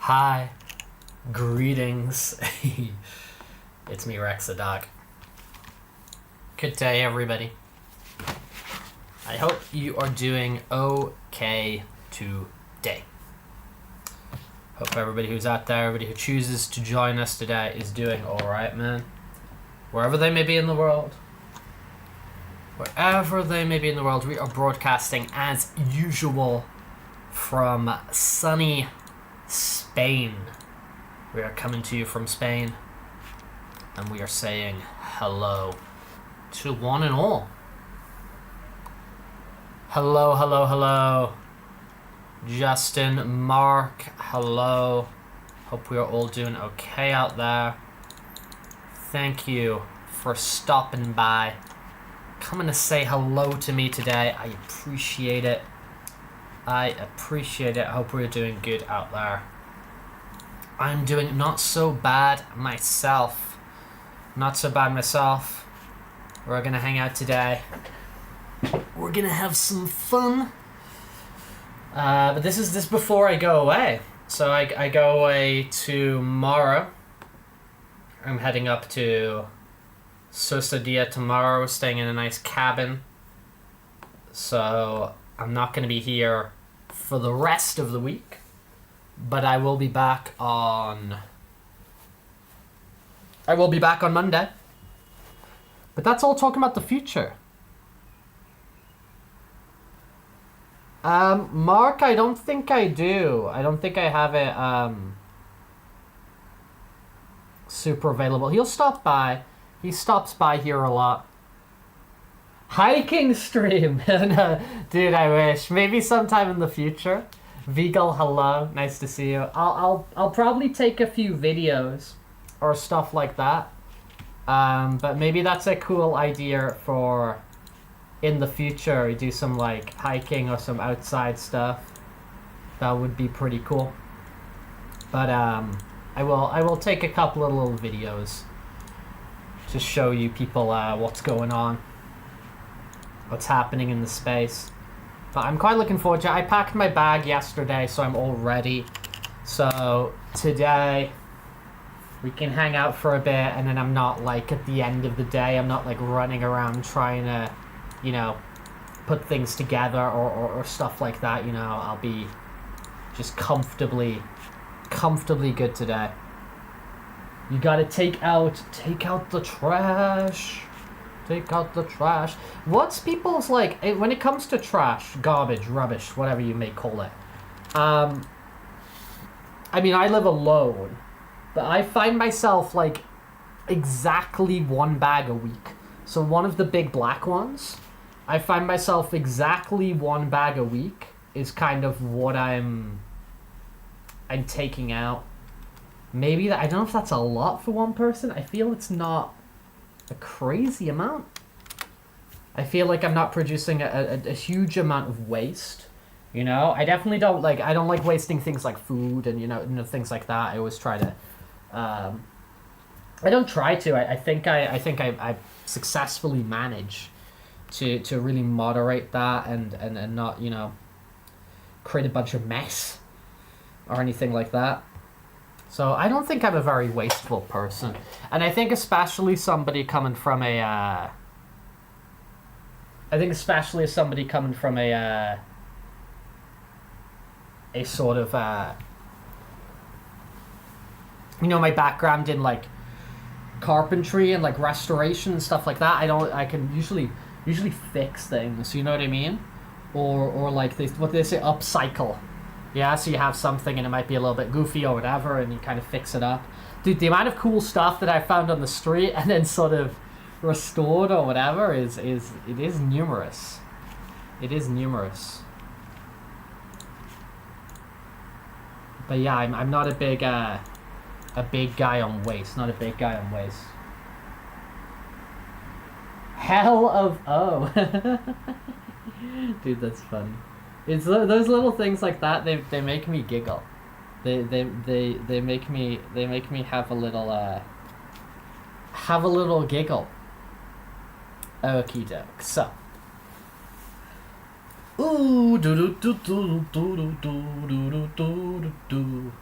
Hi, greetings. It's me, Rex the dog. Good day, everybody. I hope you are doing okay today. Hope everybody who's out there, everybody who chooses to join us today is doing alright, man. Wherever they may be in the world. Wherever they may be in the world, we are broadcasting as usual from sunny Spain. We are coming to you from Spain, and we are saying hello to one and all. Hello, hello, hello. Justin, Mark, hello. Hope we are all doing okay out there. Thank you for stopping by, coming to say hello to me today. I appreciate it. I hope we're doing good out there. I'm doing not so bad myself. We're gonna hang out today. We're gonna have some fun. But this is before I go away. So I go away tomorrow. I'm heading up to Sosadia tomorrow, staying in a nice cabin. So I'm not going to be here for the rest of the week, but I will be back on Monday. But that's all talking about the future. Mark, I don't think I do. I don't think I have it super available. He'll stop by. He stops by here a lot. Hiking stream. Dude, I wish. Maybe sometime in the future. Vigal, hello. Nice to see you. I'll probably take a few videos or stuff like that. But maybe that's a cool idea for in the future. You do some like hiking or some outside stuff. That would be pretty cool. But I will take a couple of little videos to show you people what's going on. What's happening in the space. But I'm quite looking forward to it. I packed my bag yesterday, so I'm all ready. So today we can hang out for a bit, and then I'm not like at the end of the day, I'm not like running around trying to, put things together or stuff like that. I'll be just comfortably good today. You gotta take out the trash. Take out the trash. What's people's like when it comes to trash, garbage, rubbish, whatever you may call it? I mean, I live alone, but I find myself like exactly one bag a week. So one of the big black ones, I find myself exactly one bag a week is kind of what I'm taking out. Maybe that, I don't know if that's a lot for one person. I feel it's not a crazy amount. I feel like I'm not producing a huge amount of waste. I definitely don't like wasting things like food and things like that. I always try to I don't try to. I think I successfully manage to really moderate that and not, create a bunch of mess or anything like that. So I don't think I'm a very wasteful person. And I think especially somebody coming from a sort of my background in like carpentry and like restoration and stuff like that, I can usually fix things, you know what I mean? Or like what they say, upcycle. Yeah, so you have something and it might be a little bit goofy or whatever, and you kind of fix it up. Dude, the amount of cool stuff that I found on the street and then sort of restored or whatever is numerous. It is numerous. But yeah, I'm not a big guy on waste. Not a big guy on waste. Hell of O. Dude, that's funny. It's those little things like that. They make me giggle. They make me have a little giggle. Okie doke. So. Ooh, do do do do do do do do do do.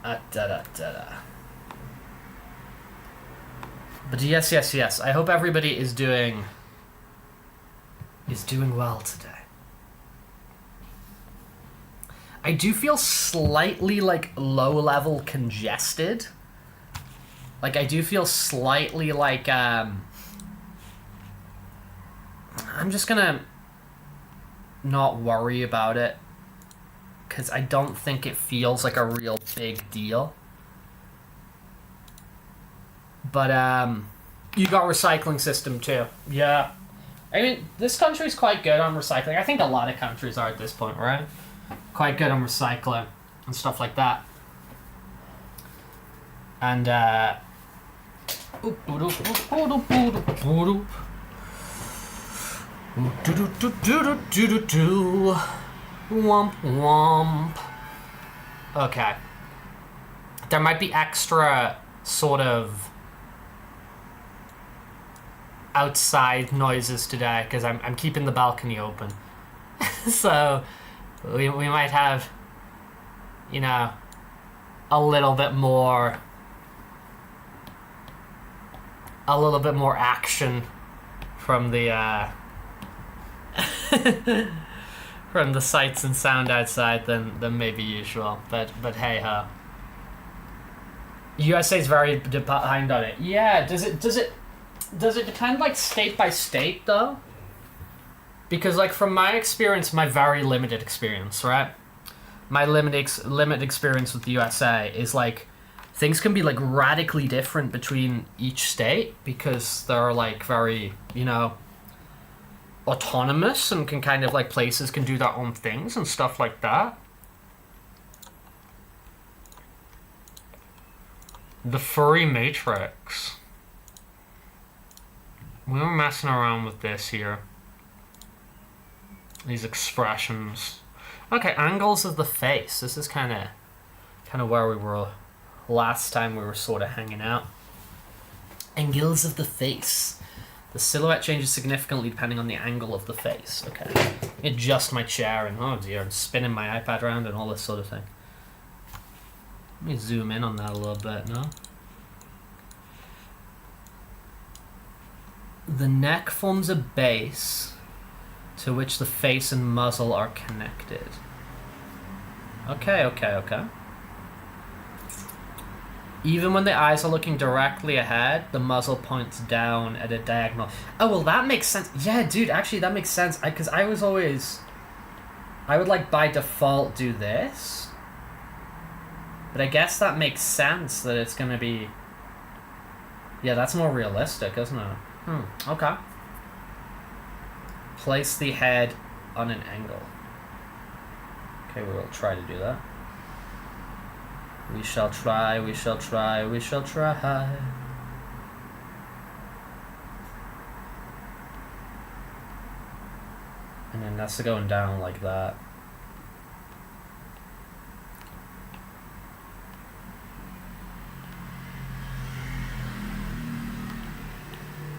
Da-da-da-da. But yes. I hope everybody is doing well today. I do feel slightly like low-level congested. Like I do feel slightly like I'm just gonna not worry about it because I don't think it feels like a real big deal. But you got recycling system too. Yeah. I mean, this country's quite good on recycling. I think a lot of countries are at this point, right? Quite good on recycling and stuff like that. And womp womp. Okay. There might be extra sort of outside noises today because I'm keeping the balcony open. So we might have, you know, a little bit more action from the from the sights and sound outside than maybe usual. But hey ho. USA's very behind on it. Yeah, does it depend like state by state though? Because like from my experience, my very limited experience, right? My limited experience with the USA is like things can be like radically different between each state because they're like very, you know, autonomous and can kind of like places can do their own things and stuff like that. The furry matrix. We were messing around with this here. These expressions. Okay, angles of the face. This is kind of where we were last time we were sort of hanging out. Angles of the face. The silhouette changes significantly depending on the angle of the face. Okay. Adjust my chair and oh dear, and spinning my iPad around and all this sort of thing. Let me zoom in on that a little bit, no? The neck forms a base to which the face and muzzle are connected. Okay. Even when the eyes are looking directly ahead, the muzzle points down at a diagonal. Oh, well, that makes sense. Yeah, dude, actually, that makes sense. Because I would, like, by default do this. But I guess that makes sense that it's going to be... Yeah, that's more realistic, isn't it? Okay. Place the head on an angle. Okay, we will try to do that. We shall try. And then that's going down like that.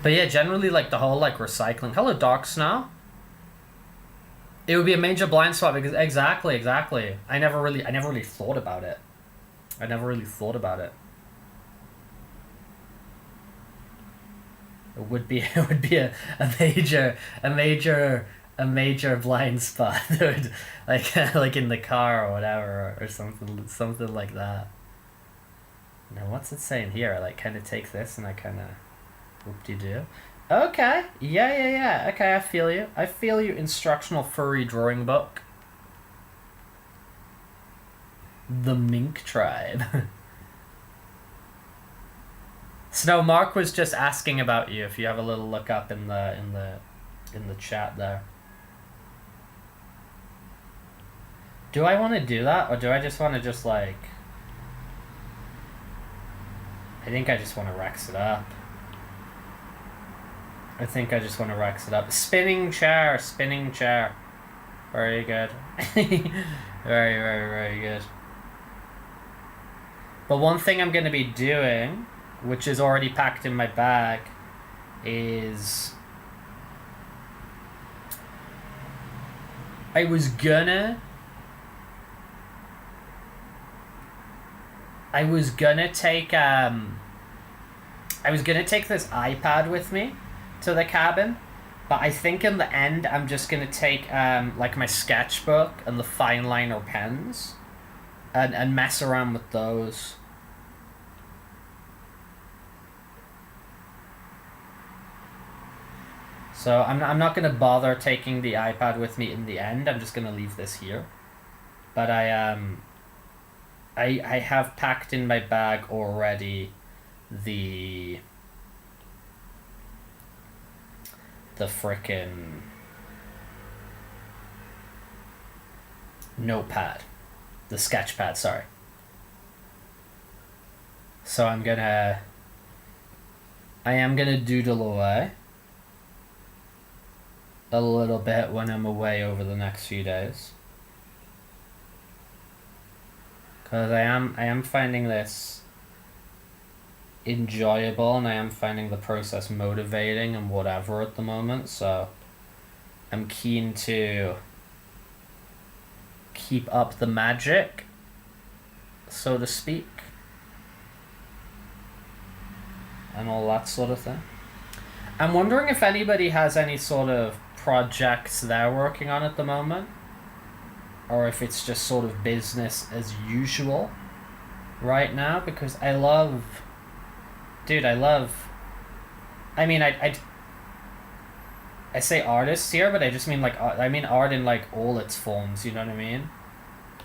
But yeah, generally like the whole like recycling. Hello, Dark Snow. It would be a major blind spot because exactly. I never really thought about it. It would be a major blind spot. Would, like in the car or whatever or something like that. Now what's it saying here? I like kind of take this and I kind of whoop-de-doo. Okay. Yeah. Okay, I feel you. Instructional furry drawing book. The Mink Tribe. Snow, Mark was just asking about you. If you have a little look up in the chat there. Do I want to do that, or do I just want to just like? I think I just want to Rex it up. Spinning chair. Very good. very good. But one thing I'm going to be doing, which is already packed in my bag, is I was gonna I was gonna take this iPad with me to the cabin, but I think in the end I'm just gonna take like my sketchbook and the fine liner pens, and mess around with those. So I'm not gonna bother taking the iPad with me in the end. I'm just gonna leave this here. But I have packed in my bag already the frickin' notepad, the sketch pad, sorry. So I am gonna doodle away a little bit when I'm away over the next few days. Because I am finding this enjoyable, and I am finding the process motivating and whatever at the moment, so I'm keen to keep up the magic, so to speak, and all that sort of thing. I'm wondering if anybody has any sort of projects they're working on at the moment, or if it's just sort of business as usual right now, because I mean, I say artists here, but I just mean like I mean art in like all its forms, you know what I mean?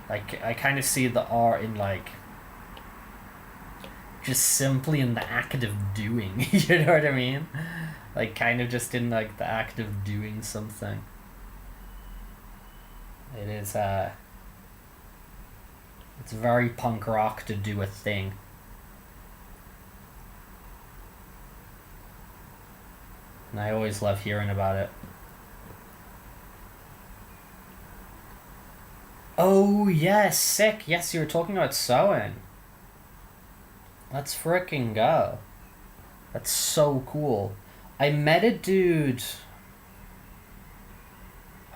Like I kind of see the art in like just simply in the act of doing, you know what I mean? Like kind of just in like the act of doing something. It is it's very punk rock to do a thing. And I always love hearing about it. Oh, yes, sick. Yes, you were talking about sewing. Let's fricking go. That's so cool. I met a dude...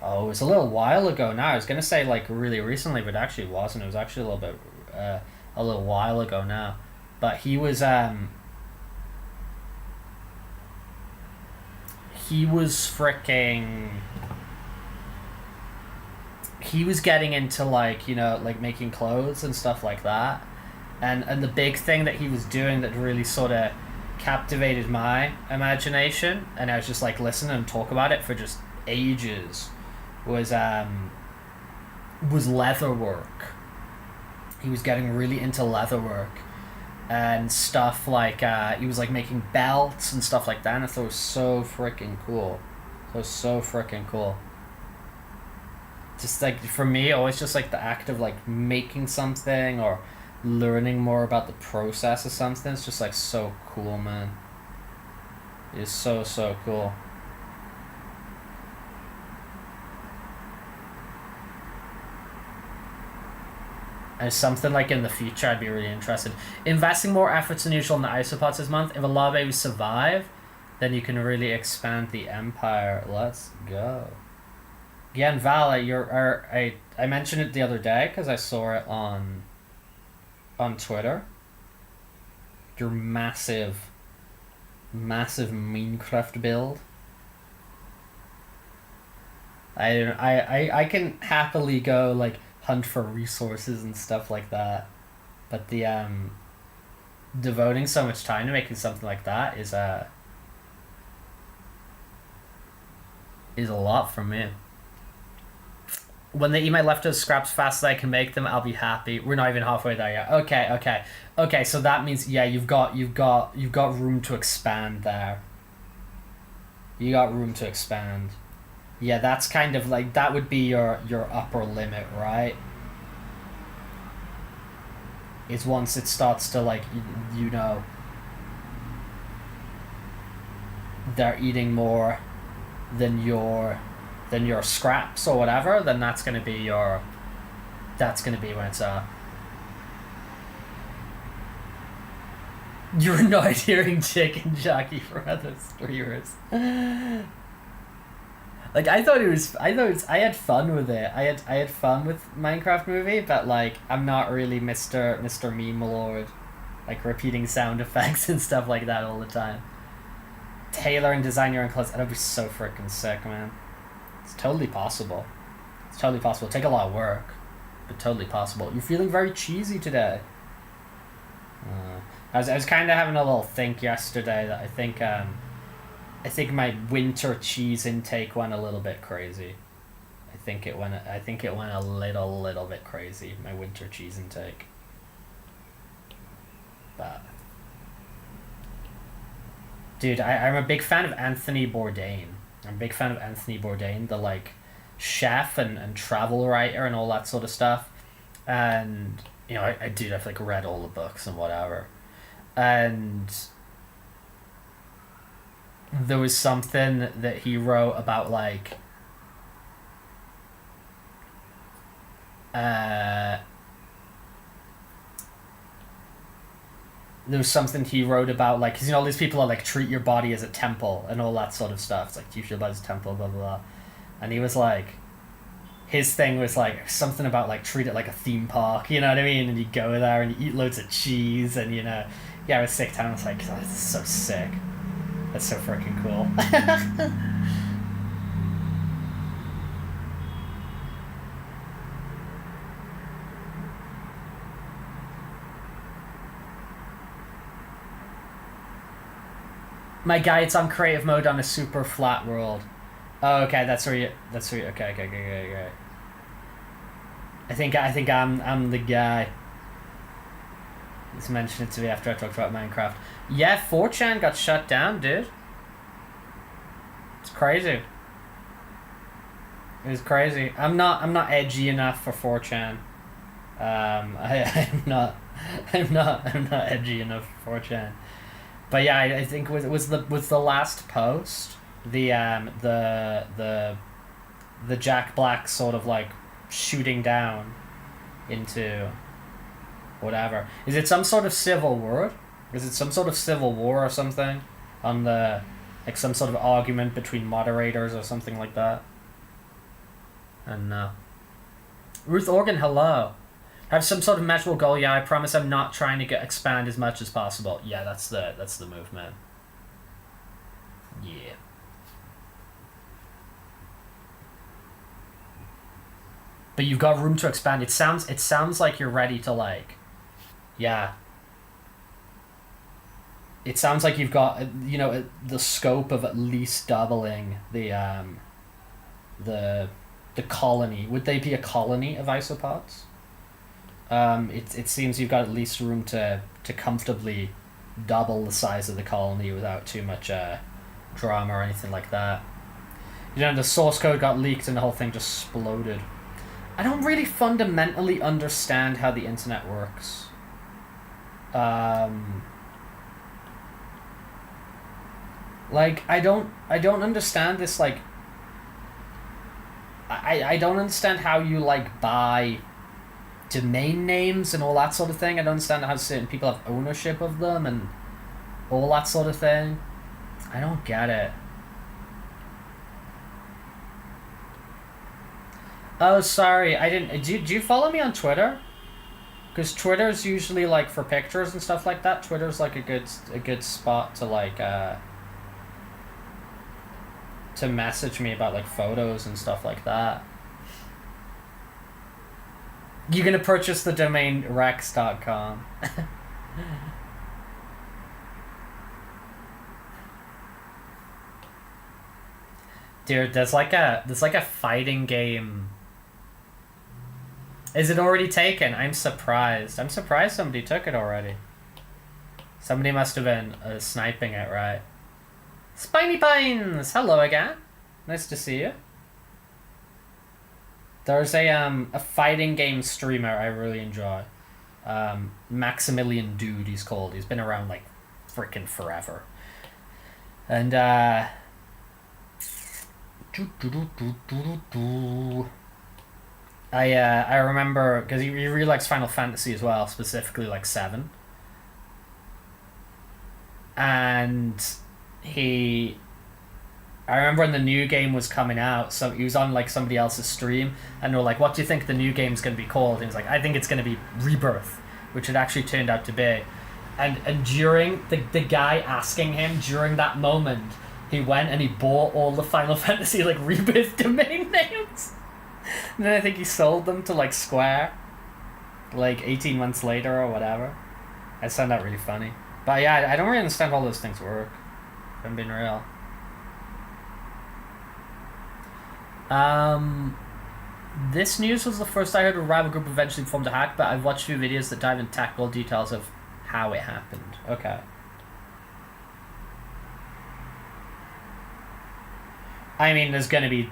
Oh, it was a little while ago now. I was going to say, like, really recently, but actually it wasn't. It was actually a little while ago now. But he was freaking... He was getting into, like, you know, like, making clothes and stuff like that. And the big thing that he was doing that really sort of captivated my imagination, and I was just, like, listening and talk about it for just ages, was leather work. He was getting really into leather work and stuff like, he was, like, making belts and stuff like that, and I thought it was so freaking cool. It was so freaking cool. Just, like, for me, always just, like, the act of, like, making something or learning more about the process of something, it's just, like, so cool, man. It's so, so cool. And something like in the future I'd be really interested. Investing more efforts than usual in the isopods this month. If a lot of babies survive, then you can really expand the empire. Let's go. Again, Val, I mentioned it the other day because I saw it on Twitter. Your massive Minecraft build. I can happily go like hunt for resources and stuff like that, but the devoting so much time to making something like that is a lot for me. When they eat my leftover scraps fast as I can make them, I'll be happy. We're not even halfway there yet. Okay. So that means, yeah, you've got room to expand there. You got room to expand. Yeah, that's kind of like, that would be your upper limit, right? Is once it starts to, like, you know, they're eating more than your scraps or whatever, then that's gonna be when it's You're not hearing chicken jockey for other streamers. Like I had fun with it. I had fun with Minecraft movie, but like I'm not really Mr. Meme Lord, like repeating sound effects and stuff like that all the time. Tailor and design your own clothes. That'd be so freaking sick, man. It's totally possible. It's totally possible. Take a lot of work, but totally possible. You're feeling very cheesy today. I was kind of having a little think yesterday that I think my winter cheese intake went a little bit crazy. I think it went a little bit crazy, my winter cheese intake. But dude, I'm a big fan of Anthony Bourdain. I'm a big fan of Anthony Bourdain, the like chef and travel writer and all that sort of stuff. And you know, I've like read all the books and whatever. And there was something that he wrote about like there was something he wrote about like, 'cause you know all these people are like treat your body as a temple and all that sort of stuff. It's like treat your body as a temple, blah blah blah. And he was like, his thing was like something about like treat it like a theme park, you know what I mean? And you go there and you eat loads of cheese and you know, yeah, I was sick time. I was like, oh, this is so sick. That's so freaking cool. My guy, it's on creative mode on a super flat world. Oh, okay, okay. I think I'm the guy. Just mentioned it to me after I talked about Minecraft. Yeah, 4chan got shut down, dude. It's crazy. It was crazy. I'm not edgy enough for 4chan. I'm not edgy enough for 4chan. But yeah, I think was the last post the Jack Black sort of like shooting down into whatever. Is it some sort of civil war? Is it some sort of civil war or something on the like some sort of argument between moderators or something like that? And Ruth Organ, hello. Have some sort of measurable goal. Yeah, I promise I'm not trying to expand as much as possible. Yeah, that's the move, man. Yeah. But you've got room to expand. It sounds like you're ready to like, yeah. It sounds like you've got the scope of at least doubling the colony. Would they be a colony of isopods? It seems you've got at least room to comfortably double the size of the colony without too much drama or anything like that. You know, the source code got leaked and the whole thing just exploded. I don't really fundamentally understand how the internet works. Like I don't understand this like I don't understand how you like buy domain names and all that sort of thing. I don't understand how certain people have ownership of them and all that sort of thing. I don't get it. Oh, sorry, I didn't. Do you follow me on Twitter? Because Twitter's usually like for pictures and stuff like that. Twitter's like a good spot to like to message me about like photos and stuff like that. You're gonna purchase the domain rex.com. Dude, there's like a fighting game. Is it already taken? I'm surprised. I'm surprised somebody took it already. Somebody must have been sniping it, right? Spiny Pines! Hello again. Nice to see you. There's a fighting game streamer I really enjoy. Maximilian Dude, he's called. He's been around like freaking forever. And I remember because he really likes Final Fantasy as well, specifically like 7. And I I remember when the new game was coming out, so he was on like somebody else's stream, and they're like, "What do you think the new game's going to be called?" And he was like, "I think it's going to be Rebirth," which it actually turned out to be. And during the guy asking him during that moment, he went and he bought all the Final Fantasy like Rebirth domain names, and then I think he sold them to like Square, like 18 months later or whatever. I found that really funny. But yeah, I don't really understand how all those things work, if I'm being real. This news was the first I heard a rival group eventually formed a hack, but I've watched a few videos that dive into technical details of how it happened. Okay. I mean, there's gonna be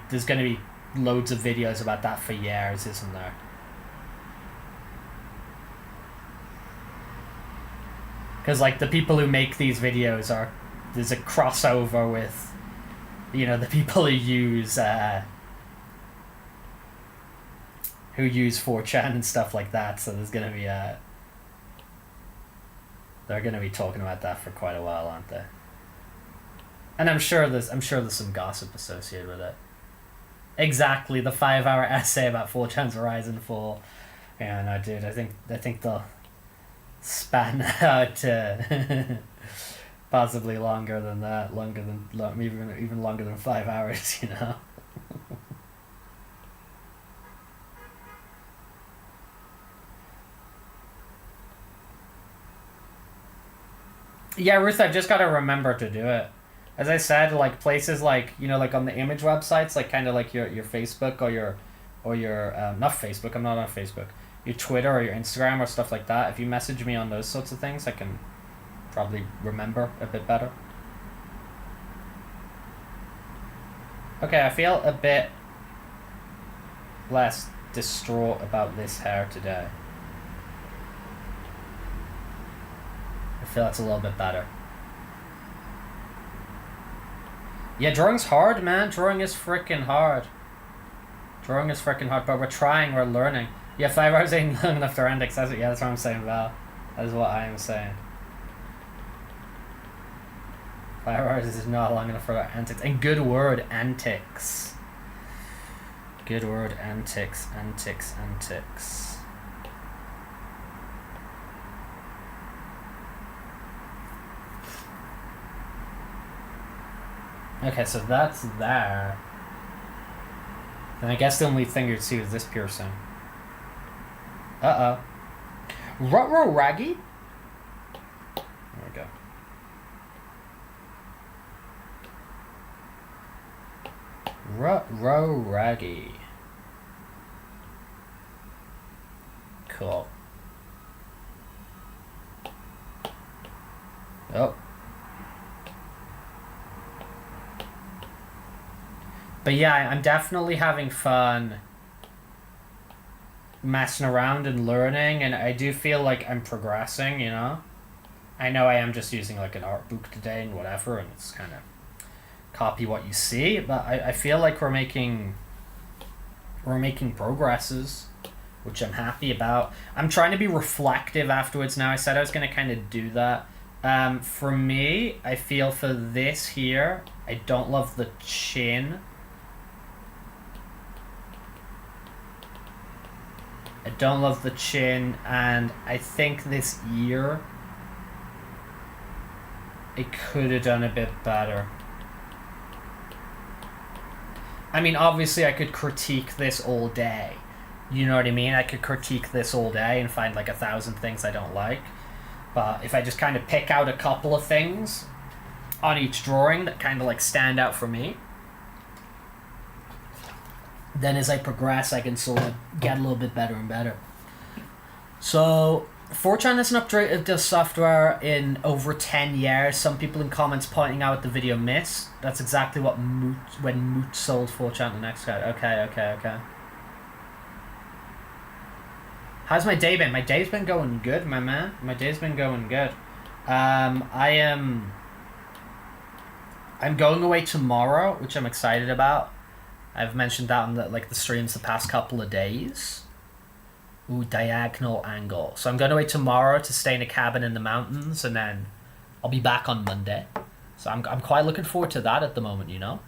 loads of videos about that for years, isn't there? Because like the people who make these videos there's a crossover with, you know, the people who use 4chan and stuff like that. So there's gonna be they're gonna be talking about that for quite a while, aren't they? And I'm sure there's some gossip associated with it. Exactly, the 5-hour essay about 4chan's rise and fall. Yeah, no, dude, I think they'll span out possibly longer than that, even longer than 5 hours, you know. Yeah, Ruth, I've just got to remember to do it. As I said, like places like, you know, like on the image websites, like kind of like your Facebook or your not Facebook, I'm not on Facebook, your Twitter or your Instagram or stuff like that. If you message me on those sorts of things, I can probably remember a bit better. Okay, I feel a bit less distraught about this hair today. I feel that's a little bit better. Yeah, drawing's hard, man. Drawing is freaking hard. Drawing is freaking hard, but we're trying, we're learning. Yeah, 5 hours ain't long enough to antics. That's what I'm saying, Val. That is what I am saying. 5 hours is not long enough for antics. And good word, antics. Good word, antics. Okay, so that's there. Then I guess the only thing you'd see is this piercing. Uh-oh. Ruh-roh raggy? There we go. Ruh-roh raggy. Cool. Oh. But yeah, I'm definitely having fun messing around and learning, and I do feel like I'm progressing, you know? I know I am just using like an art book today and whatever, and it's kind of copy what you see, but I feel like we're making progresses, which I'm happy about. I'm trying to be reflective afterwards now. I said I was going to kind of do that. For me, I feel for this here, I don't love the chin. I don't love the chin, and I think this ear, it could have done a bit better. I mean, obviously I could critique this all day. You know what I mean? I could critique this all day and find like 1,000 things I don't like. But if I just kind of pick out a couple of things on each drawing that kind of like stand out for me, then as I progress, I can sort of get a little bit better and better. So 4chan hasn't updated the software in over 10 years. Some people in comments pointing out the video missed. That's exactly what when Moot sold 4chan to next guy. Okay. How's my day been? My day's been going good, my man. My day's been going good. I'm going away tomorrow, which I'm excited about. I've mentioned that on the streams the past couple of days. Ooh, diagonal angle. So I'm going away tomorrow to stay in a cabin in the mountains, and then I'll be back on Monday. So I'm quite looking forward to that at the moment, you know?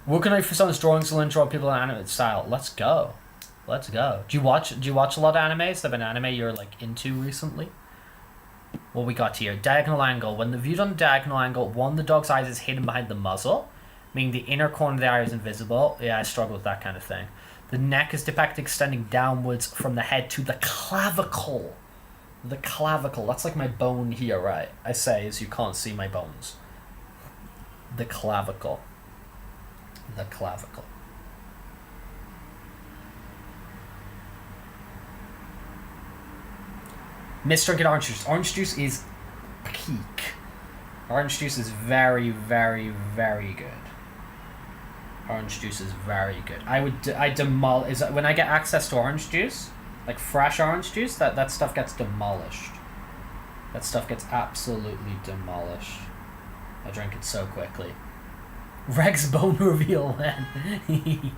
Working out for someone's drawings will draw people in anime style. Let's go. Let's go. Do you watch a lot of animes? Have an anime you're like into recently? What we got here? Diagonal angle. When the viewed on the diagonal angle, one of the dog's eyes is hidden behind the muzzle, meaning the inner corner of the eye is invisible. Yeah, I struggle with that kind of thing. The neck is depicted extending downwards from the head to the clavicle. The clavicle. That's like my bone here, right? I say as you can't see my bones. The clavicle. The clavicle. Mr. Get orange juice. Orange juice is peak. Orange juice is very, very, very good. Orange juice is very good. When I get access to orange juice, like fresh orange juice, that stuff gets demolished. That stuff gets absolutely demolished. I drink it so quickly. Reg's bone reveal when.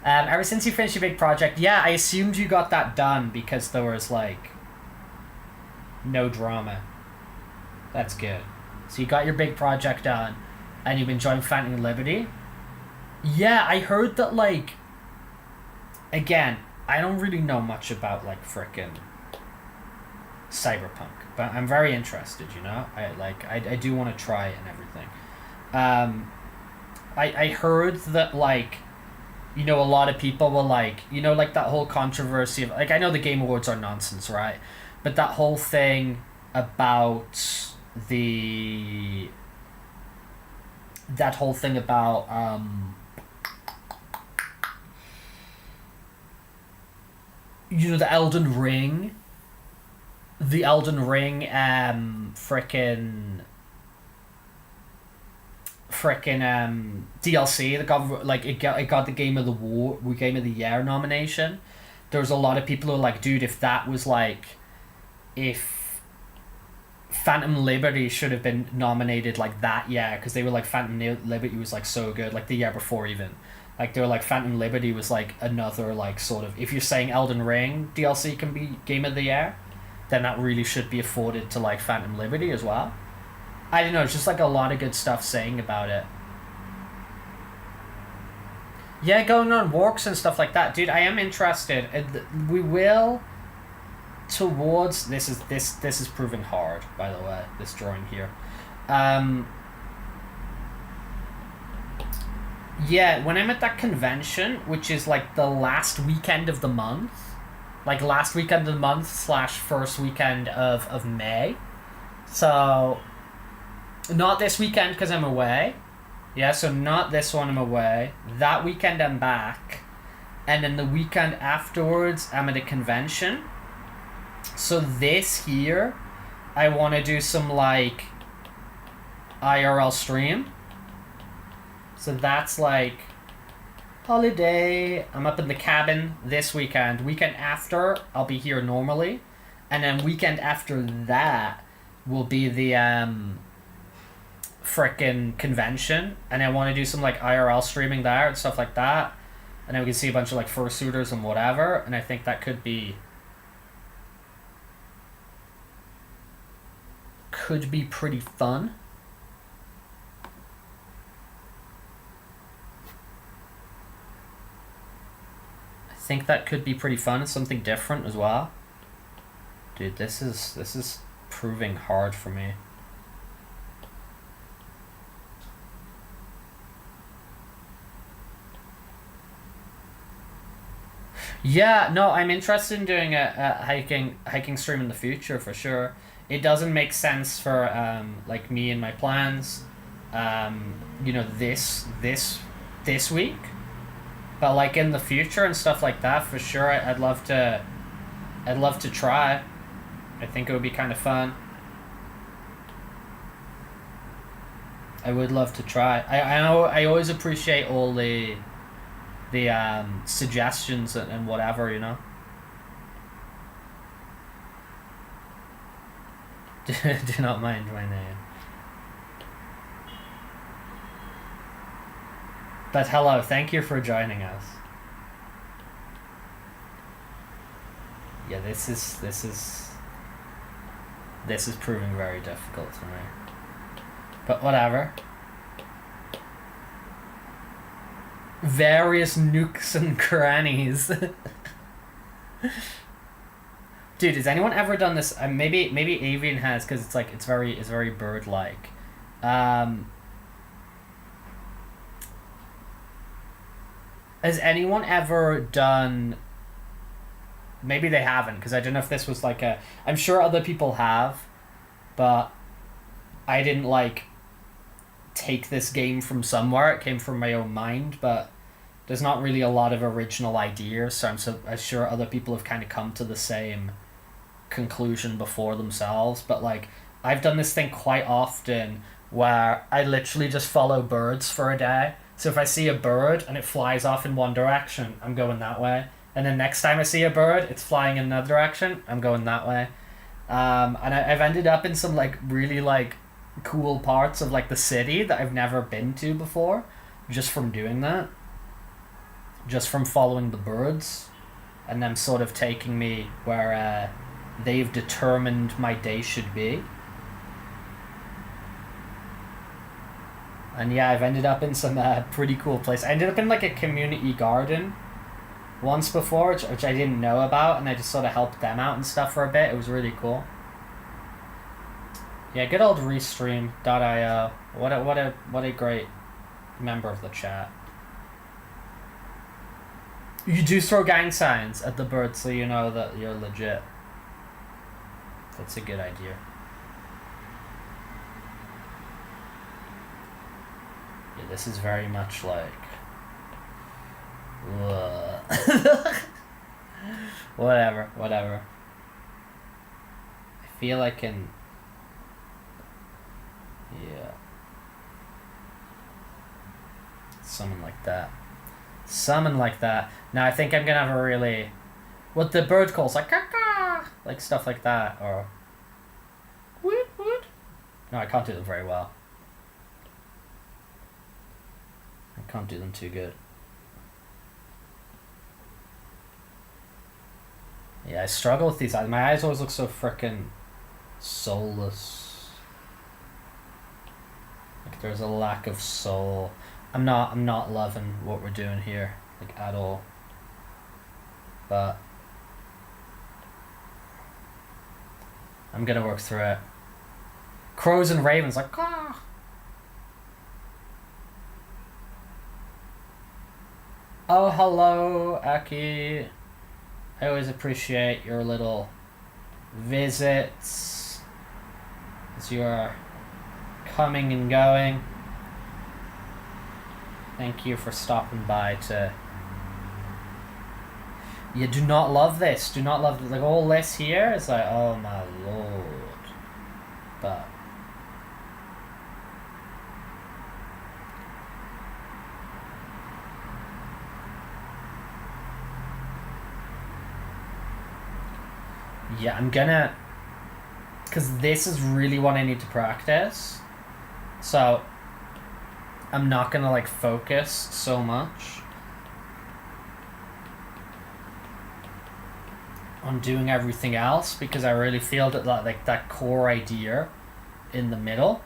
Ever since you finished your big project, yeah, I assumed you got that done because there was like no drama. That's good. So you got your big project done, and you've been enjoying Phantom Liberty. Yeah, I heard that, like, again, I don't really know much about like frickin' cyberpunk, but I'm very interested. You know, I do want to try it and everything. I heard that, like, you know, a lot of people were like, you know, like that whole controversy of, like, I know the Game Awards are nonsense, right? But that whole thing about the... That whole thing about... you know, the Elden Ring... The Elden Ring, frickin' DLC that got, like, it got the Game of the Year nomination. There was a lot of people who were like, dude, if that was like... If Phantom Liberty should have been nominated like that year, because they were like, Phantom Liberty was like so good, like the year before even. Like they were like, Phantom Liberty was like another like sort of, if you're saying Elden Ring DLC can be Game of the Year, then that really should be afforded to like Phantom Liberty as well. I don't know, it's just like a lot of good stuff saying about it. Yeah, going on walks and stuff like that, dude. I am interested. We will towards this is proving hard, by the way, this drawing here. Yeah, when I'm at that convention, which is like the last weekend of the month, like last weekend of the month / first weekend of May. So not this weekend because I'm away. Yeah, so not this one, I'm away. That weekend I'm back. And then the weekend afterwards I'm at a convention. So this here, I want to do some like IRL stream. So that's like holiday. I'm up in the cabin this weekend. Weekend after, I'll be here normally. And then weekend after that will be the frickin' convention. And I want to do some like IRL streaming there and stuff like that. And then we can see a bunch of like fursuiters and whatever. And I think that could be pretty fun. I think that could be pretty fun. It's something different as well. Dude, this is proving hard for me. Yeah, no, I'm interested in doing a hiking stream in the future for sure. It doesn't make sense for like me and my plans, you know, this week, but like in the future and stuff like that for sure. I'd love to try. I think it would be kind of fun. I would love to try. I know I always appreciate all the suggestions and whatever, you know. Do not mind my name. But hello, thank you for joining us. Yeah, this is proving very difficult for me. But whatever. various nooks and crannies. Dude, has anyone ever done this? Maybe Avian has, because it's like it's very bird-like. Has anyone ever done? Maybe they haven't, because I don't know if this was like a. I'm sure other people have, but I didn't like take this game from somewhere. It came from my own mind, but there's not really a lot of original ideas, so I'm sure other people have kind of come to the same conclusion before themselves. But like, I've done this thing quite often where I literally just follow birds for a day. So if I see a bird and it flies off in one direction, I'm going that way. And then next time I see a bird, it's flying in another direction, I'm going that way. And I've ended up in some like really like cool parts of like the city that I've never been to before, just from doing that. Just from following the birds and them sort of taking me where they've determined my day should be. And yeah, I've ended up in some pretty cool place. I ended up in like a community garden once before, which I didn't know about, and I just sort of helped them out and stuff for a bit. It was really cool. Yeah, good old Restream.io. What a great member of the chat. You do throw gang signs at the birds so you know that you're legit. That's a good idea. Yeah, this is very much like... whatever. I feel I can... Yeah. Something like that. Now I think I'm gonna have a really... What the bird calls, like caca! Like stuff like that, or... Woot woot. No, I can't do them very well. I can't do them too good. Yeah, I struggle with these eyes. My eyes always look so frickin' soulless. Like there's a lack of soul. I'm not loving what we're doing here, like at all. But I'm gonna work through it. Crows and ravens, like ah. Oh, hello, Aki. I always appreciate your little visits as you are coming and going. Thank you for stopping by to... You do not love this. Do not love... Like, all this here is like, oh my lord. But... Yeah, I'm gonna... Because this is really what I need to practice. So... I'm not gonna like focus so much on doing everything else because I really feel that like that core idea in the middle.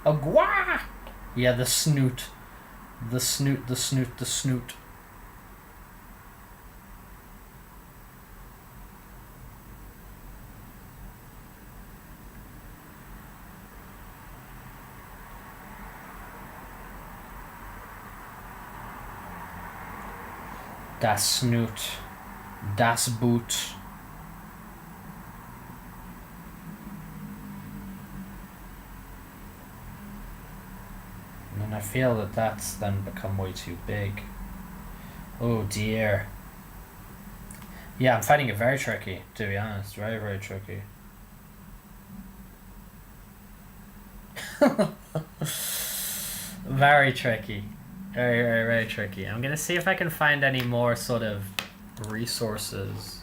Agua! Yeah, the snoot. The snoot. Das Snoot. Das Boot. And then I feel that that's then become way too big. Oh dear. Yeah, I'm finding it very tricky, to be honest. Very, very tricky. Very tricky. Very, very, very tricky. I'm gonna see if I can find any more sort of resources.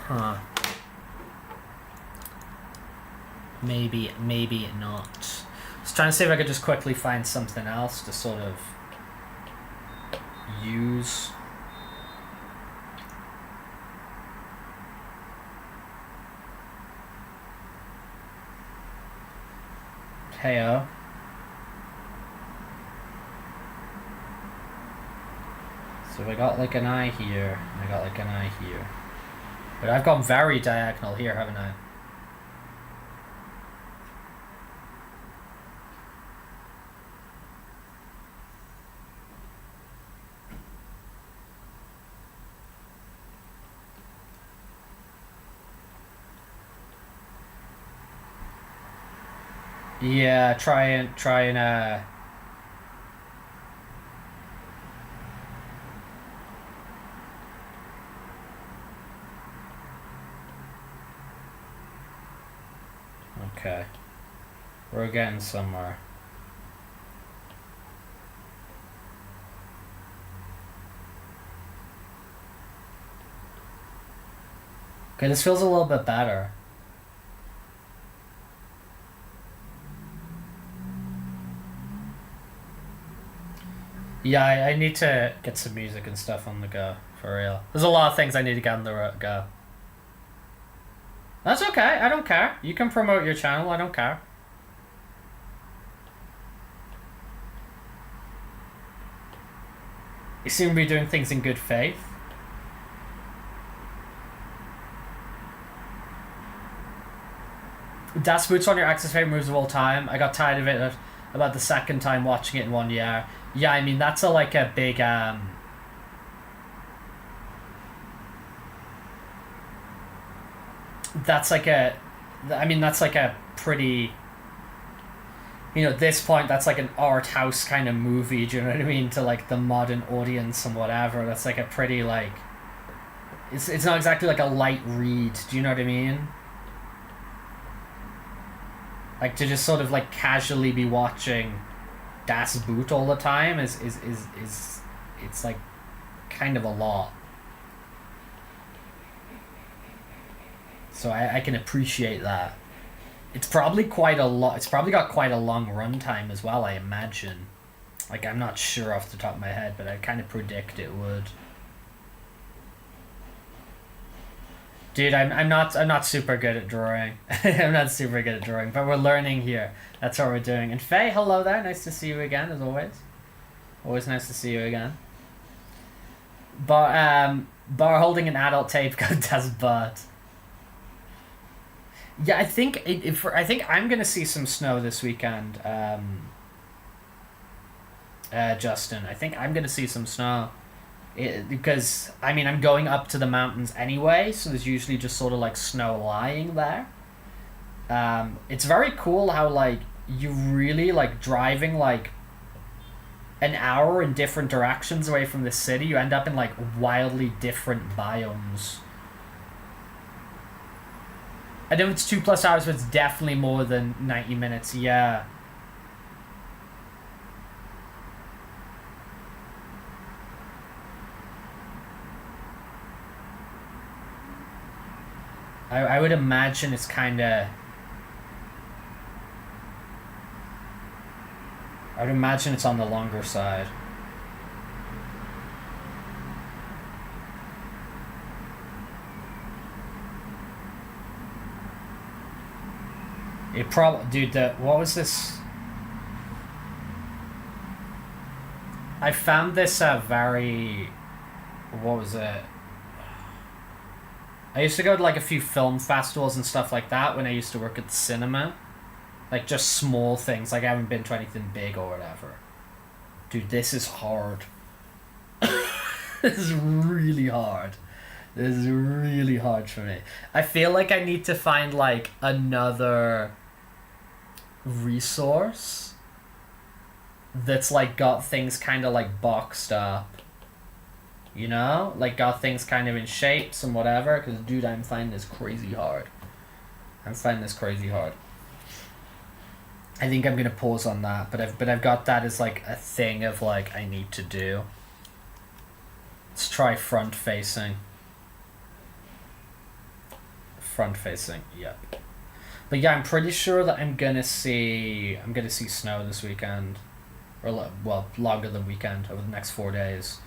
Huh. maybe not. I was trying to see if I could just quickly find something else to sort of use. Heyo. So I got like an eye here, and I got like an eye here. But I've gone very diagonal here, haven't I? Yeah, try and okay. We're getting somewhere. Okay, this feels a little bit better. Yeah, I need to get some music and stuff on the go, for real. There's a lot of things I need to get on the go. That's okay, I don't care. You can promote your channel, I don't care. You seem to be doing things in good faith. Das Boots on your Axis favorite moves of all time. I got tired of it about the second time watching it in 1 year. Yeah, I mean that's like a big that's like a pretty, at this point that's like an art house kind of movie, do you know what I mean, to like the modern audience and whatever. That's like a pretty like it's not exactly like a light read, do you know what I mean? Like to just sort of like casually be watching Das Boot all the time is it's like kind of a lot. So I can appreciate that. It's probably quite a lot. It's probably got quite a long runtime as well, I imagine. Like I'm not sure off the top of my head, but I kind of predict it would. Dude, I'm not super good at drawing. I'm not super good at drawing, but we're learning here. That's what we're doing. And Faye, hello there. Nice to see you again, as always. Always nice to see you again. Bar holding an adult tape called Das Butt. Yeah, I think I think I'm gonna see some snow this weekend. Justin, I think I'm gonna see some snow. Because I mean I'm going up to the mountains anyway, so there's usually just sort of like snow lying there. It's very cool how like you really like driving like an hour in different directions away from the city, you end up in like wildly different biomes. I know it's 2+ hours, but it's definitely more than 90 minutes. Yeah. I would imagine it's kind of... I would imagine it's on the longer side. It probably... Dude, what was this? I found this very... What was it? I used to go to like a few film festivals and stuff like that when I used to work at the cinema. Like just small things, like I haven't been to anything big or whatever. Dude, this is hard. This is really hard. This is really hard for me. I feel like I need to find like another resource that's like got things kind of like boxed up. You know? Like got things kind of in shapes and whatever. Because dude, I'm finding this crazy hard. I think I'm gonna pause on that, but I've got that as like a thing of like I need to do. Let's try front facing. Front facing, yep. But yeah, I'm pretty sure that I'm gonna see snow this weekend, or well, longer than weekend, over the next 4 days.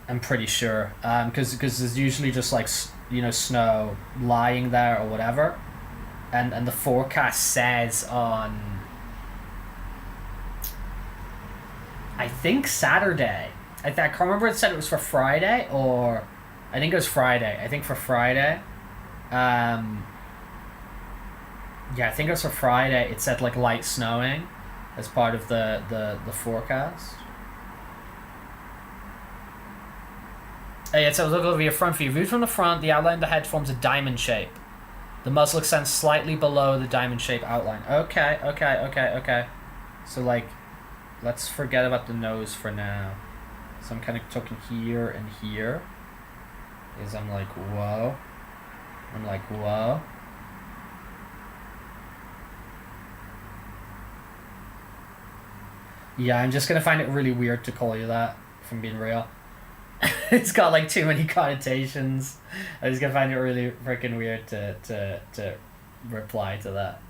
I'm pretty sure, because there's usually just like snow lying there or whatever, and the forecast says on, I think Saturday. I can't remember. It said it was for Friday, or I think it was Friday. I think for Friday. Yeah, I think it was for Friday. It said like light snowing as part of the forecast. So look over your front view. Viewed from the front, the outline of the head forms a diamond shape. The muzzle extends slightly below the diamond shape outline. Okay. So like, let's forget about the nose for now. So I'm kind of talking here and here. Is I'm like, whoa. Yeah, I'm just gonna find it really weird to call you that, if I'm being real. It's got like too many connotations. I'm just gonna find it really freaking weird to reply to that.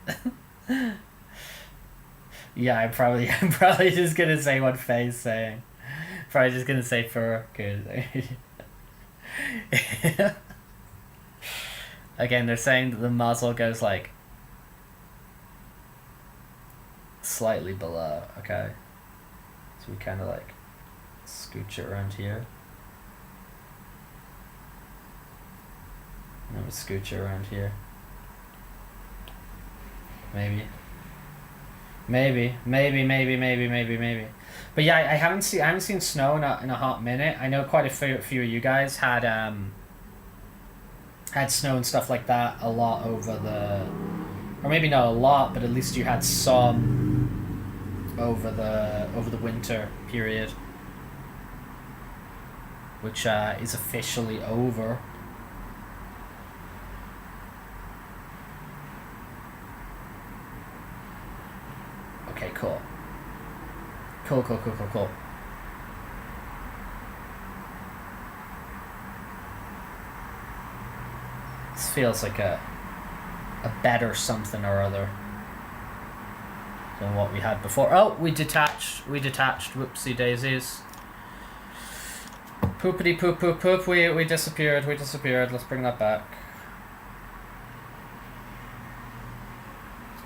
Yeah, I'm probably just gonna say what Faye's saying. Probably just gonna say fur, cause again, they're saying that the muzzle goes like slightly below. Okay, so we kind of like scooch it around here. And then we scooch it around here. Maybe. But yeah, I haven't seen snow in a hot minute. I know quite a few of you guys had snow and stuff like that a lot over or maybe not a lot, but at least you had some over the winter period, which is officially over. Okay, cool. This feels like a better something or other than what we had before. Oh, we detached. Whoopsie daisies. Poopity poop poop poop. We disappeared. Let's bring that back.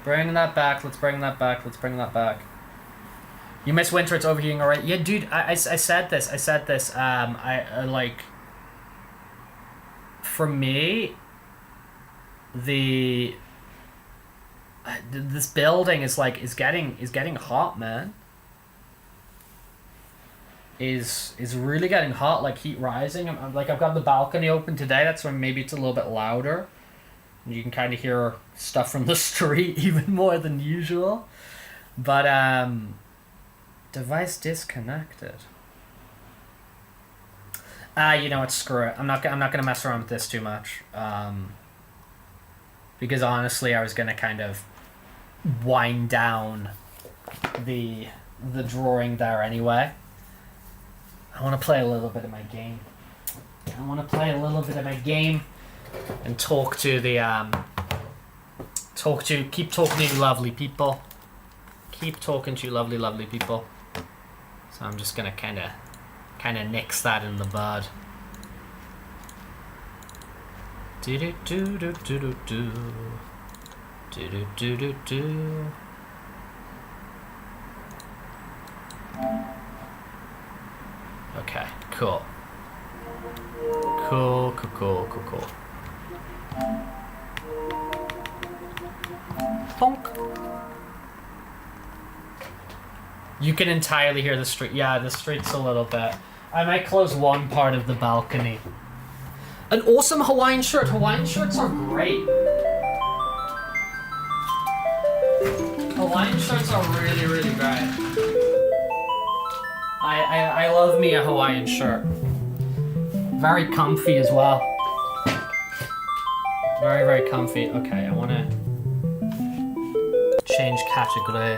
Let's bring that back. You miss winter, it's overheating already. Yeah, dude, I said this. I like, for me, this building is getting hot, man. Is really getting hot, like heat rising. I've got the balcony open today. That's when maybe it's a little bit louder. You can kind of hear stuff from the street even more than usual. But device disconnected. You know what? Screw it. I'm not gonna mess around with this too much. Because honestly, I was gonna kind of wind down the drawing there anyway. I want to play a little bit of my game. And talk to keep talking to you lovely people. So I'm just gonna kind of nix that in the bud. Okay, cool. Bonk. You can entirely hear the street. Yeah, the street's a little bit. I might close one part of the balcony. An awesome Hawaiian shirt. Hawaiian shirts are great. Hawaiian shirts are really, really great. I love me a Hawaiian shirt. Very comfy as well. Very, very comfy. Okay, I want to change category.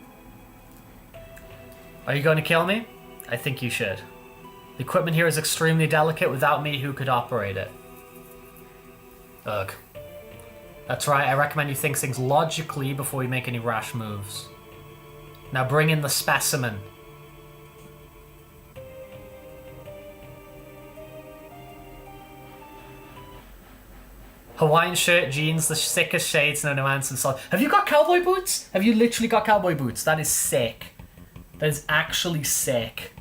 Are you going to kill me? I think you should. The equipment here is extremely delicate. Without me, who could operate it? Ugh. That's right, I recommend you think things logically before you make any rash moves. Now bring in the specimen. Hawaiian shirt, jeans, the sickest shades, no nuance and solid. Have you got cowboy boots? Have you literally got cowboy boots? That is sick. That is actually sick.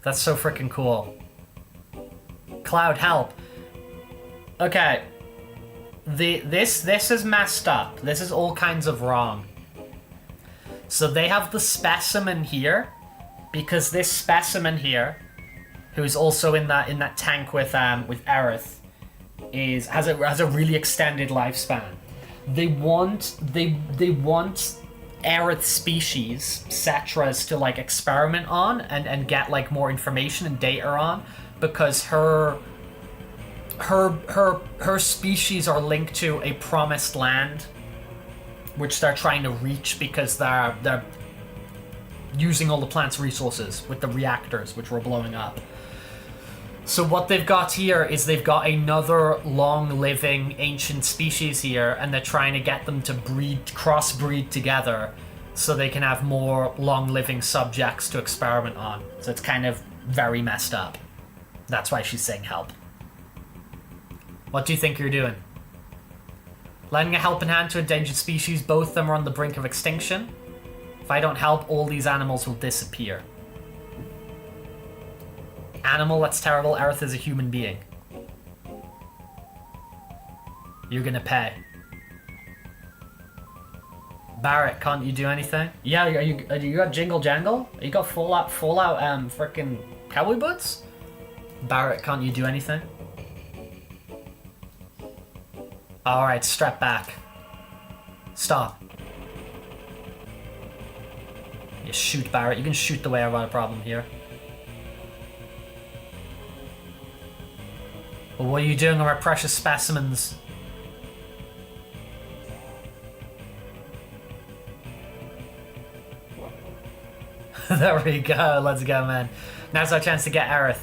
That's so freaking cool. Cloud, help. Okay. This is messed up. This is all kinds of wrong. So they have the specimen here, because this specimen here, who's also in that tank with Aerith, has a really extended lifespan. They want Aerith species, Cetras, to like experiment on and get like more information and data on, because her species are linked to a promised land, which they're trying to reach because they're using all the plant's resources with the reactors, which were blowing up. So what they've got here is they've got another long-living ancient species here, and they're trying to get them to crossbreed together so they can have more long-living subjects to experiment on. So it's kind of very messed up. That's why she's saying help. What do you think you're doing? Lending a helping hand to endangered species, both of them are on the brink of extinction. If I don't help, all these animals will disappear. Animal, that's terrible. Aerith is a human being. You're gonna pay. Barrett, can't you do anything? Yeah, you got Jingle Jangle? You got full out freaking cowboy boots? Barrett, can't you do anything? Alright, strap back. Stop. You shoot, Barrett. You can shoot the way I've got a problem here. Well, what are you doing with our precious specimens? There we go. Let's go, man. Now's our chance to get Aerith.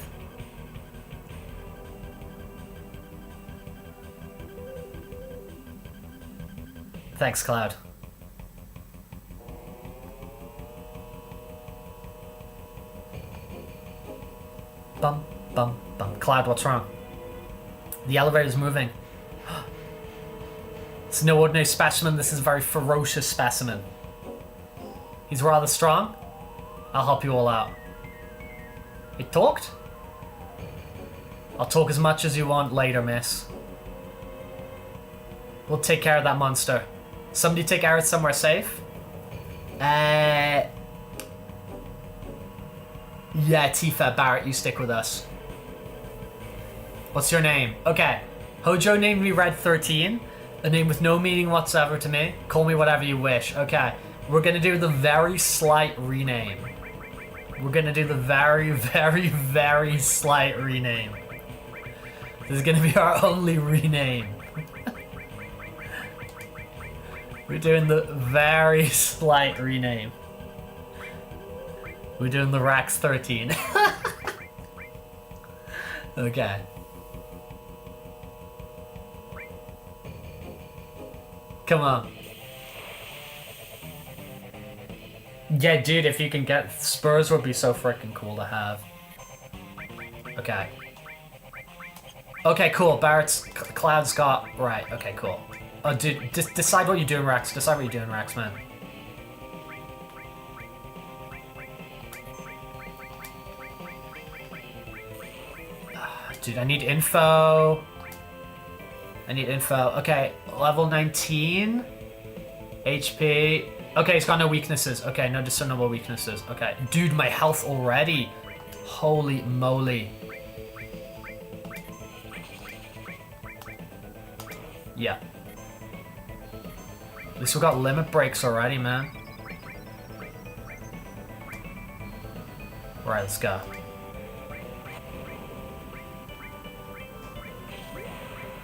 Thanks, Cloud. Bum, bum, bum. Cloud, what's wrong? The elevator's moving. It's no ordinary specimen. This is a very ferocious specimen. He's rather strong. I'll help you all out. He talked? I'll talk as much as you want later, miss. We'll take care of that monster. Somebody take Aerith somewhere safe? Yeah, Tifa, Barrett, you stick with us. What's your name? Okay. Hojo named me Red 13. A name with no meaning whatsoever to me. Call me whatever you wish. Okay. We're gonna do the very slight rename. We're gonna do the very, very, very slight rename. This is gonna be our only rename. We're doing the very slight rename. We're doing the Rax 13. Okay. Come on. Yeah, dude, if you can get spurs would be so freaking cool to have. Okay. Okay, cool. Cloud's got... Right, okay, cool. Oh, dude, decide what you're doing, Rex. Decide what you're doing, Rex, man. Dude, I need info. Okay, level 19. HP. Okay, he's got no weaknesses. Okay, no discernible weaknesses. Okay. Dude, my health already. Holy moly. Yeah. At least we got limit breaks already, man. Alright, let's go.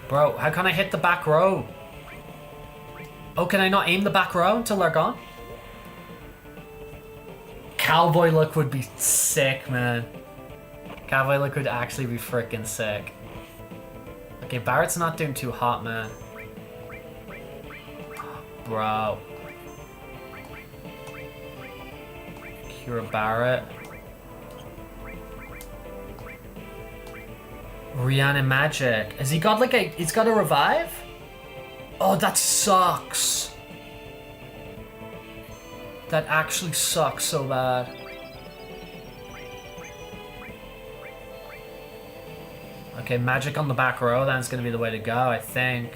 Bro, how can I hit the back row? Oh, can I not aim the back row until they're gone? Cowboy look would be sick, man. Cowboy look would actually be freaking sick. Okay, Barrett's not doing too hot, man. Bro. Cure Barrett. Rihanna Magic. Has he got like a... He's got a revive? Oh, that sucks. That actually sucks so bad. Okay, Magic on the back row, that's gonna be the way to go, I think.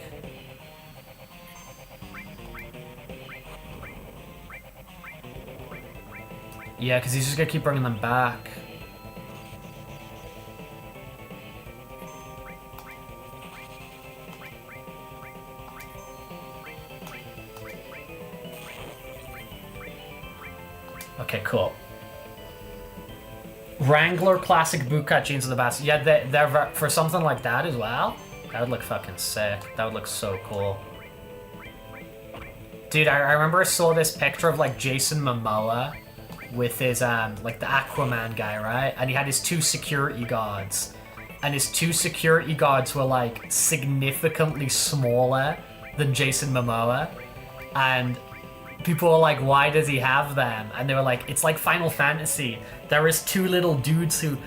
Yeah, because he's just gonna keep bringing them back. Okay, cool. Wrangler classic bootcut jeans are the best. Yeah, they're for something like that as well. That would look fucking sick. That would look so cool. Dude, I remember I saw this picture of like Jason Momoa with his like the Aquaman guy, right? And he had his 2 security guards. And his 2 security guards were like significantly smaller than Jason Momoa. And people were like, why does he have them? And they were like, it's like Final Fantasy. There is 2 little dudes who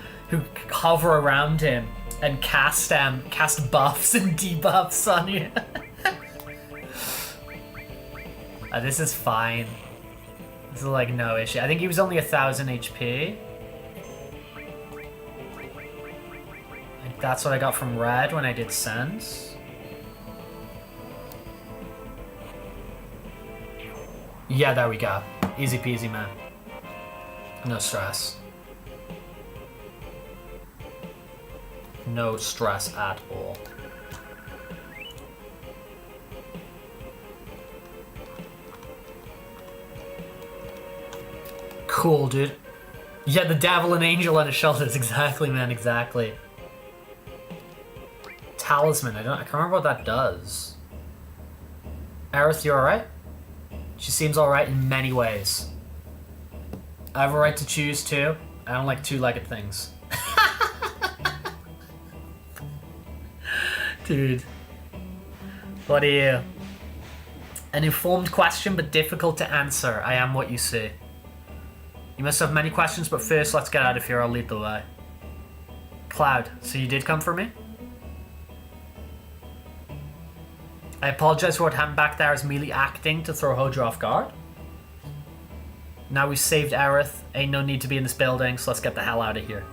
hover around him and cast buffs and debuffs on you. This is fine. This is like no issue. I think he was only 1,000 HP. Like that's what I got from Red when I did Sense. Yeah, there we go. Easy peasy, man. No stress. No stress at all. Cool, dude. Yeah, the devil and angel on his shoulders. Exactly, man, exactly. Talisman. I can't remember what that does. Aerith, you alright? She seems alright in many ways. I have a right to choose too. I don't like 2-legged things. Dude. What are you? An informed question but difficult to answer. I am what you see. You must have many questions, but first let's get out of here. I'll lead the way. Cloud, so you did come for me? I apologize for what happened back there as merely acting to throw Hojo off guard. Now we've saved Aerith. Ain't no need to be in this building, so let's get the hell out of here.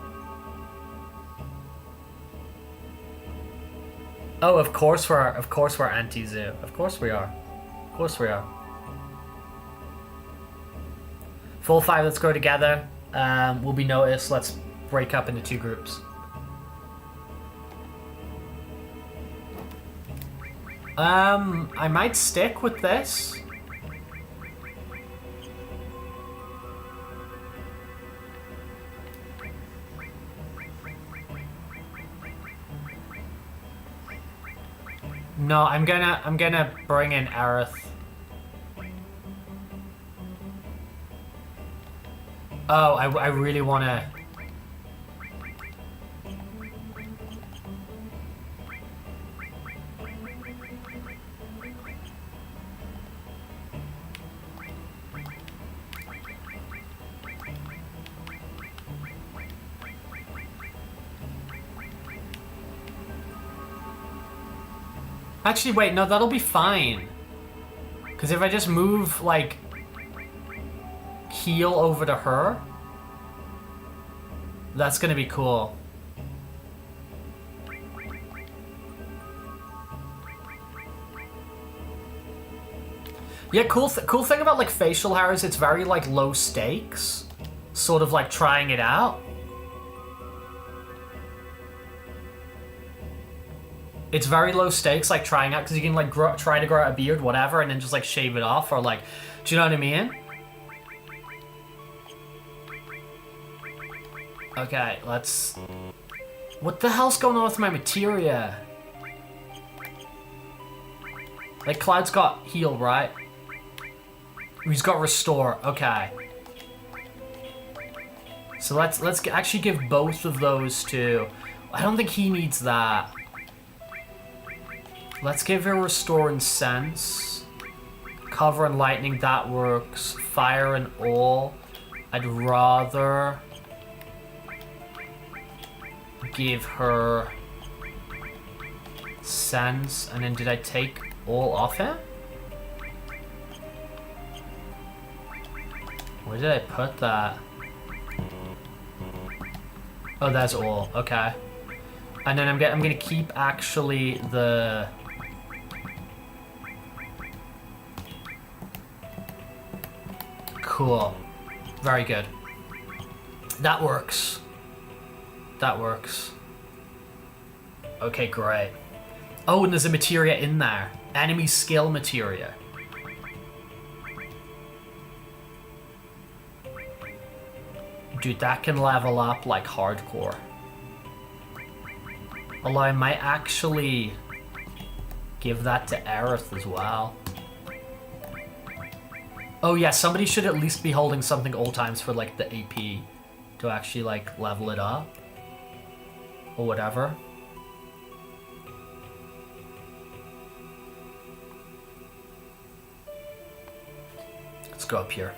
Oh, of course we're anti-zoo. Of course we are. Of course we are. Full 5, let's go together. We'll be noticed. Let's break up into 2 groups. I might stick with this. No, I'm gonna bring in Aerith. Oh, I really wanna... Actually, wait, no, that'll be fine. Because if I just move, like, heal over to her, that's gonna be cool. Yeah, cool thing about, like, facial hair is it's very, like, low stakes. Sort of, like, trying it out. It's very low stakes, like, trying out, because you can, like, try to grow out a beard, whatever, and then just, like, shave it off, or, like, do you know what I mean? Okay, let's... What the hell's going on with my materia? Like, Cloud's got heal, right? He's got restore, okay. So let's actually give both of those to... I don't think he needs that. Let's give her Restore and Sense. Cover and Lightning, that works. Fire and All. I'd rather give her Sense. And then did I take All off him? Where did I put that? Oh, that's All. Okay. And then I'm gonna keep actually the... Cool. Very good. That works. That works. Okay, great. Oh, and there's a materia in there. Enemy skill materia. Dude, that can level up like hardcore. Although I might actually give that to Aerith as well. Oh yeah, somebody should at least be holding something all times for like the AP to actually like level it up. Or whatever. Let's go up here.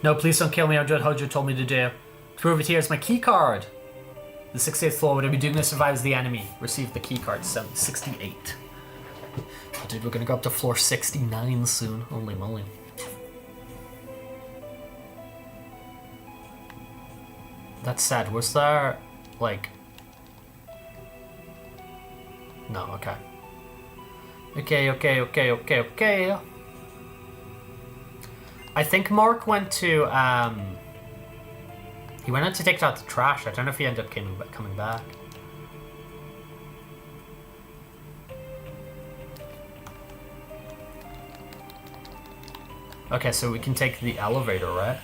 No, please don't kill me. I'm doing what Hojo told me to do. To prove it, here is my key card. The 68th floor. Whatever you do to survives the enemy. Receive the key card. 68. Oh, dude, we're gonna go up to floor 69 soon. Holy moly. That said, was there like... No, okay. Okay. I think Mark went to, he went out to take out the trash. I don't know if he ended up coming back. Okay, so we can take the elevator, right?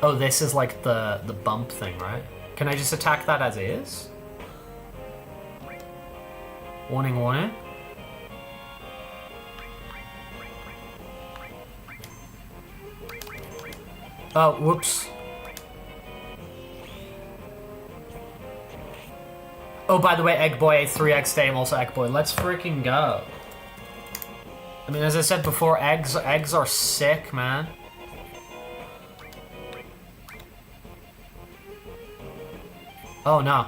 Oh, this is like the bump thing, right? Can I just attack that as is? Warning, warning. Oh, whoops. Oh, by the way, Egg Boy ate 3 eggs today. I'm also Egg Boy. Let's freaking go. I mean, as I said before, eggs are sick, man. Oh, no.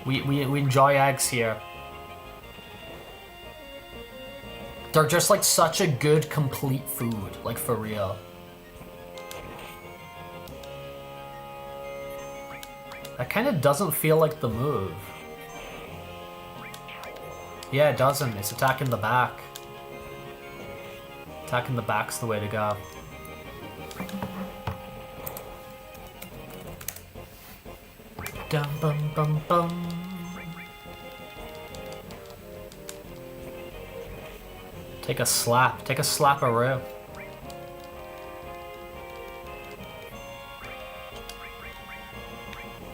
We enjoy eggs here. They're just like such a good, complete food. Like, for real. That kind of doesn't feel like the move. Yeah, it doesn't. It's attacking the back. Attacking the back's the way to go. Dum bum bum bum. Take a slap. Take a slap-a-roo.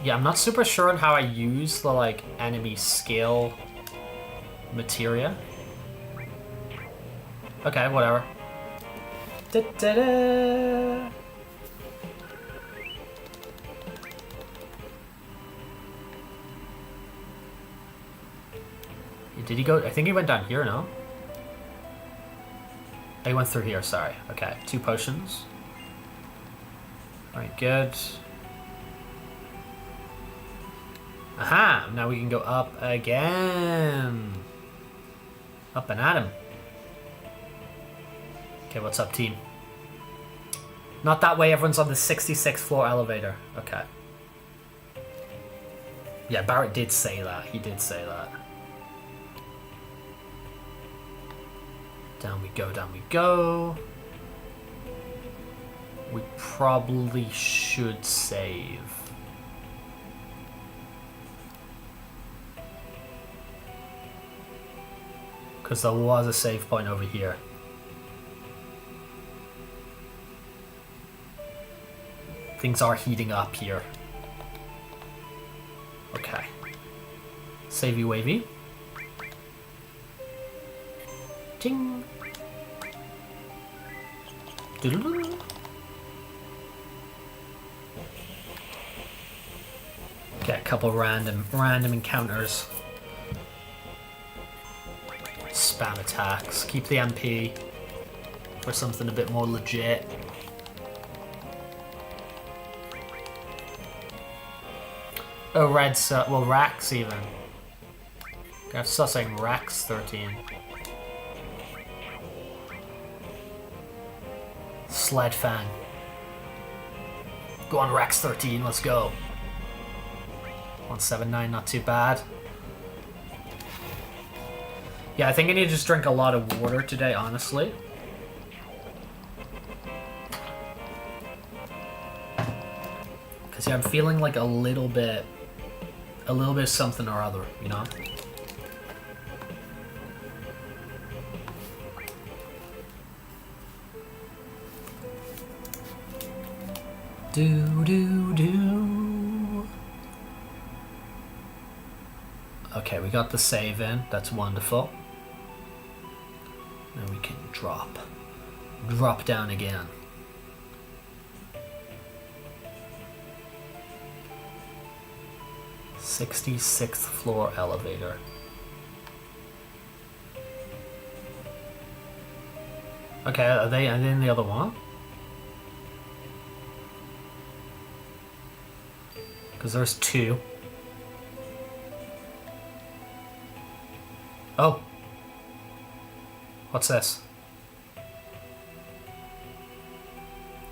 Yeah, I'm not super sure on how I use the, like, enemy skill materia. Okay, whatever. Da-da-da. Did he go? I think he went down here, no? He went through here, sorry. Okay, 2 potions. Alright, good. Aha! Now we can go up again. Up and at him. Okay, what's up, team? Not that way, everyone's on the 66th floor elevator. Okay. Yeah, Barrett did say that. He did say that. Down we go, down we go. We probably should save. Because there was a save point over here. Things are heating up here. Okay. Savey wavy. Ting. Doodle-doo. Get a couple random encounters. Spam attacks. Keep the MP for something a bit more legit. Oh, red, well, Rax even. I'm sussing Rax 13. Sled Fang. Go on, Rax 13, let's go. 179, not too bad. Yeah, I think I need to just drink a lot of water today, honestly. Because, yeah, I'm feeling like a little bit of something or other, you know? Do. Okay, we got the save in. That's wonderful. Now we can drop down again. '66th floor elevator. Okay, are they in the other one? Because there's two. Oh. What's this?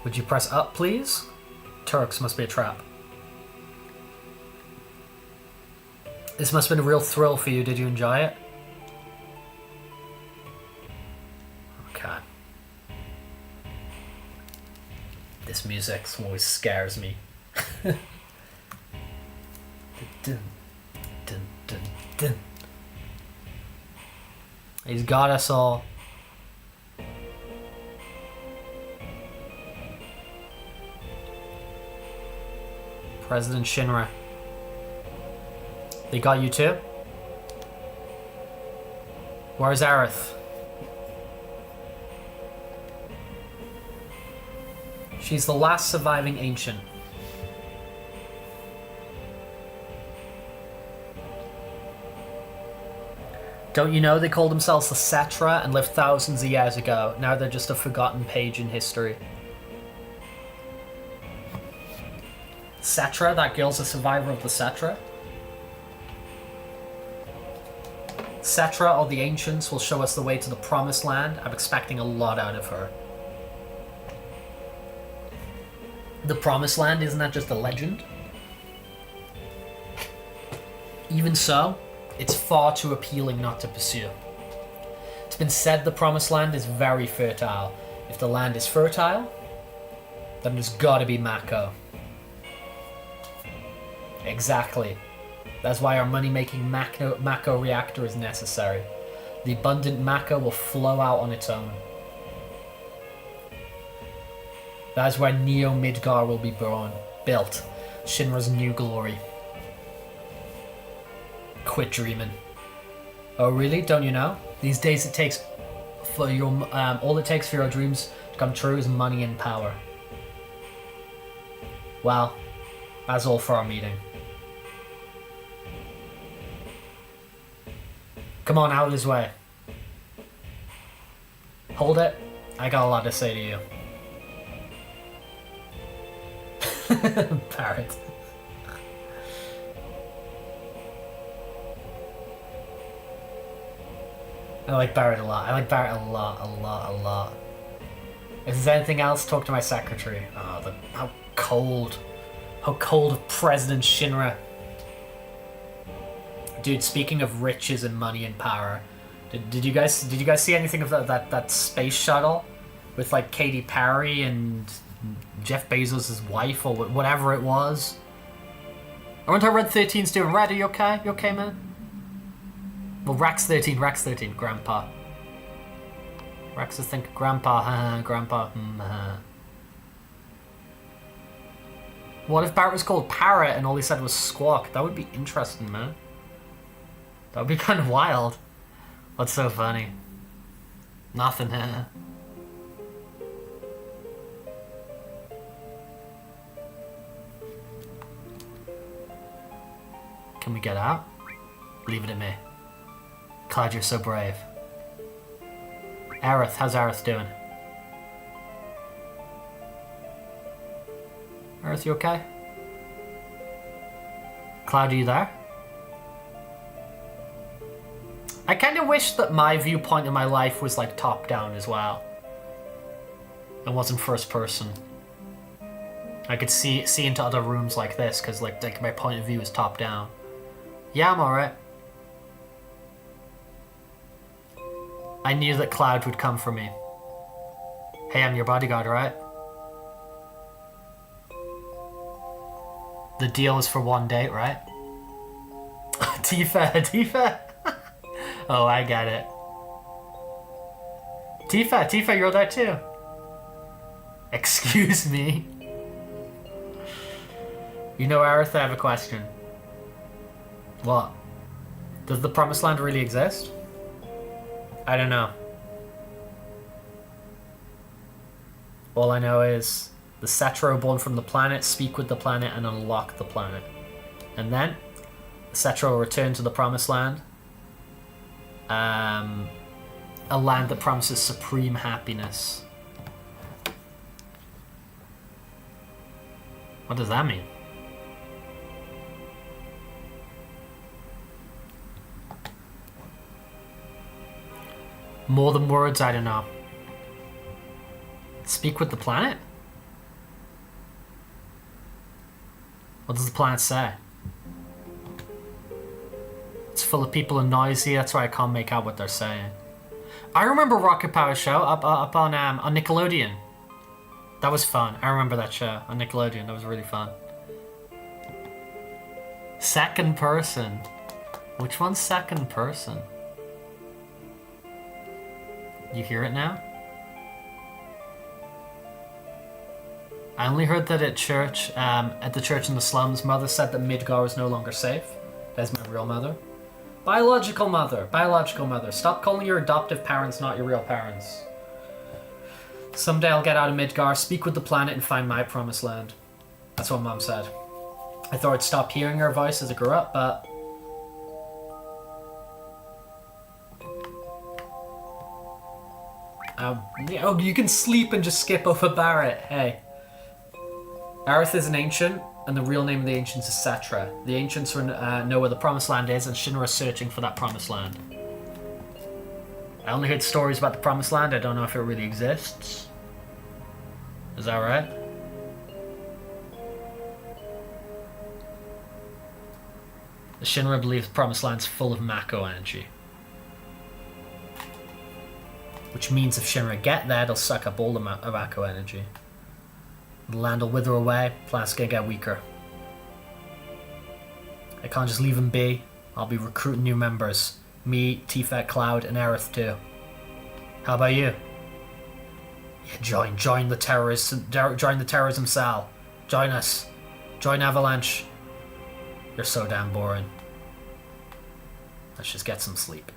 Would you press up, please? Turks must be a trap. This must have been a real thrill for you. Did you enjoy it? Okay. This music always scares me. Dun, dun, dun, dun. He's got us all. President Shinra. They got you too? Where's Aerith? She's the last surviving ancient. Don't you know they called themselves the Cetra and lived thousands of years ago? Now they're just a forgotten page in history. Cetra? That girl's a survivor of the Cetra? Cetra or the Ancients will show us the way to the Promised Land. I'm expecting a lot out of her. The Promised Land, isn't that just a legend? Even so, it's far too appealing not to pursue. It's been said the Promised Land is very fertile. If the land is fertile, then there's gotta be Mako. Exactly. That's why our money-making Mako reactor is necessary. The abundant Mako will flow out on its own. That is where Neo Midgar will be built. Shinra's new glory. Quit dreaming. Oh really? Don't you know? These days it takes for your all it takes for your dreams to come true is money and power. Well, that's all for our meeting. Come on, out of his way. Hold it. I got a lot to say to you. Parrot. I like Barrett a lot. I like Barrett a lot. If there's anything else, talk to my secretary. Oh, how cold of President Shinra. Dude, speaking of riches and money and power, did you guys see anything of that space shuttle with like Katy Perry and Jeff Bezos' wife or whatever it was? I wonder how Red 13's doing. Red, are you okay? You okay, man? Well, Rax 13, Grandpa. Rax is thinking, Grandpa, Grandpa, What if Barrett was called Parrot and all he said was Squawk? That would be interesting, man. That would be kind of wild. What's so funny? Nothing, huh? Can we get out? Leave it to me. Cloud, you're so brave. Aerith, how's Aerith doing? Aerith, you okay? Cloud, are you there? I kind of wish that my viewpoint in my life was like top down as well. It wasn't first person. I could see into other rooms like this because like my point of view is top down. Yeah, I'm alright. I knew that Cloud would come for me. Hey, I'm your bodyguard, right? The deal is for one date, right? Tifa. Oh, I get it. Tifa, you're there too. Excuse me. You know, Aerith, I have a question. What? Does the Promised Land really exist? I don't know. All I know is the Cetra born from the planet, speak with the planet, and unlock the planet. And then the Cetra will return to the Promised Land. A land that promises supreme happiness. What does that mean? More than words, I don't know. Speak with the planet? What does the planet say? It's full of people and noisy, that's why I can't make out what they're saying. I remember Rocket Power Show up on Nickelodeon. That was fun. I remember that show on Nickelodeon. That was really fun. Second person. Which one's second person? You hear it now? I only heard that at church, at the church in the slums, Mother said that Midgar was no longer safe. That's my real mother. Biological mother. Stop calling your adoptive parents not your real parents. Someday I'll get out of Midgar, speak with the planet, and find my promised land. That's what Mom said. I thought I'd stop hearing her voice as I grew up, but... oh, you can sleep and just skip over Barret. Hey. Aerith is an ancient, and the real name of the ancients is Cetra. The ancients know where the Promised Land is, and Shinra is searching for that Promised Land. I only heard stories about the Promised Land. I don't know if it really exists. Is that right? The Shinra believes the Promised Land's full of Mako energy. Which means if Shinra get there, they'll suck up all the Mako energy. The land will wither away, planet's gonna get weaker. I can't just leave them be. I'll be recruiting new members. Me, Tifa, Cloud, and Aerith too. How about you? Yeah, join the terrorism cell. Join us. Join Avalanche. You're so damn boring. Let's just get some sleep.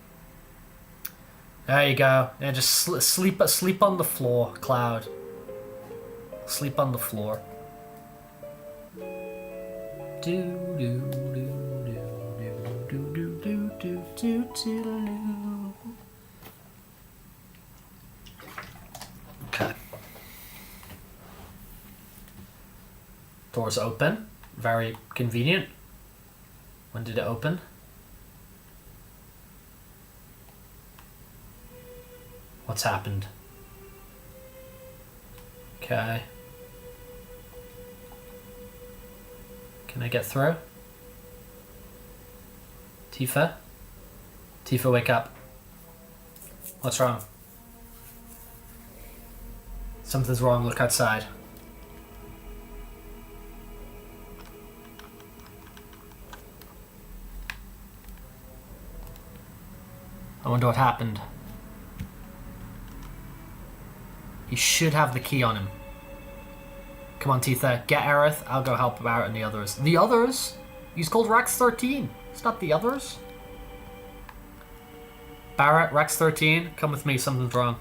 There you go. Yeah, just sleep on the floor, Cloud. Sleep on the floor. Okay. Doors open. Very convenient. When did it open? What's happened? Okay. Can I get through? Tifa? Tifa, wake up. What's wrong? Something's wrong, look outside. I wonder what happened. He should have the key on him. Come on, Tifa, get Aerith. I'll go help Barret and the others. The others? He's called Rex 13. It's not the others. Barrett, Rex 13, come with me, something's wrong.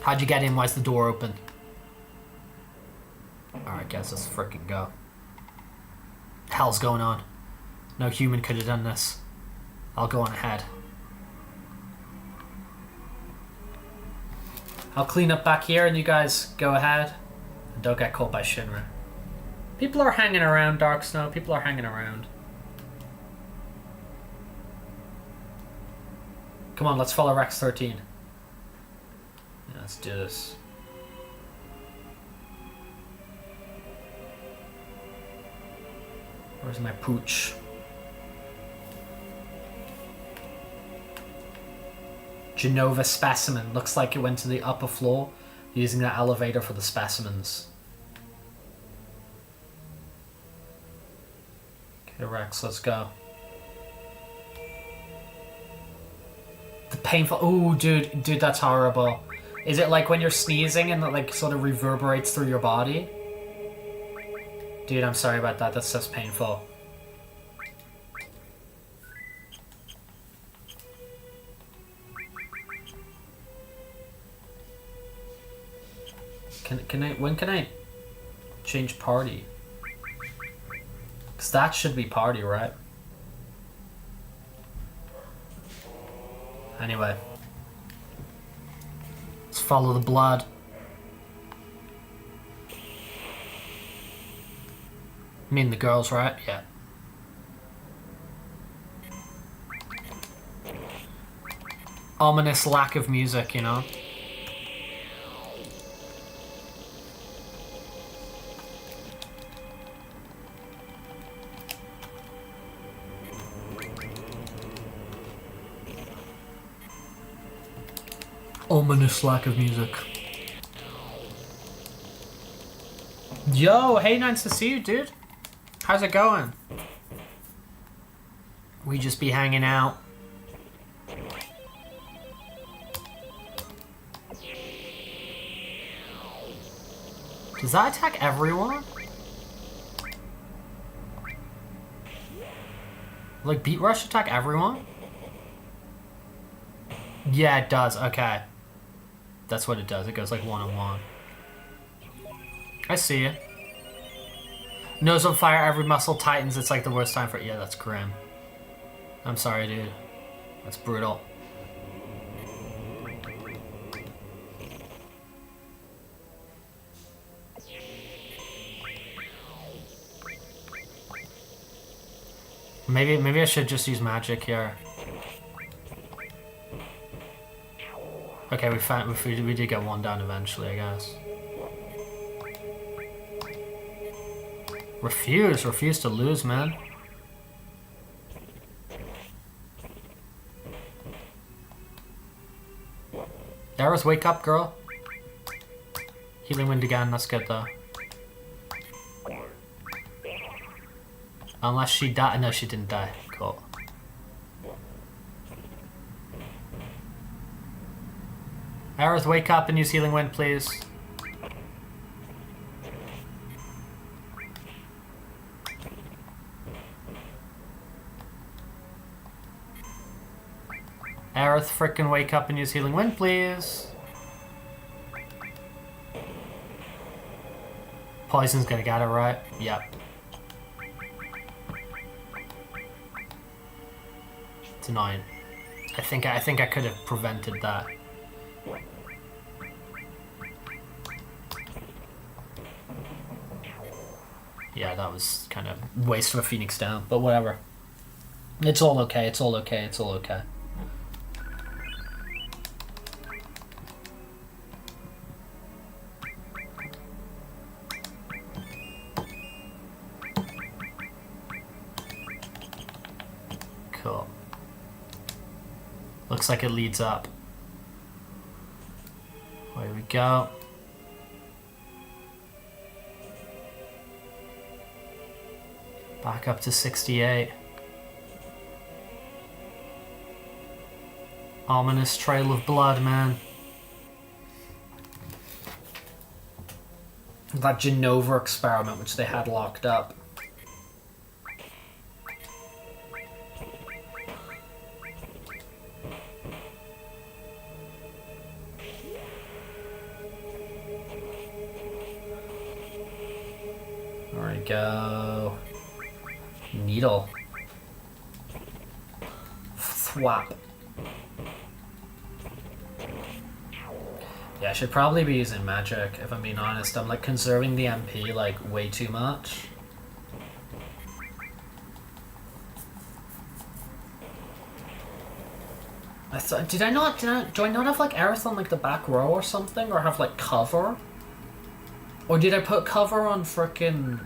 How'd you get in? Why's the door open? Alright, guys, let's frickin' go. The hell's going on? No human could have done this. I'll go on ahead. I'll clean up back here and you guys go ahead. And don't get caught by Shinra. People are hanging around, Dark Snow. People are hanging around. Come on, let's follow Rex 13. Yeah, let's do this. Where's my pooch? Genova specimen. Looks like it went to the upper floor using the elevator for the specimens. Okay, Rex, let's go. The painful... Ooh, dude, that's horrible. Is it like when you're sneezing and it like sort of reverberates through your body? Dude, I'm sorry about that. That's just painful. When can I change party? Because that should be party, right? Anyway. Let's follow the blood. I mean the girls, right? Yeah. Ominous lack of music, you know? Ominous lack of music. Yo, hey, nice to see you, dude. How's it going? We just be hanging out. Does that attack everyone? Like, Beat Rush attack everyone? Yeah, it does. Okay. That's what it does. It goes like one-on-one. I see it. Nose on fire, every muscle tightens. It's like the worst time for... Yeah, that's grim. I'm sorry, dude. That's brutal. Maybe I should just use magic here. Okay, we did get one down eventually, I guess. Refuse to lose, man. Dara's wake up, girl. Healing wind again, that's good though. Unless she died. No, she didn't die. Cool. Aerith, wake up and use healing wind, please. Aerith, frickin' wake up and use healing wind, please. Poison's gonna get it right. Yep. It's annoying. I think I could have prevented that. Yeah, that was kind of waste of a Phoenix down, but whatever. It's all okay, it's all okay, it's all okay. Cool. Looks like it leads up. Away we go. Back up to 68. Ominous trail of blood, man. That Genova experiment, which they had locked up. go. Needle. Thwap. Yeah, I should probably be using magic, if I'm being honest. I'm like conserving the MP like way too much. I thought, do I not have like Aerith on like the back row or something, or have like cover? Or did I put cover on frickin'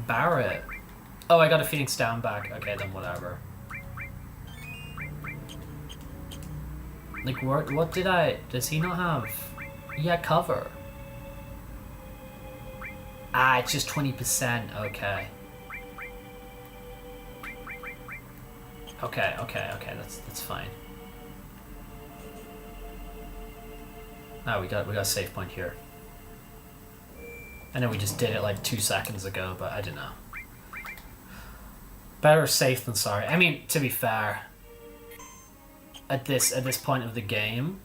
Barret? Oh, I got a Phoenix down back. Okay, then whatever. Like, what did I... Does he not have... Yeah, cover. Ah, it's just 20%. Okay. Okay. That's fine. Ah, we got a save point here. I know we just did it like 2 seconds ago, but I don't know. Better safe than sorry. I mean, to be fair, at this point of the game,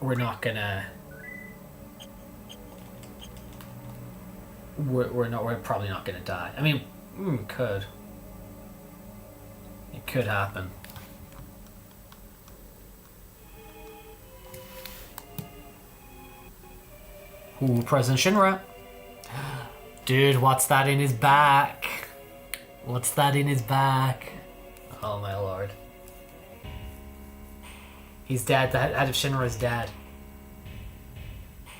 we're not gonna. We're probably not gonna die. I mean, could. It could happen. Ooh, President Shinra. Dude, what's that in his back? What's that in his back? Oh my lord. He's dead. The head of Shinra is dead.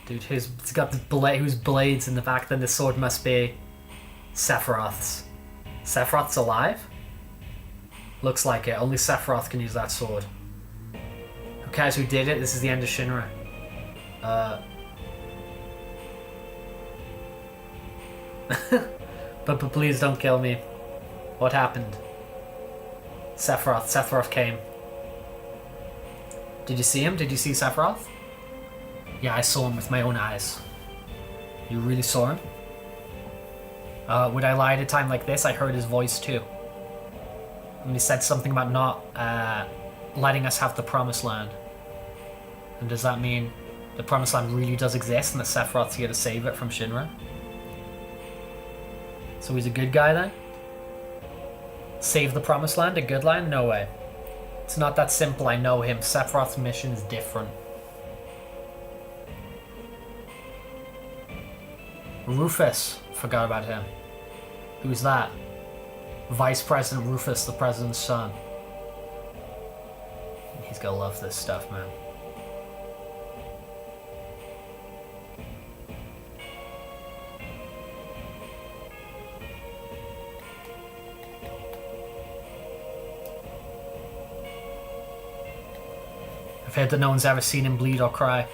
Dude, he's got the whose blades in the back, then the sword must be Sephiroth's. Sephiroth's alive? Looks like it. Only Sephiroth can use that sword. Who cares who did it? This is the end of Shinra. But please don't kill me. What happened? Sephiroth came. Did you see him? Did you see Sephiroth? Yeah, I saw him with my own eyes. You really saw him? Would I lie at a time like this? I heard his voice too. And he said something about not letting us have the Promised Land. And does that mean the Promised Land really does exist and that Sephiroth's here to save it from Shinra? So he's a good guy then? Save the Promised Land? A good line? No way. It's not that simple, I know him. Sephiroth's mission is different. Rufus. Forgot about him. Who's that? Vice President Rufus, the president's son. He's gonna love this stuff, man. I've heard that no one's ever seen him bleed or cry.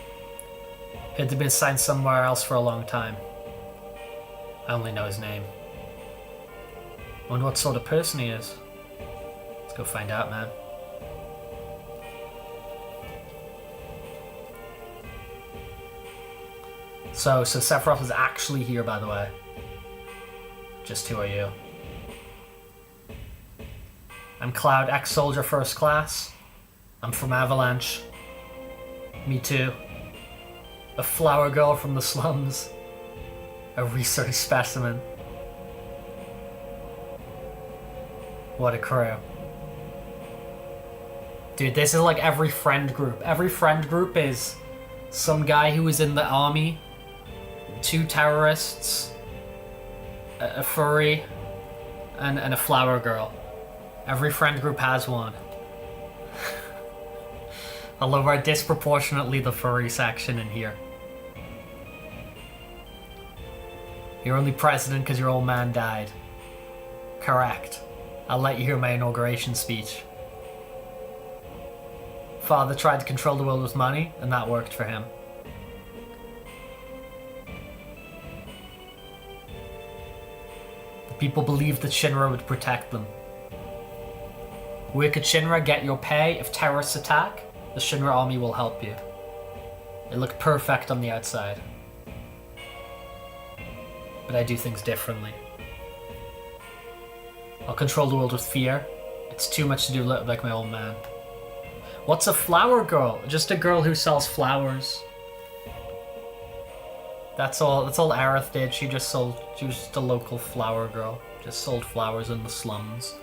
Heard they've been signed somewhere else for a long time. I only know his name. Wonder what sort of person he is. Let's go find out, man. So Sephiroth is actually here, by the way. Just who are you? I'm Cloud, ex-soldier first class. I'm from Avalanche. Me too. A flower girl from the slums. A research specimen. What a crew. Dude, this is like every friend group. Every friend group is some guy who was in the army, 2 terrorists, a furry, and a flower girl. Every friend group has one. Although we're disproportionately the furry section in here. You're only president because your old man died. Correct. I'll let you hear my inauguration speech. Father tried to control the world with money, and that worked for him. The people believed that Shinra would protect them. Wicked Shinra, get your pay. If terrorists attack, the Shinra army will help you. It looked perfect on the outside. But I do things differently. I'll control the world with fear. It's too much to do like my old man. What's a flower girl? Just a girl who sells flowers. That's all Aerith did. She was just a local flower girl. Just sold flowers in the slums.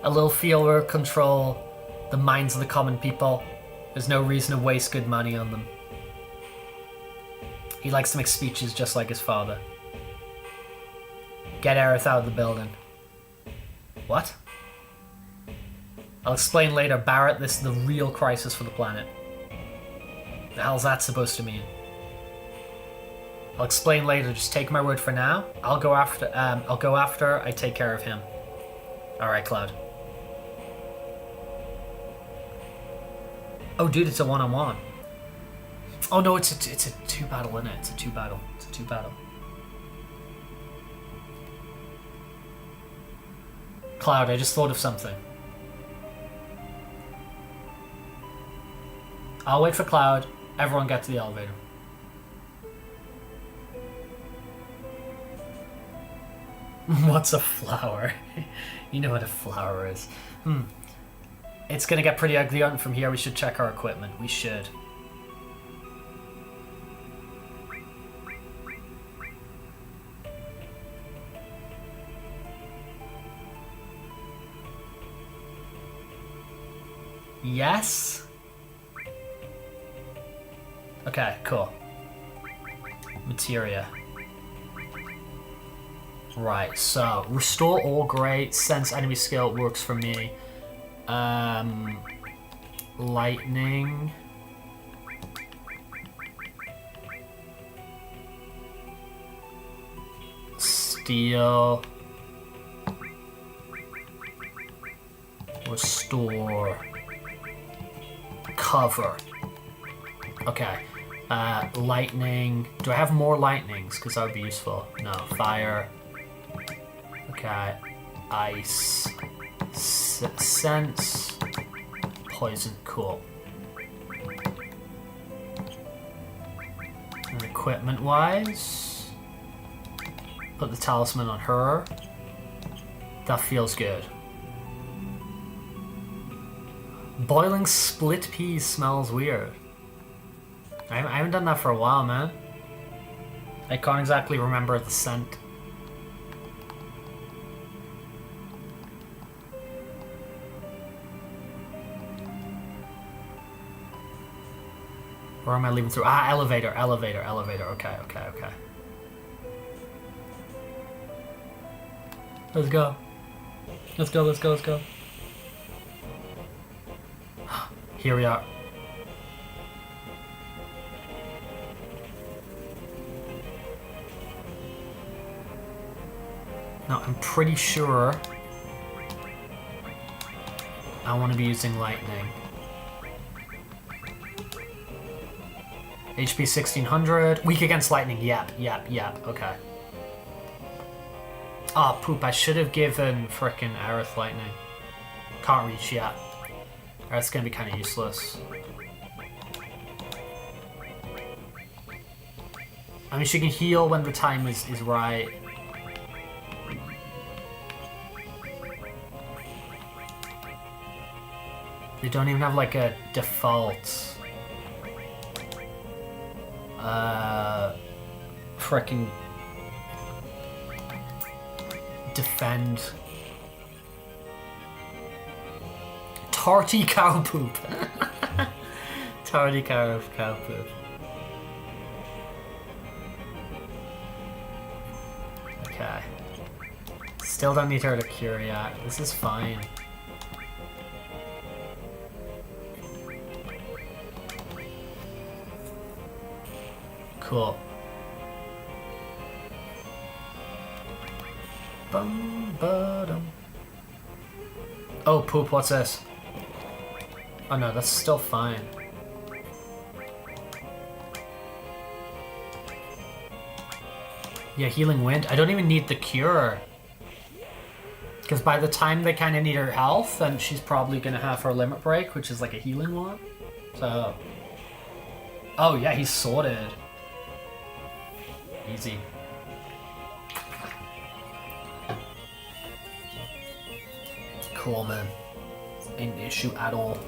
A little feeler control the minds of the common people. There's no reason to waste good money on them. He likes to make speeches just like his father. Get Aerith out of the building. What? I'll explain later, Barrett, this is the real crisis for the planet. The hell's that supposed to mean? I'll explain later, just take my word for now. I'll go after I take care of him. Alright, Cloud. Oh dude, it's a one-on-one. Oh no, it's a two battle, isn't it? It's a two battle. Cloud, I just thought of something. I'll wait for Cloud. Everyone get to the elevator. What's a flower? You know what a flower is. It's gonna get pretty ugly on from here. We should check our equipment. We should. Yes? Okay, cool. Materia. Right, so restore all great, sense enemy skill works for me. Lightning. Steel. Restore. Cover. Okay. Lightning. Do I have more lightnings? Because that would be useful. No. Fire. Okay. Ice. Sense. Poison. Cool. And equipment-wise, put the talisman on her. That feels good. Boiling split peas smells weird. I haven't done that for a while, man. I can't exactly remember the scent. Where am I leaving through? Ah, elevator. Okay. Let's go. Here we are. Now, I'm pretty sure I want to be using lightning. HP 1600. Weak against lightning. Yep. Okay. Oh, poop. I should have given frickin' Aerith lightning. Can't reach yet. Aerith's gonna be kind of useless. I mean, she can heal when the time is right. They don't even have like a default frickin' defend. Tarty cow poop. Tarty cow poop. Okay. Still don't need her to cure yet. This is fine. Cool. Oh, poop, what's this? Oh no, that's still fine. Yeah, healing wind. I don't even need the cure. Because by the time they kind of need her health, then she's probably going to have her limit break, which is like a healing one. So... Oh yeah, he's sorted. Easy. Cool, man. Ain't an issue at all.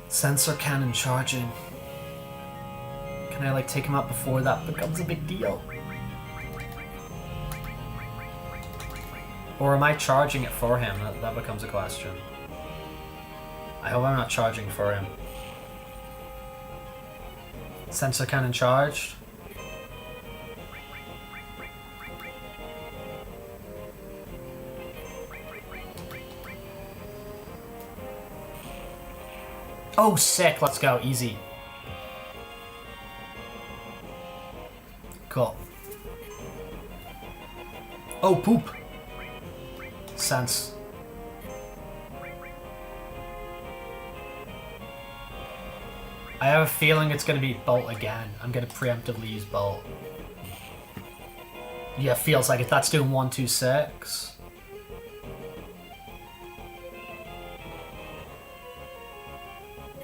Sensor cannon charging. Can I like take him out before that becomes a big deal? Or am I charging it for him? That becomes a question. I hope I'm not charging for him. Sensor cannon charged. Oh, sick. Let's go. Easy. Cool. Oh, poop. Sense. I have a feeling it's going to be Bolt again. I'm going to preemptively use Bolt. Yeah, feels like it. That's doing 1, 2, 6.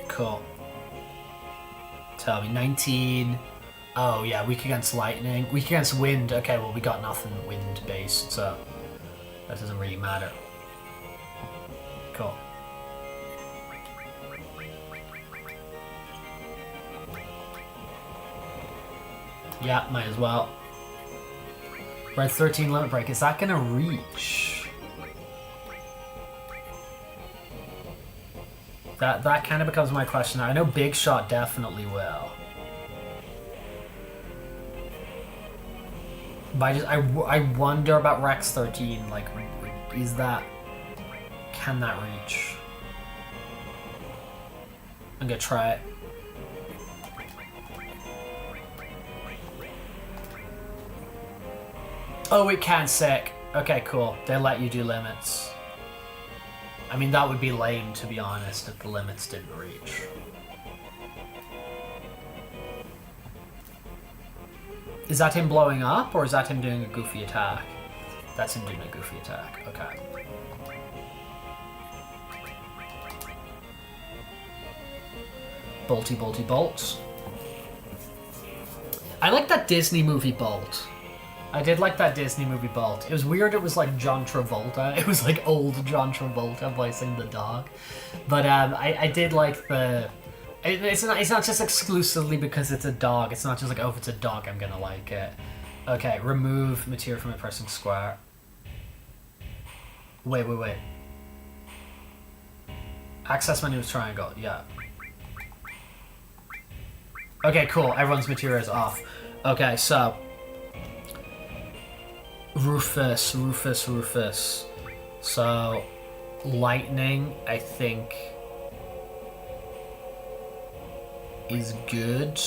Cool. Tell me, 19. Oh yeah, weak against lightning. Weak against wind. Okay, well we got nothing wind based, so that doesn't really matter. Cool. Yeah, might as well. Red 13 limit break. Is that gonna reach? That kind of becomes my question. I know Big Shot definitely will. But I wonder about Rex 13. Like, is that... Can that reach? I'm gonna try it. Oh, it can, sick. Okay, cool. They let you do limits. I mean, that would be lame, to be honest, if the limits didn't reach. Is that him blowing up, or is that him doing a goofy attack? That's him doing a goofy attack. Okay. Bolty, bolty, bolts. I like that Disney movie Bolt. I did like that Disney movie Bolt. It was weird it was like John Travolta. It was like old John Travolta voicing the dog. But I did like the... It's not just exclusively because it's a dog. It's not just like, oh, if it's a dog, I'm gonna like it. Okay, remove material from a pressing square. Wait. Access menu with triangle, yeah. Okay, cool. Everyone's material is off. Okay, so... Rufus. So, lightning, I think, is good.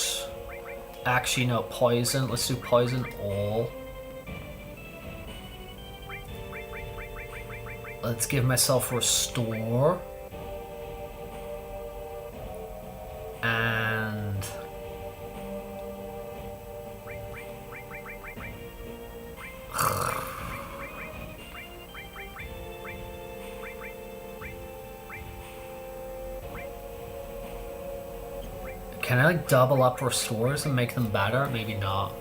Actually, no, poison. Let's do poison all. Let's give myself restore. And... Can I like double up restores and make them better? Maybe not.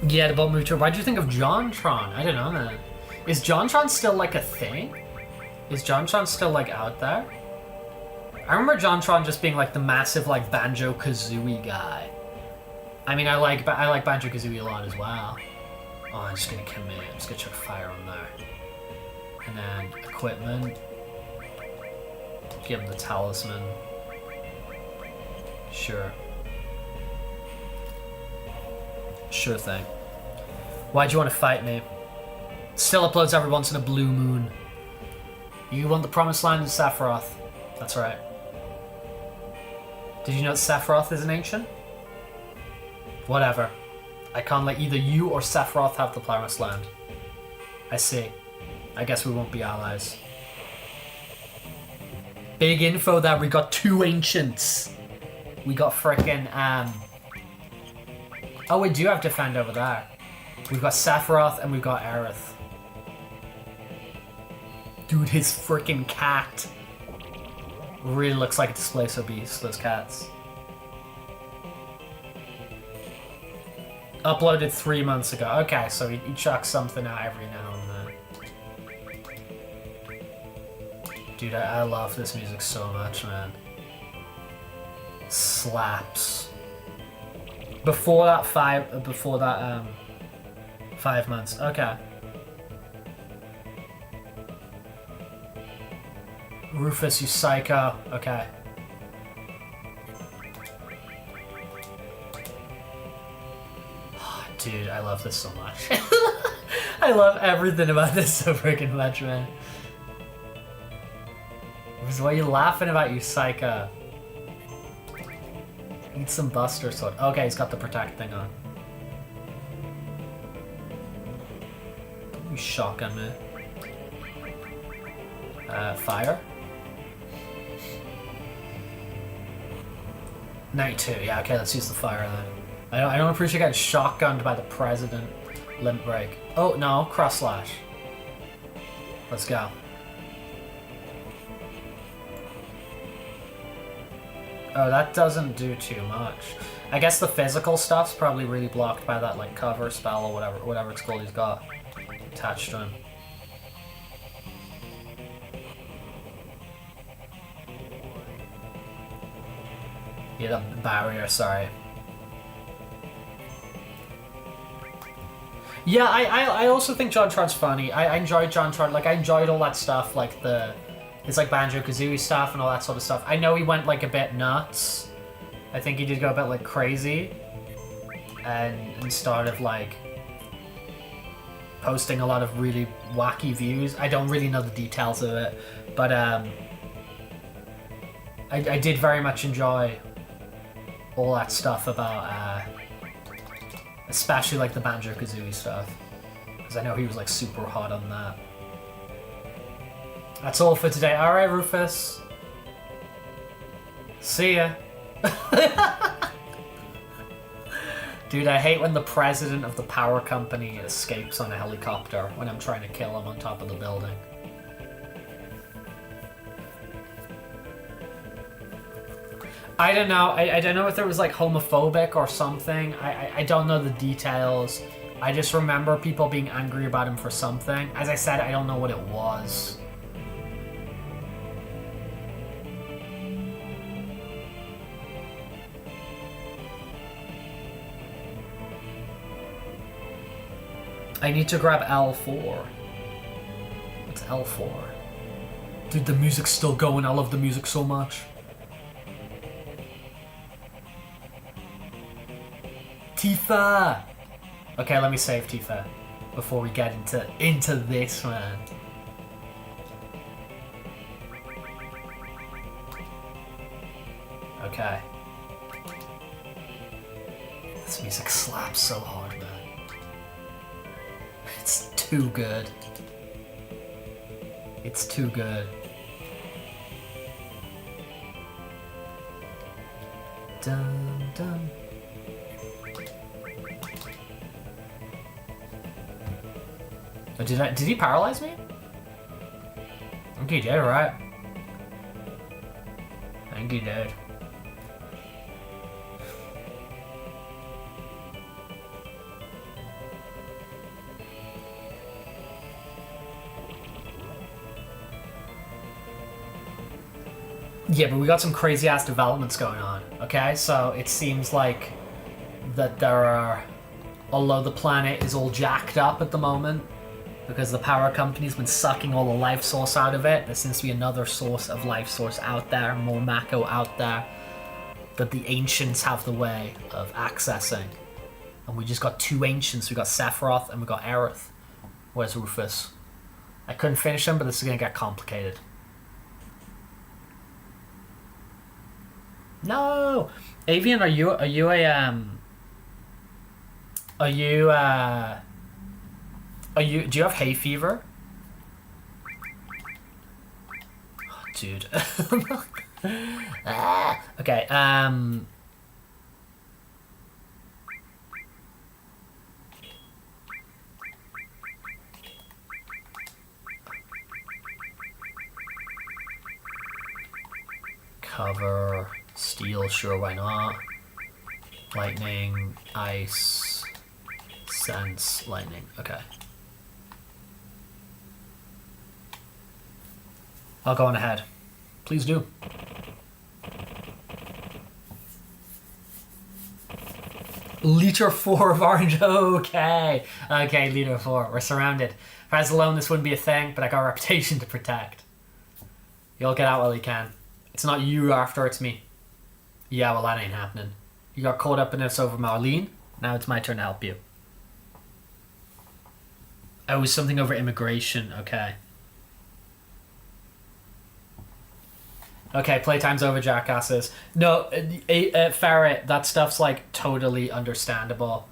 Yeah, the Bolt move to... Why'd you think of JonTron? I don't know, man. Is JonTron still like a thing? Is JonTron still like out there? I remember JonTron just being like the massive like Banjo-Kazooie guy. I mean, I like Banjo-Kazooie a lot as well. Oh, I'm just gonna commit. I'm just gonna chuck fire on there. And then equipment. Give him the talisman. Sure. Sure thing. Why'd you want to fight me? Still uploads every once in a blue moon. You want the promised land in Sephiroth. That's right. Did you know that Sephiroth is an ancient? Whatever. I can't let either you or Sephiroth have the promised land. I see. I guess we won't be allies. Big info that we got 2 ancients. We got frickin' Oh, we do have Defend over there. We've got Sephiroth and we've got Aerith. Dude, his frickin' cat really looks like a Displacer Beast, those cats. Uploaded 3 months ago. Okay, so he chucks something out every now and then. Dude, I love this music so much, man. slaps. Before that 5 months. Okay. Rufus, you psycho. Okay. Dude, I love this so much. I love everything about this so freaking much, man. What are you laughing about, you psycho? Eat some Buster Sword. Okay, he's got the protect thing on. You shotgun me. Fire? 92, yeah, okay, let's use the fire then. I don't appreciate getting shotgunned by the president. Limp break. Oh, no, cross slash. Let's go. Oh, that doesn't do too much. I guess the physical stuff's probably really blocked by that, like, cover spell or whatever it's called he's got attached to him. Yeah, the barrier, sorry. Yeah, I also think JonTron's funny. I enjoyed JonTron. Like, I enjoyed all that stuff, like it's like Banjo-Kazooie stuff and all that sort of stuff. I know he went, like, a bit nuts. I think he did go a bit, like, crazy. And started, like, posting a lot of really wacky views. I don't really know the details of it. But, I did very much enjoy all that stuff about, especially, like, the Banjo-Kazooie stuff. Because I know he was, like, super hot on that. That's all for today. Alright, Rufus. See ya. Dude, I hate when the president of the power company escapes on a helicopter when I'm trying to kill him on top of the building. I don't know. I don't know if it was, like, homophobic or something. I don't know the details. I just remember people being angry about him for something. As I said, I don't know what it was. I need to grab L4. What's L4? Dude, the music's still going. I love the music so much. Tifa! Okay, let me save Tifa before we get into this, man. Okay. This music slaps so hard, man. It's too good. It's too good. Dun dun. Oh, did he paralyze me? I think he did, right? I think he did. Yeah, but we got some crazy ass developments going on, okay? So it seems like that there are, although the planet is all jacked up at the moment, because the power company's been sucking all the life source out of it, there seems to be another source of life source out there, more Mako out there, that the ancients have the way of accessing. And we just got two ancients, we got Sephiroth and we got Aerith. Where's Rufus? I couldn't finish him, but this is gonna get complicated. No! Avian, do you have hay fever? Oh, dude. Okay, cover, steel, sure, why not? Lightning, ice, sense, lightning, okay. I'll go on ahead. Please do. Liter 4 of orange. Okay. Okay, liter 4. We're surrounded. If I was alone, this wouldn't be a thing, but I got a reputation to protect. You'll get out while you can. It's not you after, it's me. Yeah, well, that ain't happening. You got caught up in this over Marlene. Now it's my turn to help you. Oh, it was something over immigration. Okay. Okay, playtime's over, jackasses. No, Ferret, that stuff's like totally understandable.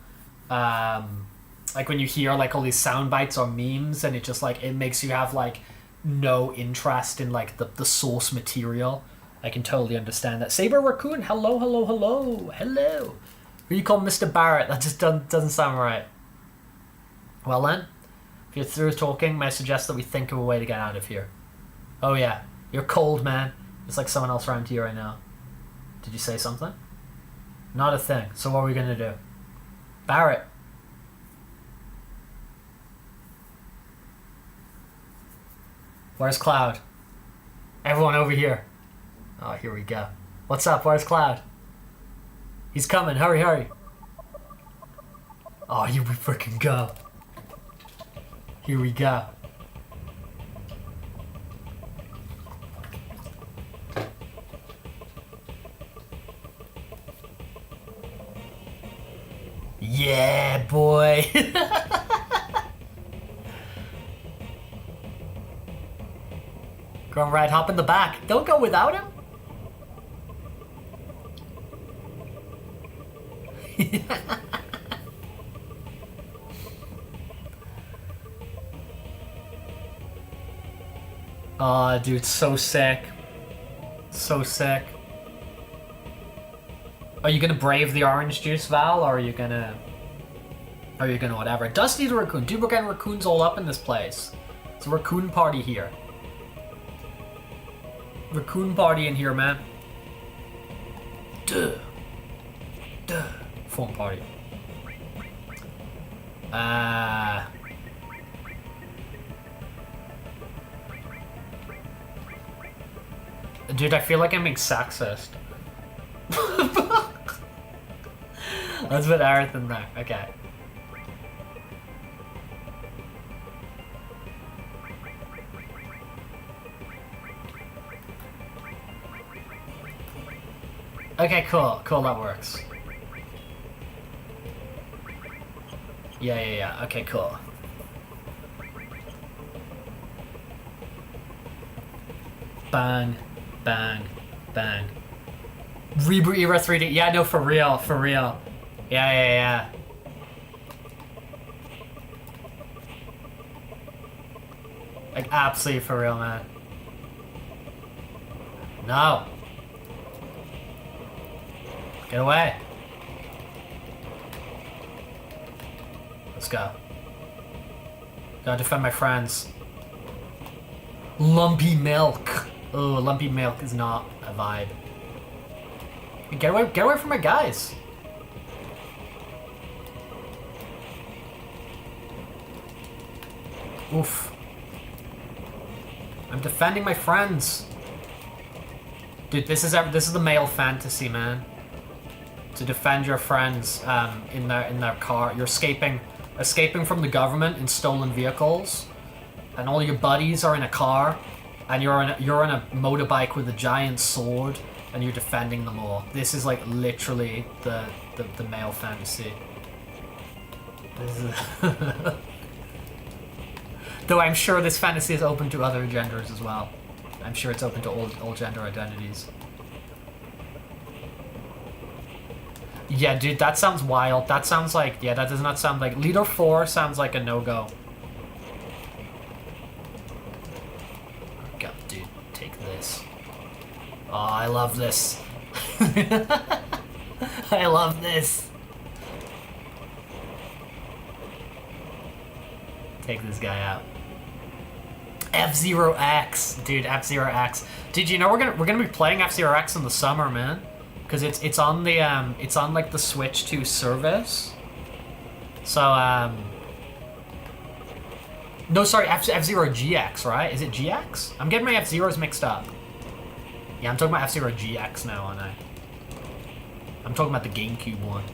Like when you hear like all these sound bites or memes, and it just like it makes you have like no interest in like the source material. I can totally understand that. Saber Raccoon, hello, hello, hello, hello. Who you call Mr. Barrett? That just doesn't sound right. Well then, if you're through talking, may I suggest that we think of a way to get out of here. Oh yeah, you're cold, man. It's like someone else around you right now. Did you say something? Not a thing. So what are we gonna do? Barrett. Where's Cloud? Everyone over here. Oh, here we go. What's up? Where's Cloud? He's coming. Hurry, hurry. Oh, here we freaking go. Here we go. Yeah, boy. Go on, Red, hop in the back. Don't go without him. Oh, dude, so sick. So sick. Are you gonna brave the orange juice, Val, or are you gonna whatever? Dusty the raccoon. Dude, we're getting raccoons all up in this place. It's a raccoon party here. Raccoon party in here, man. Duh. Duh. Phone party. Dude, I feel like I'm being sexist. That's a bit arrogant than that. Okay. Okay, cool. Cool, that works. Yeah. Okay, cool. Bang, bang, bang. Reboot era 3D. Yeah, no, for real, for real. Yeah. Like, absolutely for real, man. No. Get away. Let's go. Gotta defend my friends. Lumpy milk. Oh, lumpy milk is not a vibe. Get away from my guys. Oof. I'm defending my friends. Dude, this is the male fantasy, man. To defend your friends in their car. You're escaping from the government in stolen vehicles, and all your buddies are in a car, and you're on a motorbike with a giant sword, and you're defending them all. This is like literally the male fantasy. This is though I'm sure this fantasy is open to other genders as well. I'm sure it's open to all gender identities. Yeah, dude, that sounds wild. That sounds like, yeah, that does not sound like... Leader 4 sounds like a no-go. God, dude, take this. Oh, I love this. I love this. Take this guy out. F-Zero X, dude, F-Zero X. Dude, you know we're gonna be playing F-Zero X in the summer, man. Because it's on the it's on like the Switch 2 service. So no, sorry, F-Zero GX, right? Is it GX? I'm getting my F-Zeros mixed up. Yeah, I'm talking about F-Zero GX now, aren't I? I'm talking about the GameCube one.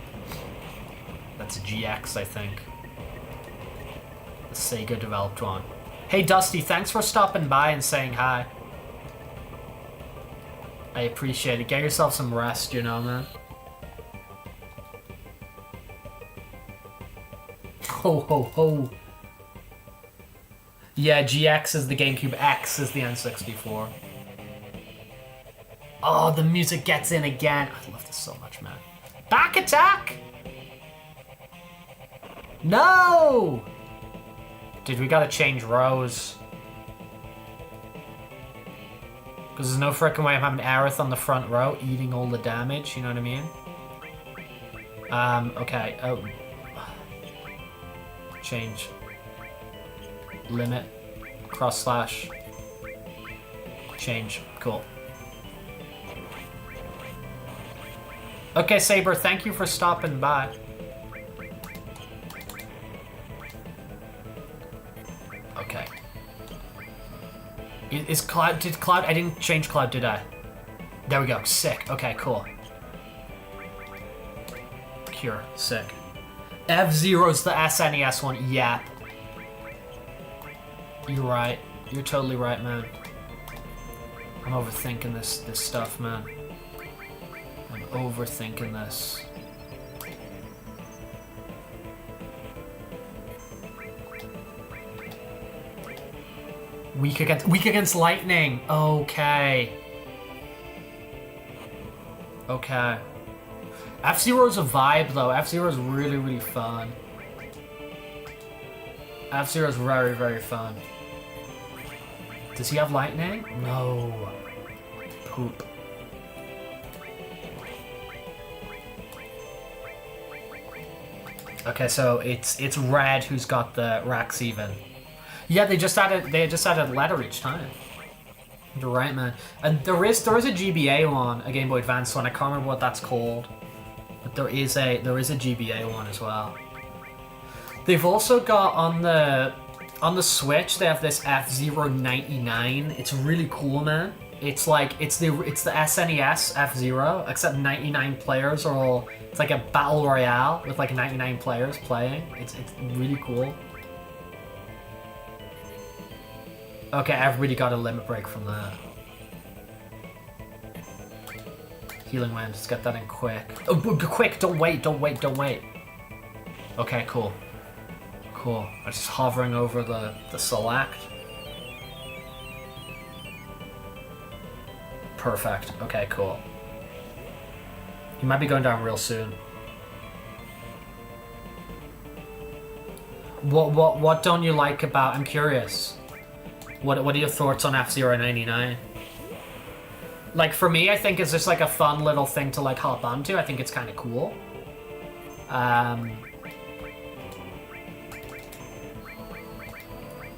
That's GX, I think. The Sega developed one. Hey Dusty, thanks for stopping by and saying hi. I appreciate it. Get yourself some rest, you know, man. Ho ho ho. Yeah, GX is the GameCube, X is the N64. Oh, the music gets in again. I love this so much, man. Back attack! No! Dude, we gotta change rows. Because there's no frickin' way I'm having Aerith on the front row eating all the damage, you know what I mean? Okay. Oh. Change. Limit. Cross slash. Change. Cool. Okay, Saber, thank you for stopping by. Okay. Is Cloud... Did Cloud... I didn't change Cloud, did I? There we go. Sick. Okay, cool. Cure. Sick. F-Zero's the SNES one. Yep. You're right. You're totally right, man. I'm overthinking this stuff, man. I'm overthinking this. Weak against lightning. Okay. Okay. F-Zero's a vibe though. F-Zero's really, really fun. F-Zero's very, very fun. Does he have lightning? No. Poop. Okay, so it's Red who's got the racks even. Yeah, they just added a letter each time. You're right, man. And there is a GBA one, a Game Boy Advance one. I can't remember what that's called, but there is a GBA one as well. They've also got on the Switch. They have this F-Zero 99. It's really cool, man. It's like it's the SNES F-Zero, except 99 players are all. It's like a battle royale with like 99 players playing. It's really cool. Okay, everybody got a limit break from that. Healing Wind, let's get that in quick. Oh, quick, don't wait. Okay, cool. Cool. I'm just hovering over the select. Perfect. Okay, cool. He might be going down real soon. What don't you like about... I'm curious. What are your thoughts on F-Zero 99? Like, for me, I think it's just like a fun little thing to like hop onto. I think it's kind of cool. And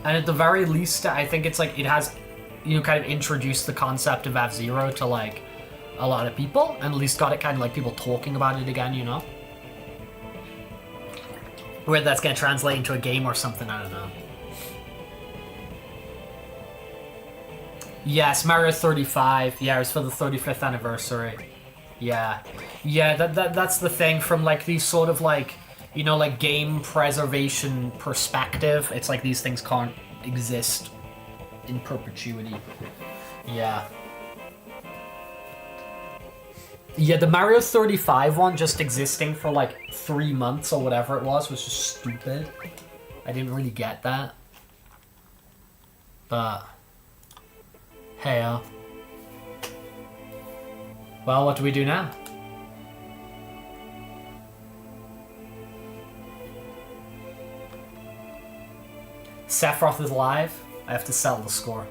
at the very least, I think it's like it has, you know, kind of introduced the concept of F-Zero to like a lot of people, and at least got it kind of like people talking about it again, you know? Whether that's going to translate into a game or something, I don't know. Yes, Mario 35. Yeah, it was for the 35th anniversary. Yeah. Yeah, that's the thing from like these sort of like, you know, like game preservation perspective. It's like these things can't exist in perpetuity. Yeah. Yeah, the Mario 35 one just existing for like 3 months or whatever it was just stupid. I didn't really get that. But... hey, well, what do we do now? Sephiroth is live. I have to sell the score.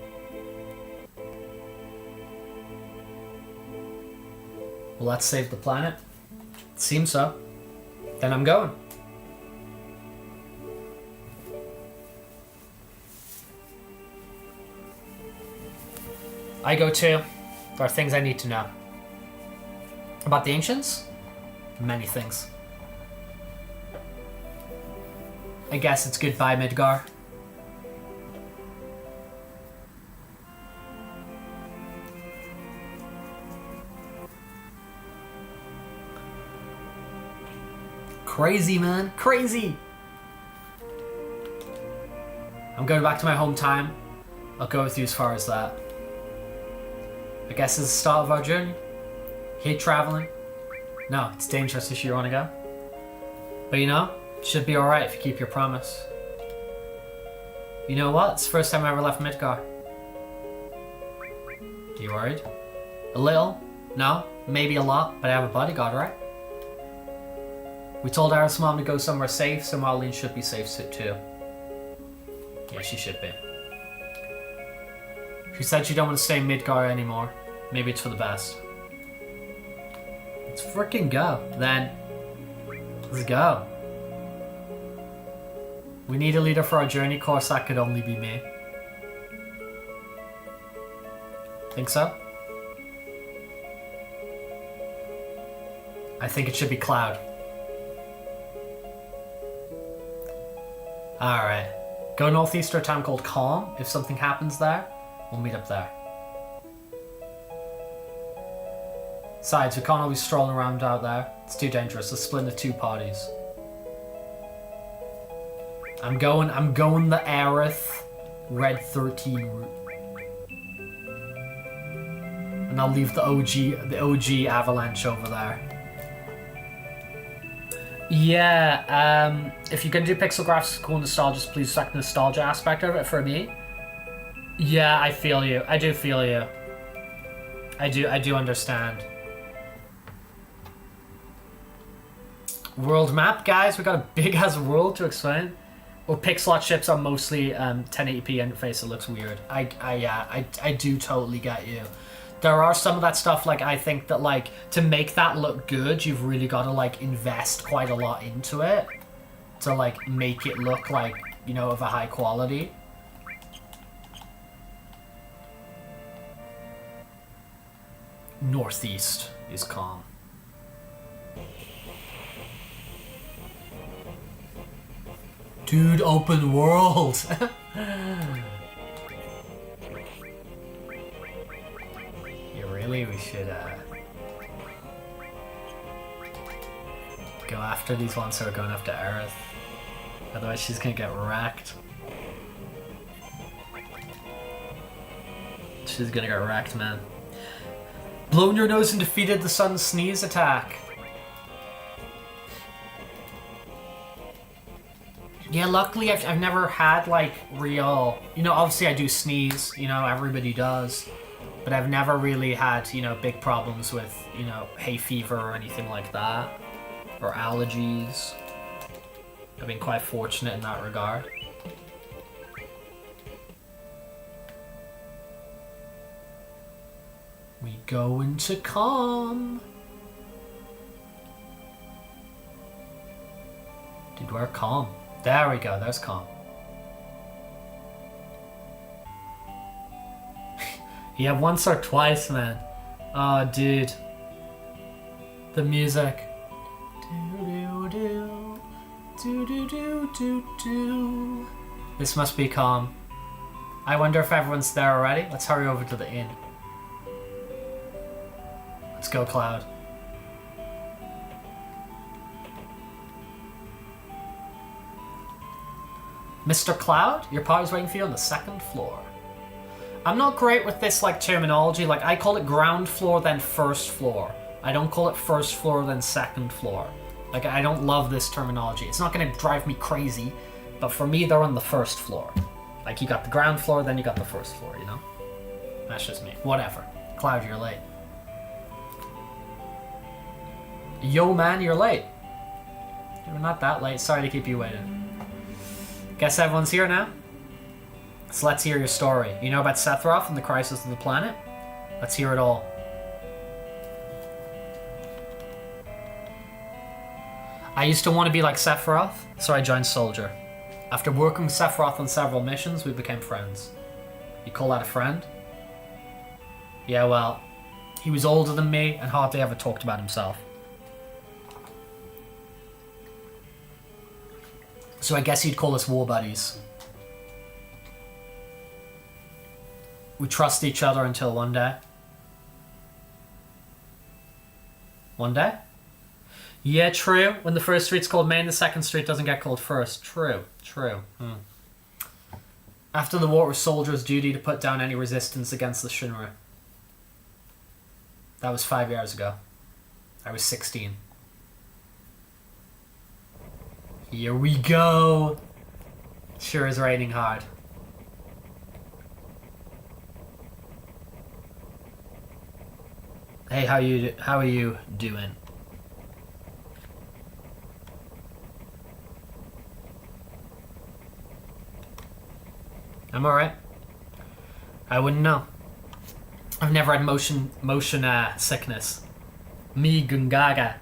Well, let's save the planet. It seems so. Then I'm going. I go too. There are things I need to know. About the ancients? Many things. I guess it's goodbye, Midgar. Crazy, man. Crazy! I'm going back to my hometown. I'll go with you as far as that. I guess it's the start of our journey. Hate traveling. No, it's dangerous if you want to go. But you know, it should be alright if you keep your promise. You know what? It's the first time I ever left Midgar. Are you worried? A little? No? Maybe a lot, but I have a bodyguard, right? We told Aris' mom to go somewhere safe, so Marlene should be safe too. Yeah, she should be. She said she don't want to stay in Midgar anymore. Maybe it's for the best. Let's freaking go, then. Let's go. We need a leader for our journey course. That could only be me. Think so? I think it should be Cloud. Alright. Go northeast to a town called Calm. If something happens there, we'll meet up there. Besides, we can't always stroll around out there. It's too dangerous. Let's split into two parties. I'm going the Aerith Red 13 route. And I'll leave the OG Avalanche over there. Yeah, if you're gonna do pixel graphics, cool nostalgia, please select the nostalgia aspect of it for me. Yeah, I feel you. I do feel you. I do understand. World map, guys. We got a big ass world to explain. Well, pixel art ships are mostly 1080p interface. It looks weird. I do totally get you. There are some of that stuff, like, I think that, like, to make that look good, you've really got to, like, invest quite a lot into it to, like, make it look like, you know, of a high quality. Northeast is Calm. Dude, open world! Really, we should go after these ones who are going after Aerith. Otherwise she's gonna get wrecked. She's gonna get wrecked, man. Blown your nose and defeated the sun's sneeze attack. Yeah, luckily I've never had, like, real... You know, obviously I do sneeze, you know, everybody does. But I've never really had, you know, big problems with, you know, hay fever or anything like that. Or allergies. I've been quite fortunate in that regard. We go into Calm. Dude, where Calm? There we go, there's Calm. Yeah, once or twice, man. Oh, dude. The music. This must be Calm. I wonder if everyone's there already. Let's hurry over to the inn. Let's go, Cloud. Mr. Cloud, your party's waiting for you on the second floor. I'm not great with this, like, terminology. Like, I call it ground floor, then first floor. I don't call it first floor, then second floor. Like, I don't love this terminology. It's not gonna drive me crazy, but for me, they're on the first floor. Like, you got the ground floor, then you got the first floor, you know? That's just me. Whatever. Cloud, you're late. Yo, man, you're late. You're not that late. Sorry to keep you waiting. Guess everyone's here now? So let's hear your story. You know about Sephiroth and the crisis of the planet? Let's hear it all. I used to want to be like Sephiroth, so I joined Soldier. After working with Sephiroth on several missions, we became friends. You call that a friend? Yeah, well, he was older than me and hardly ever talked about himself. So I guess you'd call us war buddies. We trust each other until one day. One day? Yeah, true. When the first street's called main, the second street doesn't get called first. True. After the war, it was soldiers' duty to put down any resistance against the Shinra. That was 5 years ago. I was 16. Here we go. Sure is raining hard. Hey, how are you doing? I'm alright. I wouldn't know. I've never had motion sickness. Me Gungaga.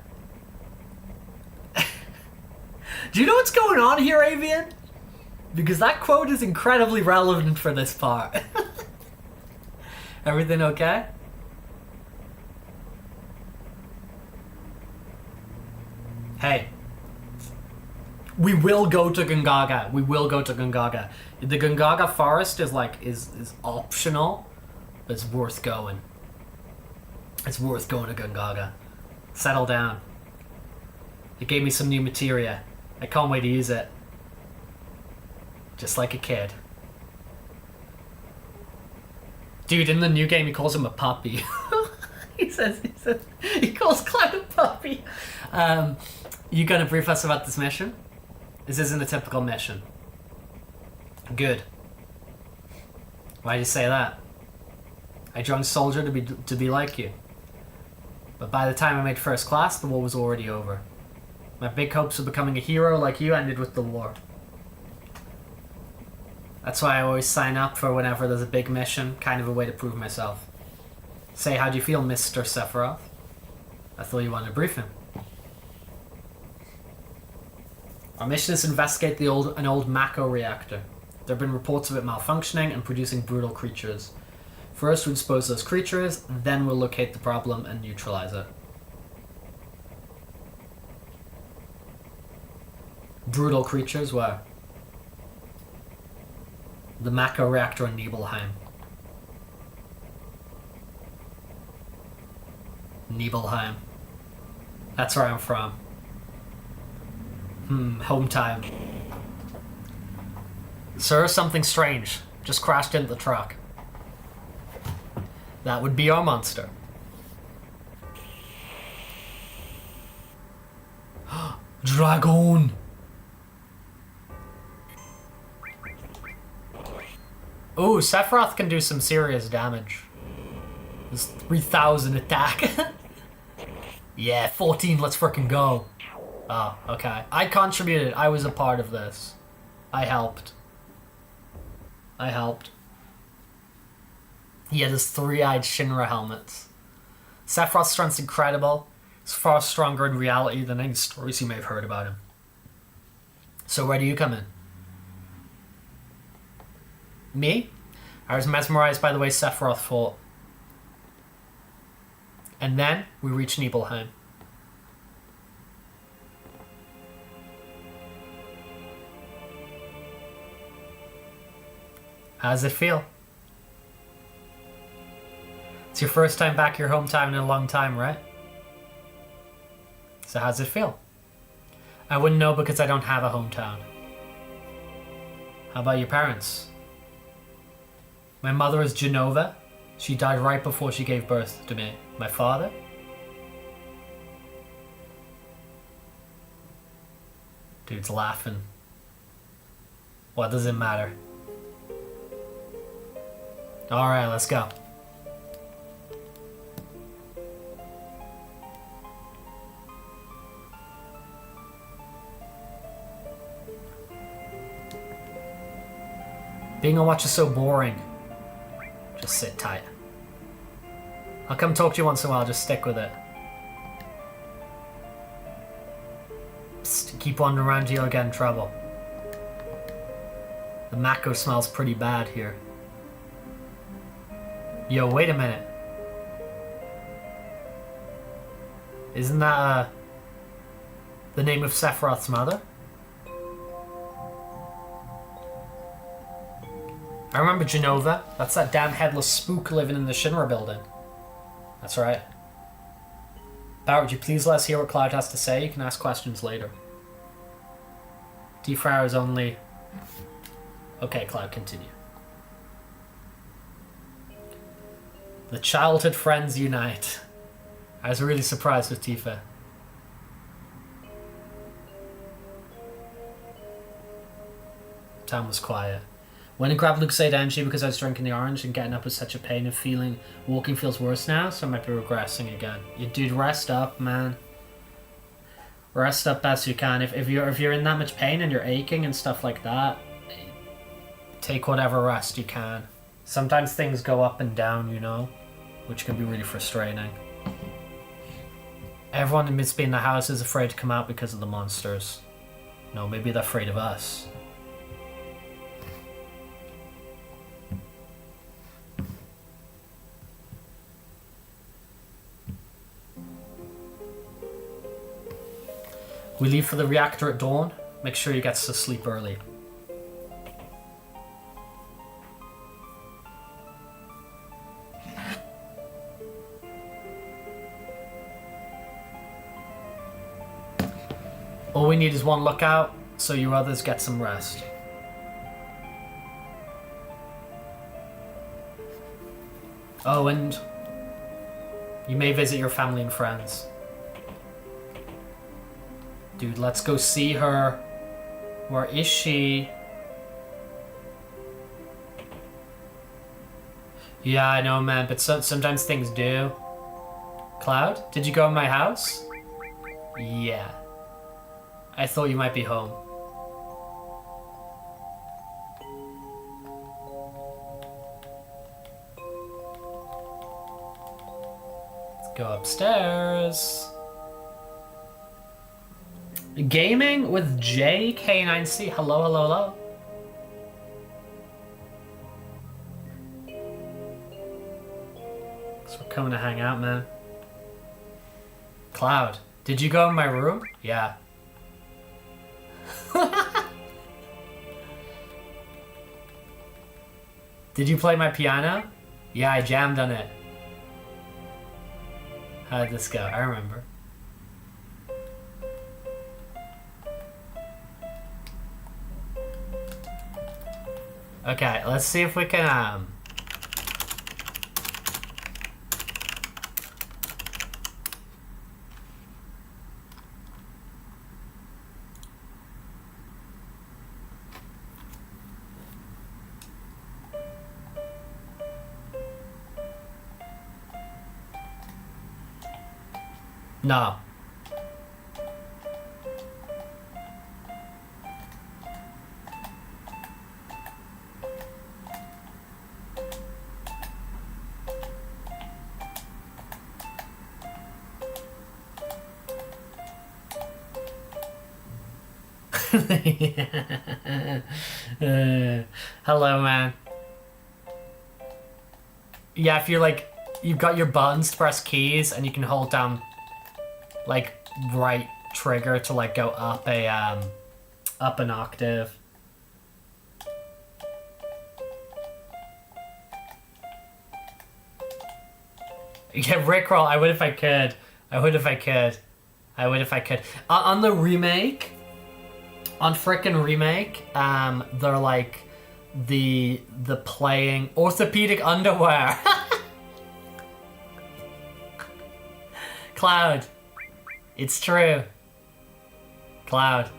Do you know what's going on here, Avian? Because that quote is incredibly relevant for this part. Everything okay? Hey. We will go to Gungaga. We will go to Gungaga. The Gungaga forest is like is optional, but it's worth going. It's worth going to Gungaga. Settle down. It gave me some new materia. I can't wait to use it. Just like a kid. Dude, in the new game he calls him a puppy. he calls Cloud a puppy. You gonna brief us about this mission? This isn't a typical mission. Good. Why'd you say that? I joined soldier to be like you. But by the time I made first class, the war was already over. My big hopes of becoming a hero like you ended with the war. That's why I always sign up for whenever there's a big mission, kind of a way to prove myself. Say, how do you feel, Mr. Sephiroth? I thought you wanted to brief him. Our mission is to investigate an old Mako reactor. There have been reports of it malfunctioning and producing brutal creatures. First, we'll dispose those creatures, then we'll locate the problem and neutralize it. Brutal creatures? Where? The Mako reactor in Nibelheim. Nibelheim. That's where I'm from. Home time. Sir, something strange. Just crashed into the truck. That would be our monster. Dragon! Ooh, Sephiroth can do some serious damage. There's 3,000 attack. Yeah, 14, let's frickin' go. Oh, okay. I contributed. I was a part of this. I helped. Yeah, there's three-eyed Shinra helmets. Sephiroth's strength's incredible. He's far stronger in reality than any stories you may have heard about him. So where do you come in? Me? I was mesmerized by the way Sephiroth fought. And then we reached Nibelheim. How does it feel? It's your first time back your hometown in a long time, right? So how's it feel? I wouldn't know because I don't have a hometown. How about your parents? My mother is Genova. She died right before she gave birth to me. My father? Dude's laughing. What does it matter? Alright, let's go. Being on watch is so boring. Just sit tight. I'll come talk to you once in a while, just stick with it. Psst, keep wandering around, you'll get in trouble. The Mako smells pretty bad here. Yo, wait a minute. Isn't that, the name of Sephiroth's mother? I remember Genova. That's that damn headless spook living in the Shinra building. That's right. Barrett, would you please let us hear what Cloud has to say? You can ask questions later. D-Fryer is only... Okay, Cloud, continue. The childhood friends unite. I was really surprised with Tifa. Town was quiet. When I grabbed Luke's energy because I was drinking the orange and getting up was such a pain and feeling walking feels worse now, so I might be regressing again. You dude, rest up, man. Rest up best you can. If you're in that much pain and you're aching and stuff like that, take whatever rest you can. Sometimes things go up and down, you know, which can be really frustrating. Everyone admits being in the house is afraid to come out because of the monsters. No, maybe they're afraid of us. We leave for the reactor at dawn. Make sure you get to sleep early. All we need is one lookout, so you others get some rest. Oh, and you may visit your family and friends. Dude, let's go see her. Where is she? Yeah, I know, man, but sometimes things do. Cloud, did you go in my house? Yeah. I thought you might be home. Let's go upstairs. Gaming with JK9C. Hello, hello, hello. So we're coming to hang out, man. Cloud, did you go in my room? Yeah. Did you play my piano? Yeah, I jammed on it. How did this go? I remember. Okay, let's see if we can, No. Hello, man. Yeah, if you're like, you've got your buttons to press keys and you can hold down like right trigger to like go up a up an octave. Yeah, Rickroll, I would if I could. I would if I could. I would if I could. On the remake, on frickin' remake, they're like the playing orthopedic underwear. Cloud, it's true. Cloud,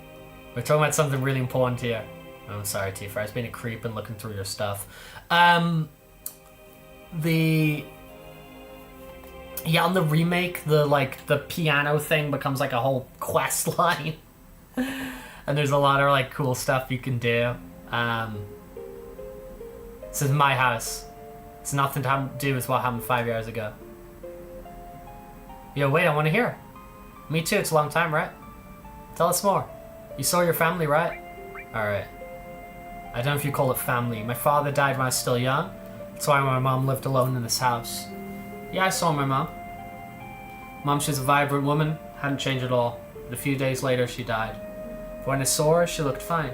we're talking about something really important here. Oh, I'm sorry, Tifa. I was being a creep and looking through your stuff. Yeah, on the remake, the piano thing becomes like a whole quest line. And there's a lot of like cool stuff you can do. This is my house. It's nothing to do with what happened 5 years ago. Yo, wait, I want to hear. Me too, it's a long time, right? Tell us more. You saw your family, right? Alright. I don't know if you call it family. My father died when I was still young. That's why my mom lived alone in this house. Yeah, I saw my mom. Mom, she's a vibrant woman. Hadn't changed at all. But a few days later, she died. But when I saw her, she looked fine.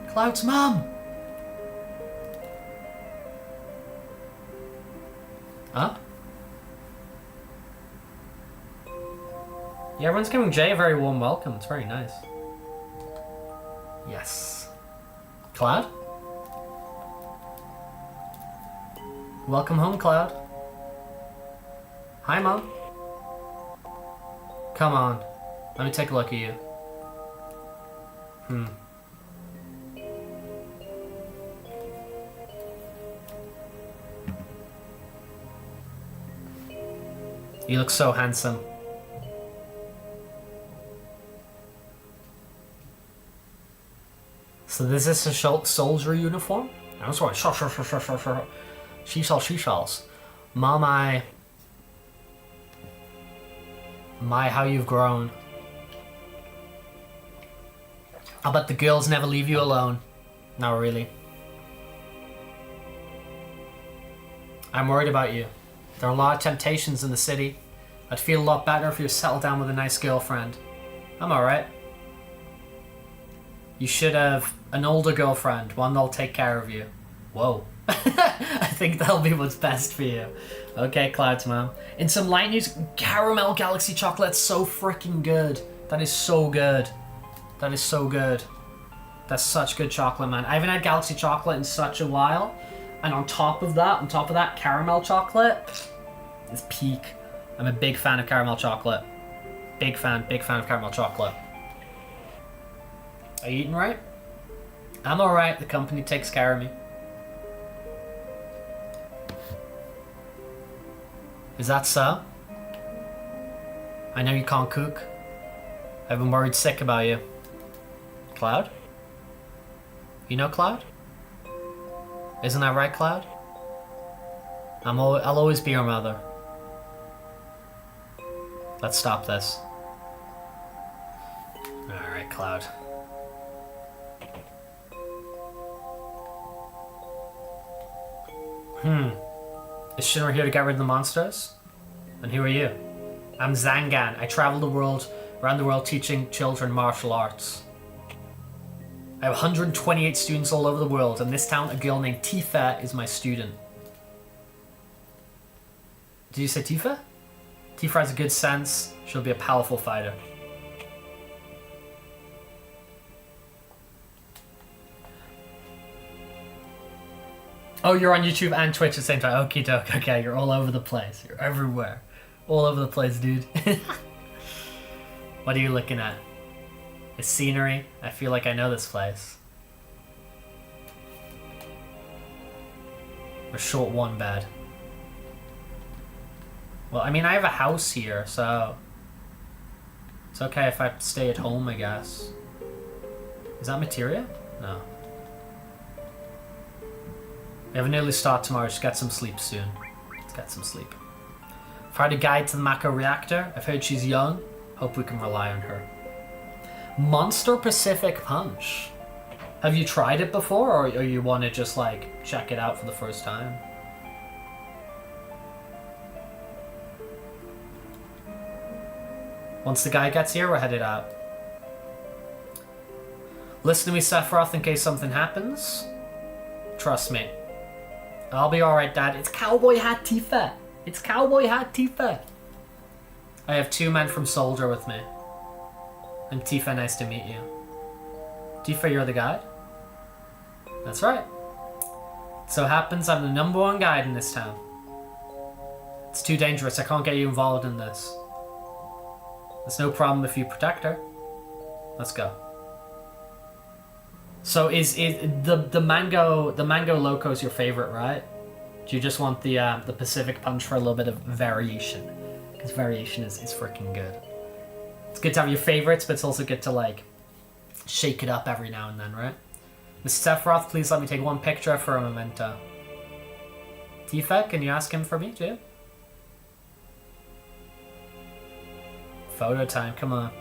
Cloud's mom! Huh? Yeah, everyone's giving Jay a very warm welcome. It's very nice. Yes. Cloud? Welcome home, Cloud. Hi, Mom. Come on. Let me take a look at you. You look so handsome. So this is a soldier uniform? I'm sorry. She-shells. My, how you've grown. I bet the girls never leave you alone. Not really. I'm worried about you. There are a lot of temptations in the city. I'd feel a lot better if you settled down with a nice girlfriend. I'm alright. You should have an older girlfriend, one that'll take care of you. Whoa. I think that'll be what's best for you. Okay, Cloud's mom. In some light news, caramel galaxy chocolate's so freaking good. That is so good. That is so good. That's such good chocolate, man. I haven't had galaxy chocolate in such a while. And on top of that, caramel chocolate is peak. I'm a big fan of caramel chocolate. Big fan of caramel chocolate. Are you eating right? I'm alright, the company takes care of me. Is that so? I know you can't cook. I've been worried sick about you. Cloud? You know Cloud? Isn't that right, Cloud? I'll always be your mother. Let's stop this. Alright, Cloud. Is Shinra here to get rid of the monsters? And who are you? I'm Zangan. I travel around the world teaching children martial arts. I have 128 students all over the world. In this town, a girl named Tifa is my student. Did you say Tifa? Tifa has a good sense. She'll be a powerful fighter. Oh, you're on YouTube and Twitch at the same time. Okie doke. Okay, you're all over the place. You're everywhere. All over the place, dude. What are you looking at? It's scenery. I feel like I know this place. A short one bed. Well, I mean, I have a house here, so it's okay if I stay at home, I guess. Is that materia? No. We have an early start tomorrow. Just get some sleep soon. Let's get some sleep. Find a guide to the Mako reactor. I've heard she's young. Hope we can rely on her. Monster Pacific Punch. Have you tried it before, or you want to just like check it out for the first time? Once the guy gets here, we're headed out. Listen to me, Sephiroth, in case something happens. Trust me. I'll be alright, Dad. It's Cowboy Hat Tifa. It's Cowboy Hat Tifa. I have 2 men from Soldier with me. I'm Tifa, nice to meet you. Tifa, you're the guide? That's right. So happens I'm the #1 guide in this town. It's too dangerous. I can't get you involved in this. There's no problem if you protect her. Let's go. So is the mango loco's your favorite, right? Do you just want the Pacific Punch for a little bit of variation? Because variation is freaking good. It's good to have your favorites, but it's also good to like shake it up every now and then, right? Mr. Sephiroth, please let me take one picture for a memento. Tifa, can you ask him for me too? Photo time, come on.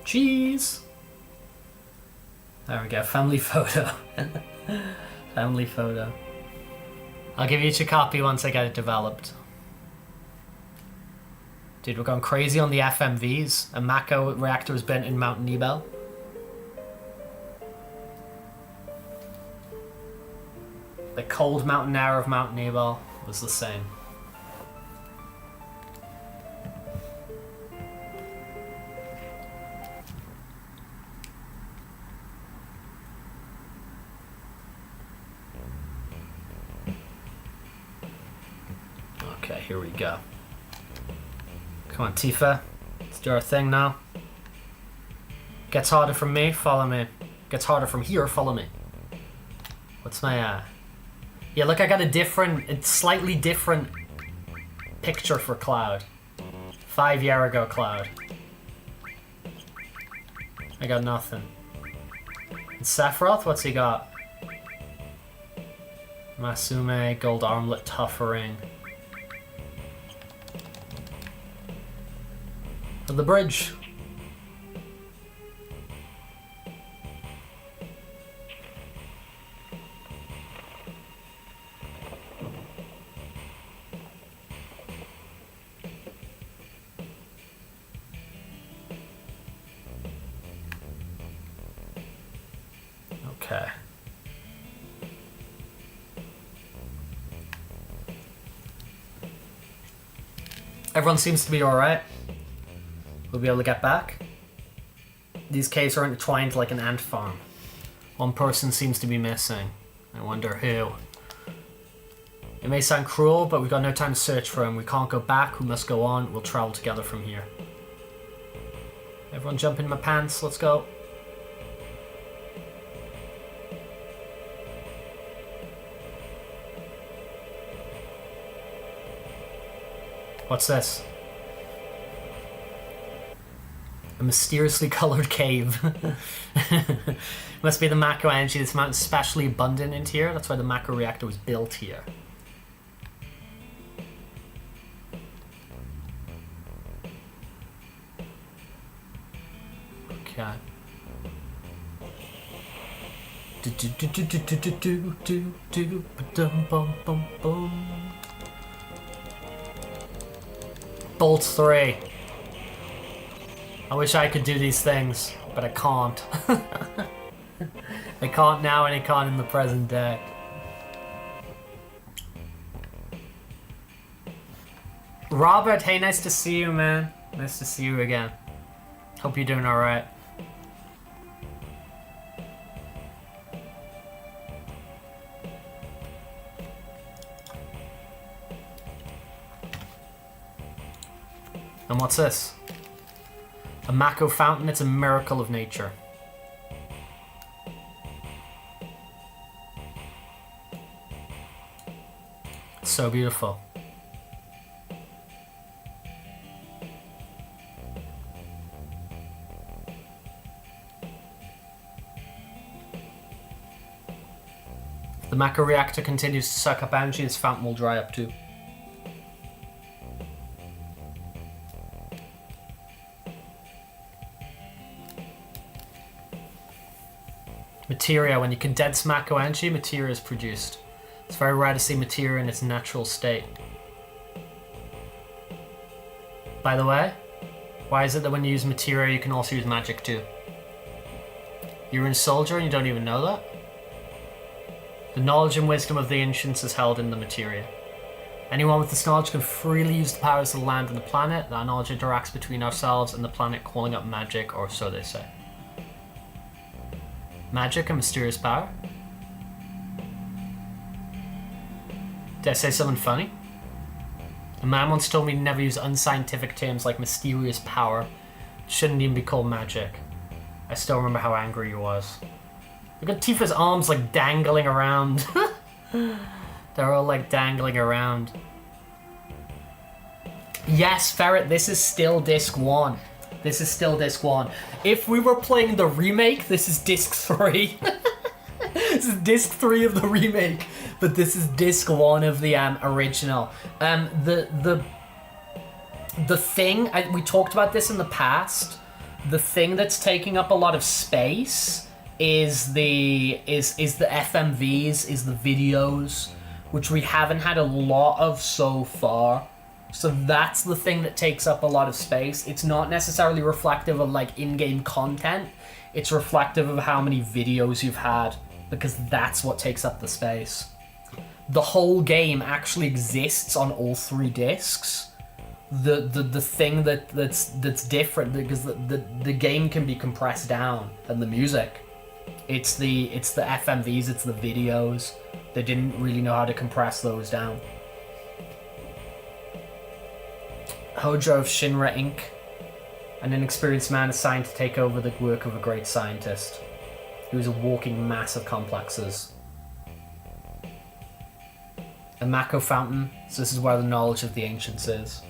Cheese! There we go, family photo. Family photo. I'll give you each a copy once I get it developed. Dude, we're going crazy on the FMVs. A Mako reactor was bent in Mount Nebel. The cold mountain air of Mount Nebel was the same. Okay, here we go. Come on, Tifa. Let's do our thing now. Gets harder from me, follow me. Gets harder from here, follow me. What's my, Yeah, look, I got it's slightly different picture for Cloud. 5 year ago, Cloud. I got nothing. And Sephiroth, what's he got? Masume, gold armlet, tuffering. The bridge. Okay. Everyone seems to be alright. We'll be able to get back. These caves are intertwined like an ant farm. One person seems to be missing. I wonder who. It may sound cruel, but we've got no time to search for him. We can't go back, we must go on. We'll travel together from here. Everyone jump in my pants, let's go. What's this? A mysteriously colored cave. Must be the macro energy. This mountain's especially abundant in here. That's why the macro reactor was built here. Okay. Bolt 3. I wish I could do these things, but I can't. I can't now and I can't in the present day. Robert, hey, nice to see you, man. Nice to see you again. Hope you're doing alright. And what's this? A Mako fountain, it's a miracle of nature. It's so beautiful. If the Mako reactor continues to suck up energy, this fountain will dry up too. Materia, when you condense Mako energy, materia is produced. It's very rare to see materia in its natural state. By the way, why is it that when you use materia you can also use magic too? You're a soldier and you don't even know that? The knowledge and wisdom of the ancients is held in the materia. Anyone with this knowledge can freely use the powers of the land and the planet. That knowledge interacts between ourselves and the planet, calling up magic, or so they say. Magic, a mysterious power? Did I say something funny? A man once told me to never use unscientific terms like mysterious power. It shouldn't even be called magic. I still remember how angry he was. Look at Tifa's arms like dangling around. They're all like dangling around. Yes, Ferret, this is still disc 1. This is still disc 1. If we were playing the remake, this is disc 3. This is disc 3 of the remake, but this is disc 1 of the original. The thing, we talked about this in the past. The thing that's taking up a lot of space is the FMVs, is the videos, which we haven't had a lot of so far. So that's the thing that takes up a lot of space. It's not necessarily reflective of like in-game content. It's reflective of how many videos you've had, because that's what takes up the space. the whole game actually exists on all 3 discs. The thing that's different, because the game can be compressed down, and the music, it's the FMVs, it's the videos. They didn't really know how to compress those down. Hojo of Shinra Inc., an inexperienced man assigned to take over the work of a great scientist. He was a walking mass of complexes. A Mako fountain, so this is where the knowledge of the ancients is.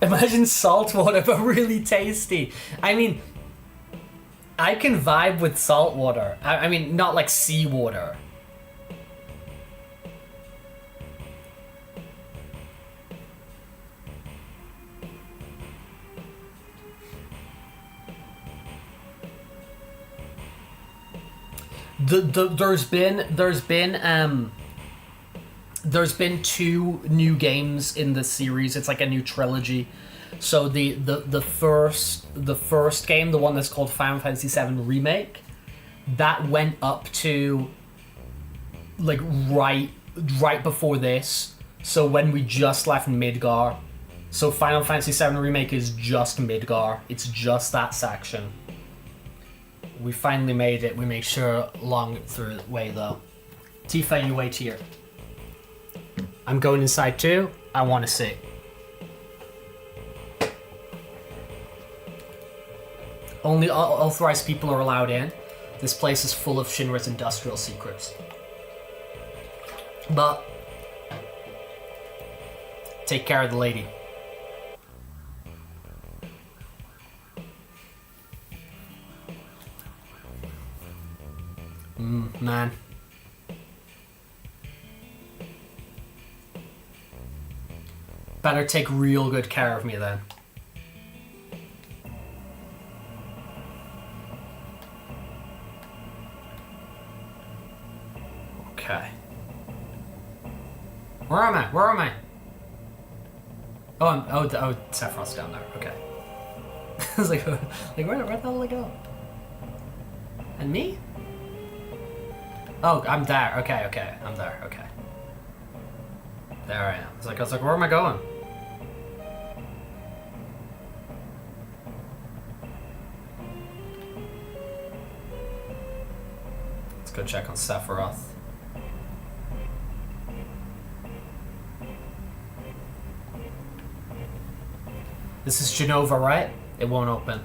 Imagine salt water, but really tasty. I mean, I can vibe with salt water. I mean, not like seawater. There's been 2 new games in the series. It's like a new trilogy. So the first game, the one that's called Final Fantasy VII Remake, that went up to like right before this. So when we just left Midgar. So Final Fantasy VII Remake is just Midgar. It's just that section. We finally made it. We made sure long through the way though. Tifa, you wait here. I'm going inside too. I want to see. Only authorized people are allowed in. This place is full of Shinra's industrial secrets. But take care of the lady. Man. Better take real good care of me then. Okay. Where am I? Where am I? Oh, Sephiroth's down there. Okay. I was like where the hell did I go? And me? Oh, I'm there. Okay. I'm there. Okay. There I am. I was like, where am I going? Let's go check on Sephiroth. This is Genova, right? It won't open.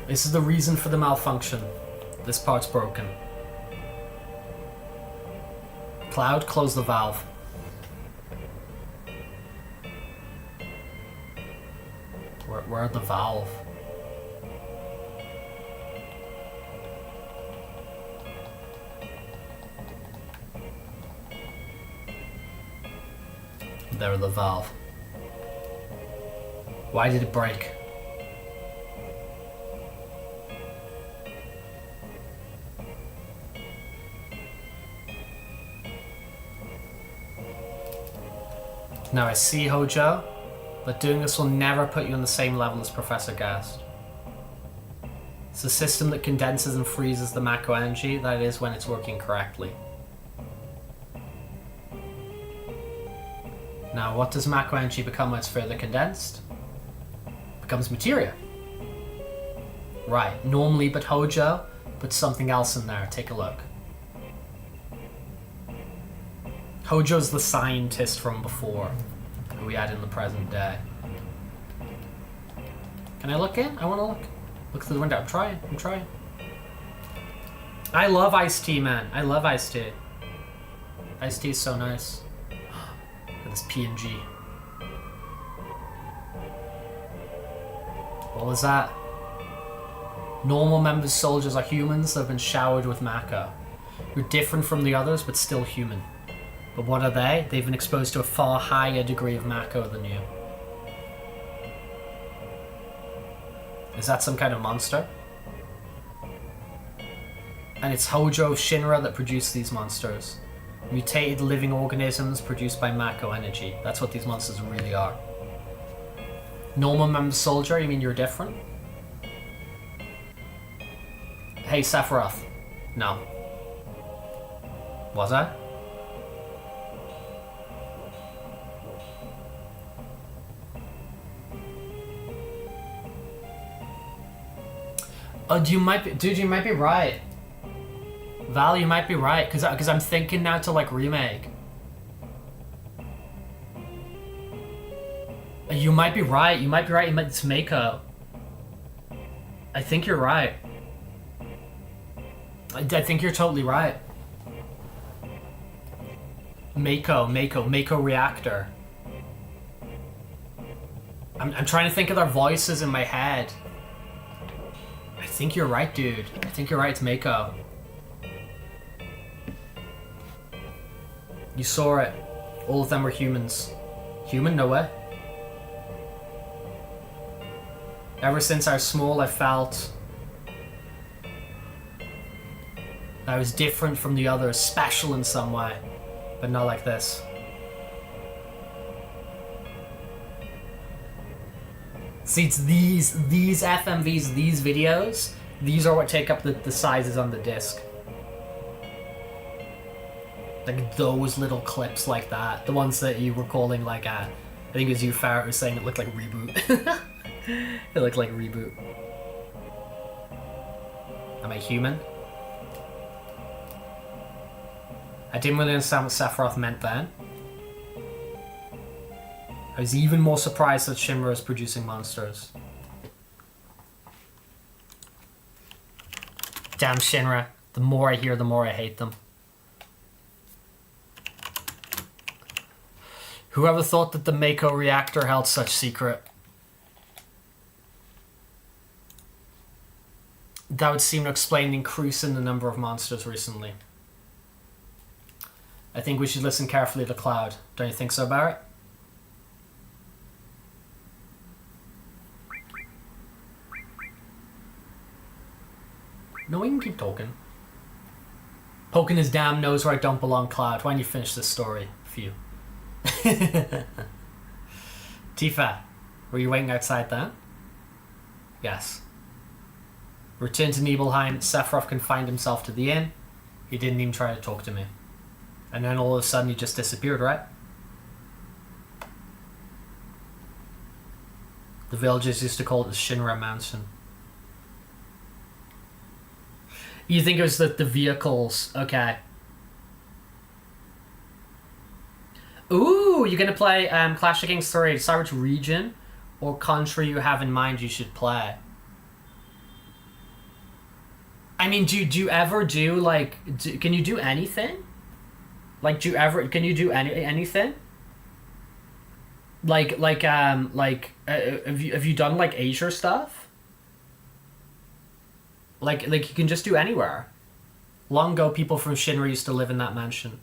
This is the reason for the malfunction. This part's broken. Cloud, close the valve. Where's the valve? There's the valve. Why did it break? Now I see, Hojo, but doing this will never put you on the same level as Professor Gast. It's a system that condenses and freezes the Mako energy, that is, when it's working correctly. Now, what does Mako energy become when it's further condensed? It becomes materia. Right, normally, but Hojo, put something else in there. Take a look. Hojo's the scientist from before, who we had in the present day. Can I look in? I want to look. Look through the window. I'm trying. I love iced tea, man. I love iced tea. Iced tea is so nice. Look at this PNG. What was that? Normal members soldiers are humans that have been showered with Mako. You're different from the others, but still human. But what are they? They've been exposed to a far higher degree of Mako than you. Is that some kind of monster? And it's Hojo Shinra that produced these monsters. Mutated living organisms produced by Mako energy. That's what these monsters really are. Normal member soldier, you mean you're different? Hey, Sephiroth. No. Was I? Oh, you might be, dude, you might be right. Val, you might be right, because I'm thinking now to like remake. You might be right. You might be right. It's Mako. I think you're right. I think you're totally right. Mako reactor. I'm trying to think of their voices in my head. I think you're right, dude. I think you're right. It's Mako. You saw it. All of them were humans. Human? No way. Ever since I was small, I felt I was different from the others, special in some way, but not like this. See, it's these FMVs, these videos, these are what take up the sizes on the disc. Like those little clips like that, the ones that you were calling like I think it was you, Farrah, was saying it looked like Reboot. It looked like Reboot. Am I human? I didn't really understand what Sephiroth meant then. I was even more surprised that Shinra is producing monsters. Damn Shinra. The more I hear, the more I hate them. Whoever thought that the Mako reactor held such secret? That would seem to explain the increase in the number of monsters recently. I think we should listen carefully to Cloud. Don't you think so, Barrett? No, we can keep talking. Poking his damn nose where I don't belong, Cloud. Why don't you finish this story? Phew. Tifa, were you waiting outside then? Yes. Return to Nibelheim. Sephiroth confined himself to the inn. He didn't even try to talk to me. And then all of a sudden he just disappeared, right? The villagers used to call it the Shinra Mansion. You think it was the vehicles? Okay. Ooh, you're gonna play Clash of Kings 3. Decide which region or country you have in mind you should play. I mean, do you ever do like? Can you do anything? Like, can you do anything? Have you done like Asia stuff? Like you can just do anywhere. Long ago, people from Shinra used to live in that mansion.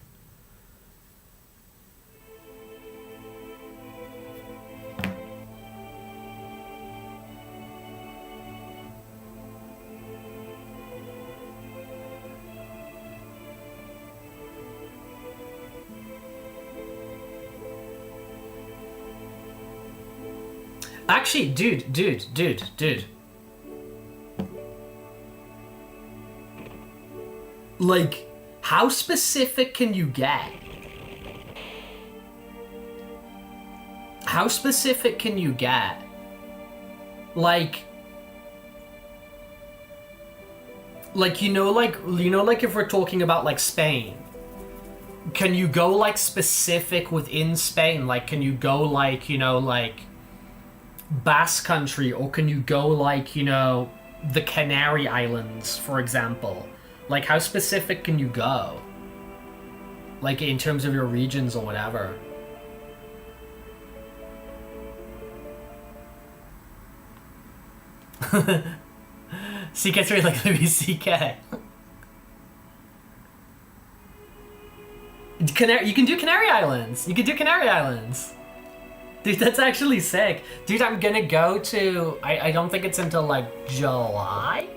Actually, dude. Like, how specific can you get? How specific can you get? Like if we're talking about like Spain, can you go like specific within Spain? Like, can you go like, like Basque Country, or can you go like, the Canary Islands, for example? Like, how specific can you go? Like, in terms of your regions or whatever. CK3 like Louis CK. You can do Canary Islands. You can do Canary Islands. Dude, that's actually sick. Dude, I'm gonna go to... I don't think it's until, like, July.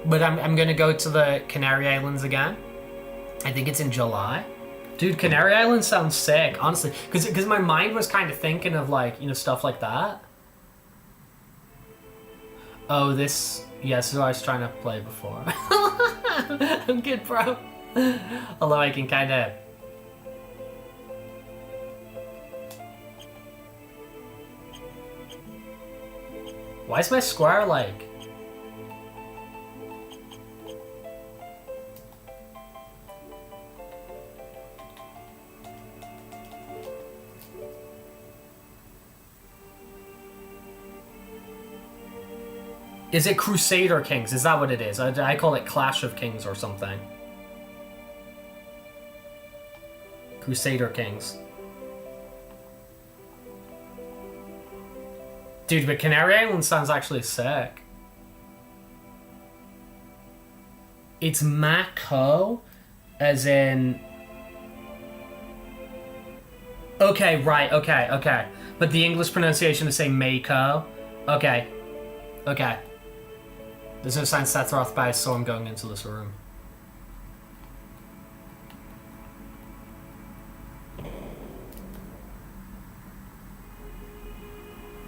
But I'm gonna go to the Canary Islands again. I think it's in July. Dude, Canary Islands sounds sick, honestly. Because my mind was kind of thinking of, like, you know, stuff like that. Oh, this... Yeah, this is what I was trying to play before. I'm good, bro. Although I can kind of... Why is my square like... Is it Crusader Kings? Is that what it is? I call it Clash of Kings or something. Crusader Kings. Dude, but Canary Island sounds actually sick. It's Mako, as in... Okay, right, okay. But the English pronunciation is saying Mako. Okay. There's no sign Sethroth by, so I'm going into this room.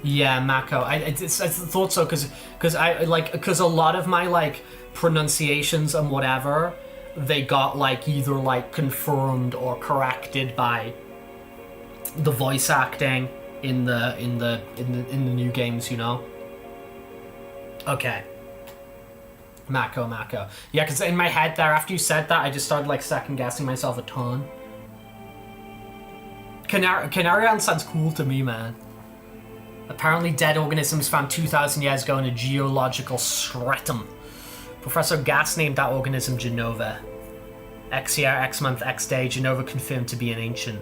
Yeah, Mako. I thought so because a lot of my like pronunciations and whatever, they got like either like confirmed or corrected by the voice acting in the new games, you know. Okay. Mako. Yeah, because in my head there, after you said that, I just started like second guessing myself a ton. Canary Island sounds cool to me, man. Apparently dead organisms found 2,000 years ago in a geological stratum. Professor Gass named that organism Genova. X year, X month, X day, Genova confirmed to be an ancient.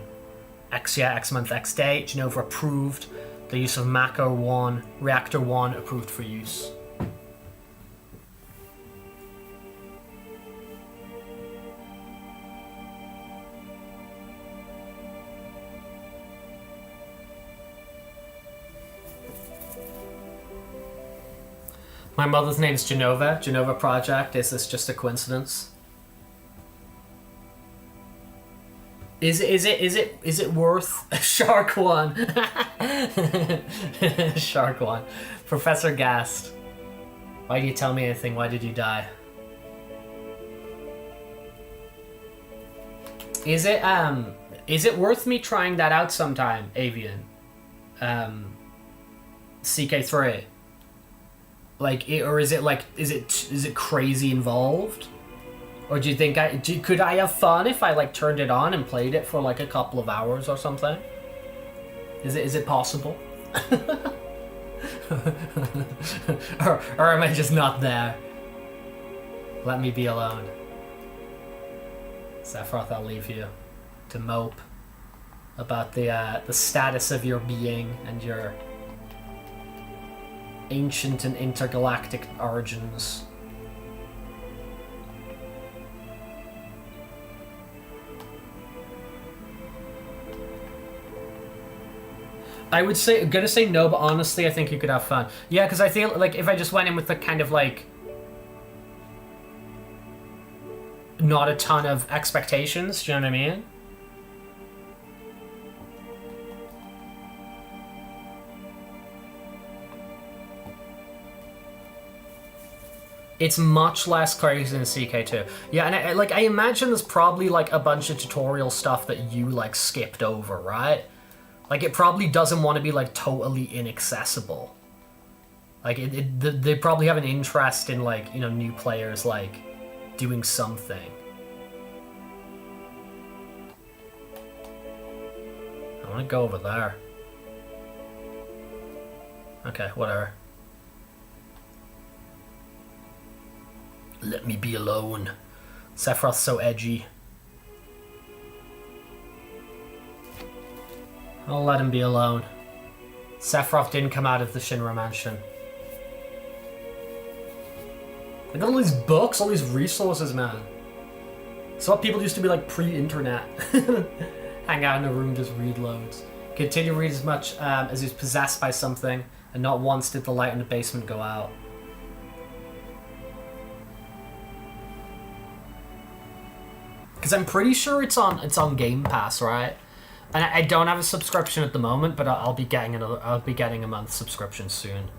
X year, X month, X day, Genova approved. The use of Mako 1, Reactor 1 approved for use. My mother's name's Genova. Genova Project. Is this just a coincidence? Is it worth Shark One? Shark One. Professor Gast. Why do you tell me anything? Why did you die? Is it worth me trying that out sometime, Avian? CK3. Like, or is it crazy involved? Or do you think could I have fun if I like turned it on and played it for like a couple of hours or something? Is it possible? or am I just not there? Let me be alone. Sephiroth, I'll leave you to mope about the status of your being and your ancient and intergalactic origins. I'm gonna say no, but honestly, I think you could have fun. Yeah, because I feel like if I just went in with the kind of like not a ton of expectations, do you know what I mean? It's much less crazy than CK2. Yeah, and I imagine there's probably like a bunch of tutorial stuff that you like skipped over, right? Like it probably doesn't want to be like totally inaccessible. Like they probably have an interest in like, you know, new players like doing something. I want to go over there. Okay, whatever. Let me be alone. Sephiroth's so edgy. I'll let him be alone. Sephiroth didn't come out of the Shinra mansion. I got all these books, all these resources, man. It's what people used to be like pre-internet. Hang out in a room, just read loads. Continue to read as much as he's possessed by something, and not once did the light in the basement go out. Because I'm pretty sure it's on Game Pass, right? And I don't have a subscription at the moment, but I'll be getting a month subscription soon.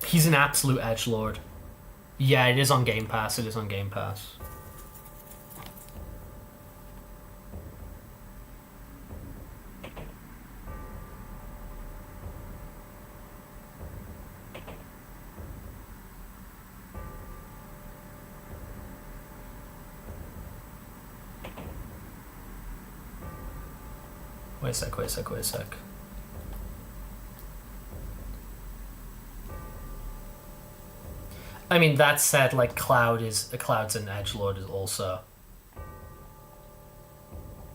He's an absolute edgelord. Yeah, it is on Game Pass. It is on Game Pass. Wait a sec. I mean, that said, like, Cloud's an edgelord is also.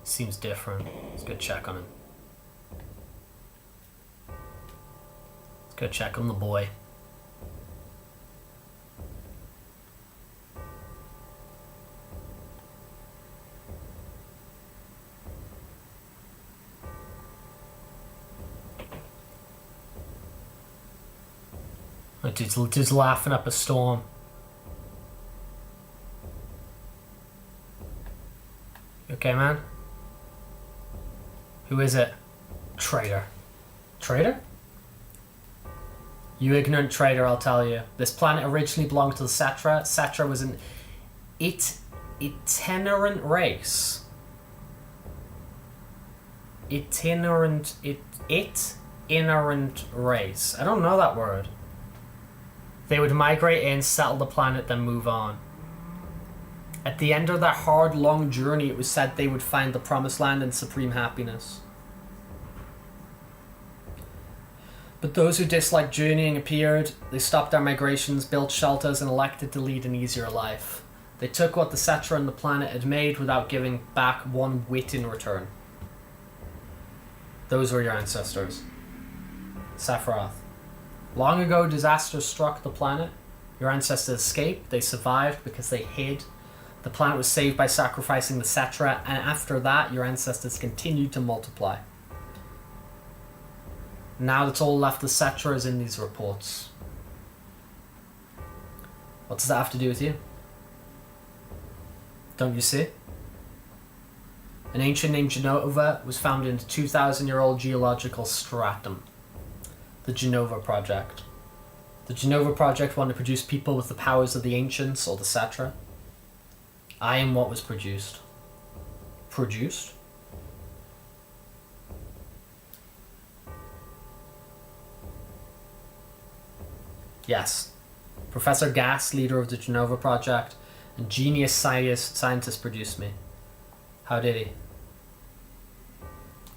Seems different. Let's go check on him. Let's go check on the boy. Dude's laughing up a storm. Okay, man? Who is it? Traitor. Traitor? You ignorant traitor, I'll tell you. This planet originally belonged to the Cetra. Cetra was an itinerant race. Itinerant race. I don't know that word. They would migrate in, settle the planet, then move on. At the end of their hard, long journey, it was said they would find the promised land and supreme happiness. But those who disliked journeying appeared. They stopped their migrations, built shelters, and elected to lead an easier life. They took what the Cetra and the planet had made without giving back one whit in return. Those were your ancestors. Sephiroth. Long ago, disaster struck the planet. Your ancestors escaped. They survived because they hid. The planet was saved by sacrificing the Cetra, and after that, your ancestors continued to multiply. Now that's all left, the Cetra is in these reports. What does that have to do with you? Don't you see? An ancient named Genova was found in a 2,000-year-old geological stratum. The Genova Project. The Genova Project wanted to produce people with the powers of the ancients or the Cetra. I am what was produced. Produced? Yes. Professor Gass, leader of the Genova Project, and genius scientist produced me. How did he?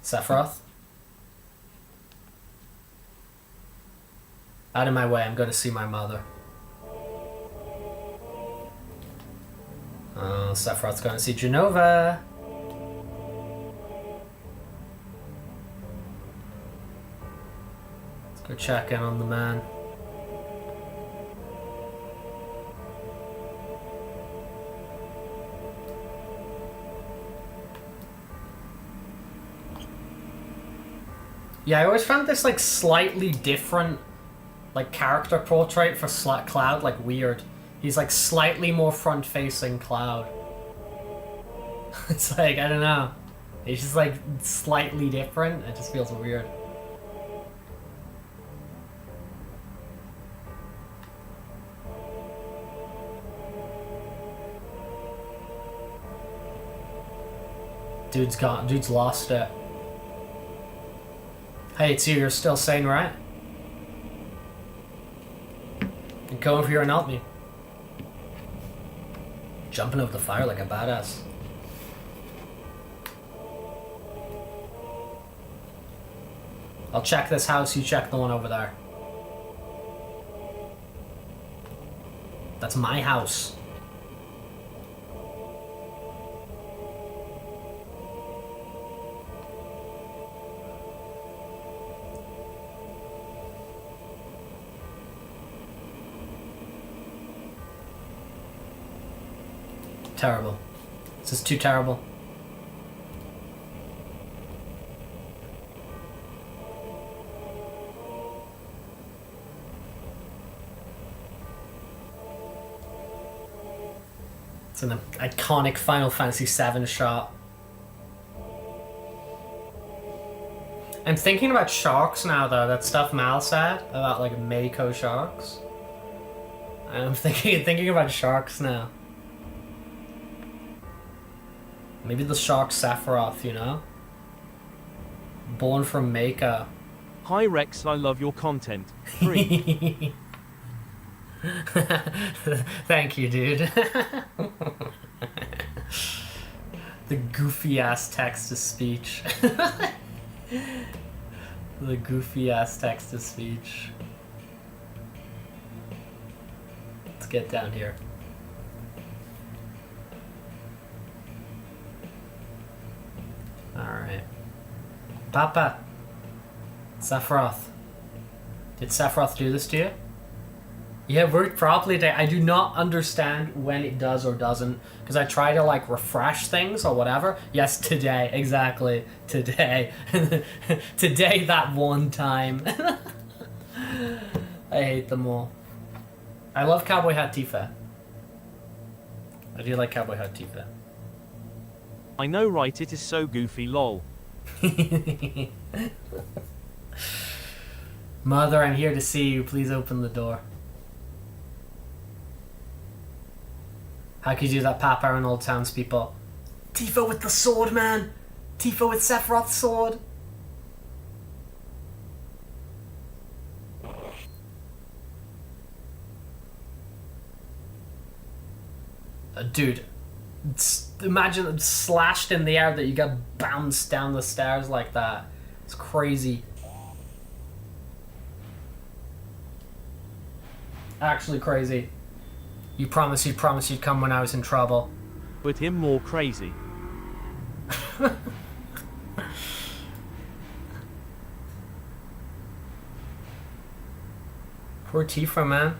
Sephiroth? Out of my way, I'm going to see my mother. Sephiroth's going to see Genova. Let's go check in on the man. Yeah, I always found this like slightly different like character portrait for Cloud like weird. He's like slightly more front-facing Cloud. It's like, I don't know. It's just like slightly different. It just feels weird. Dude's lost it. Hey, it's you. You're still sane, right? And come over here and help me. Jumping over the fire like a badass. I'll check this house, you check the one over there. That's my house. Terrible. This is too terrible. It's an iconic Final Fantasy VII shot. I'm thinking about sharks now, though. That stuff Mal said about like Mako sharks. I'm thinking about sharks now. Maybe the shark Sephiroth, you know? Born from Mako. Hi Rex, I love your content. Free. Thank you, dude. The goofy ass text to speech. The goofy ass text to speech. Let's get down here. Alright. Papa. Sephiroth. Did Sephiroth do this to you? Yeah, it worked properly today. I do not understand when it does or doesn't, because I try to like refresh things or whatever. Yes, today, exactly. Today. Today, that one time. I hate them all. I love Cowboy Hat Tifa. I do like Cowboy Hat Tifa. I know, right? It is so goofy, lol. Mother, I'm here to see you. Please open the door. How could you do that, Papa and old townspeople? Tifa with the sword, man! Tifa with Sephiroth's sword! Dude, imagine it slashed in the air that you got bounced down the stairs like that. It's crazy. Actually crazy. You promised you'd come when I was in trouble. But him more crazy. Poor Tifa, man.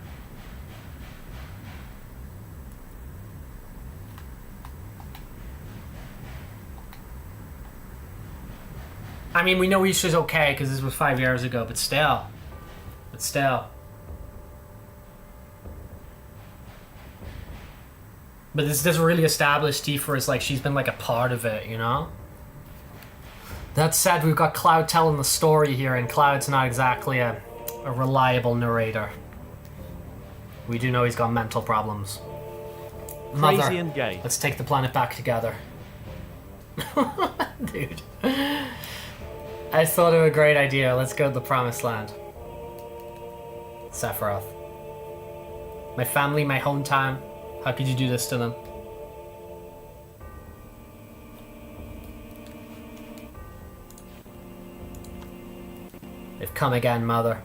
I mean, we know Isha's okay because this was 5 years ago, but still. But still. But this doesn't really establish Tifa as like she's been like a part of it, you know? That said, we've got Cloud telling the story here, and Cloud's not exactly a reliable narrator. We do know he's got mental problems. Mother, Crazy and gay. let's take the planet back together. Dude. I thought of a great idea. Let's go to the Promised Land. Sephiroth. My family, my hometown. How could you do this to them? They've come again, Mother.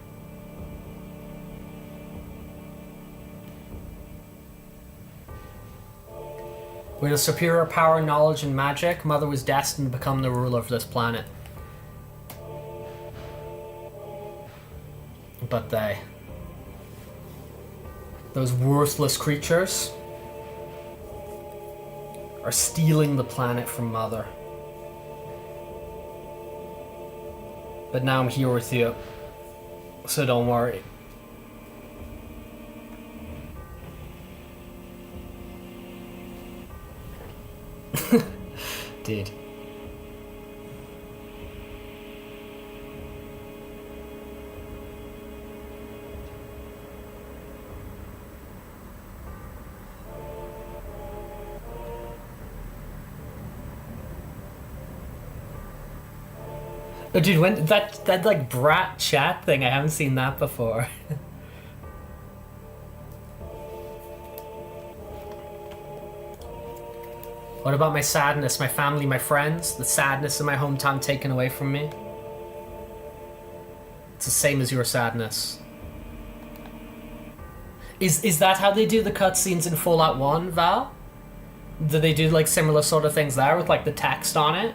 With a superior power, knowledge, and magic, Mother was destined to become the ruler of this planet. But those worthless creatures are stealing the planet from Mother. But now I'm here with you, so don't worry. Dude. Oh, dude, when that like brat chat thing, I haven't seen that before. What about my sadness, my family, my friends? The sadness of my hometown taken away from me? It's the same as your sadness. Is that how they do the cutscenes in Fallout 1, Val? Do they do like similar sort of things there with like the text on it?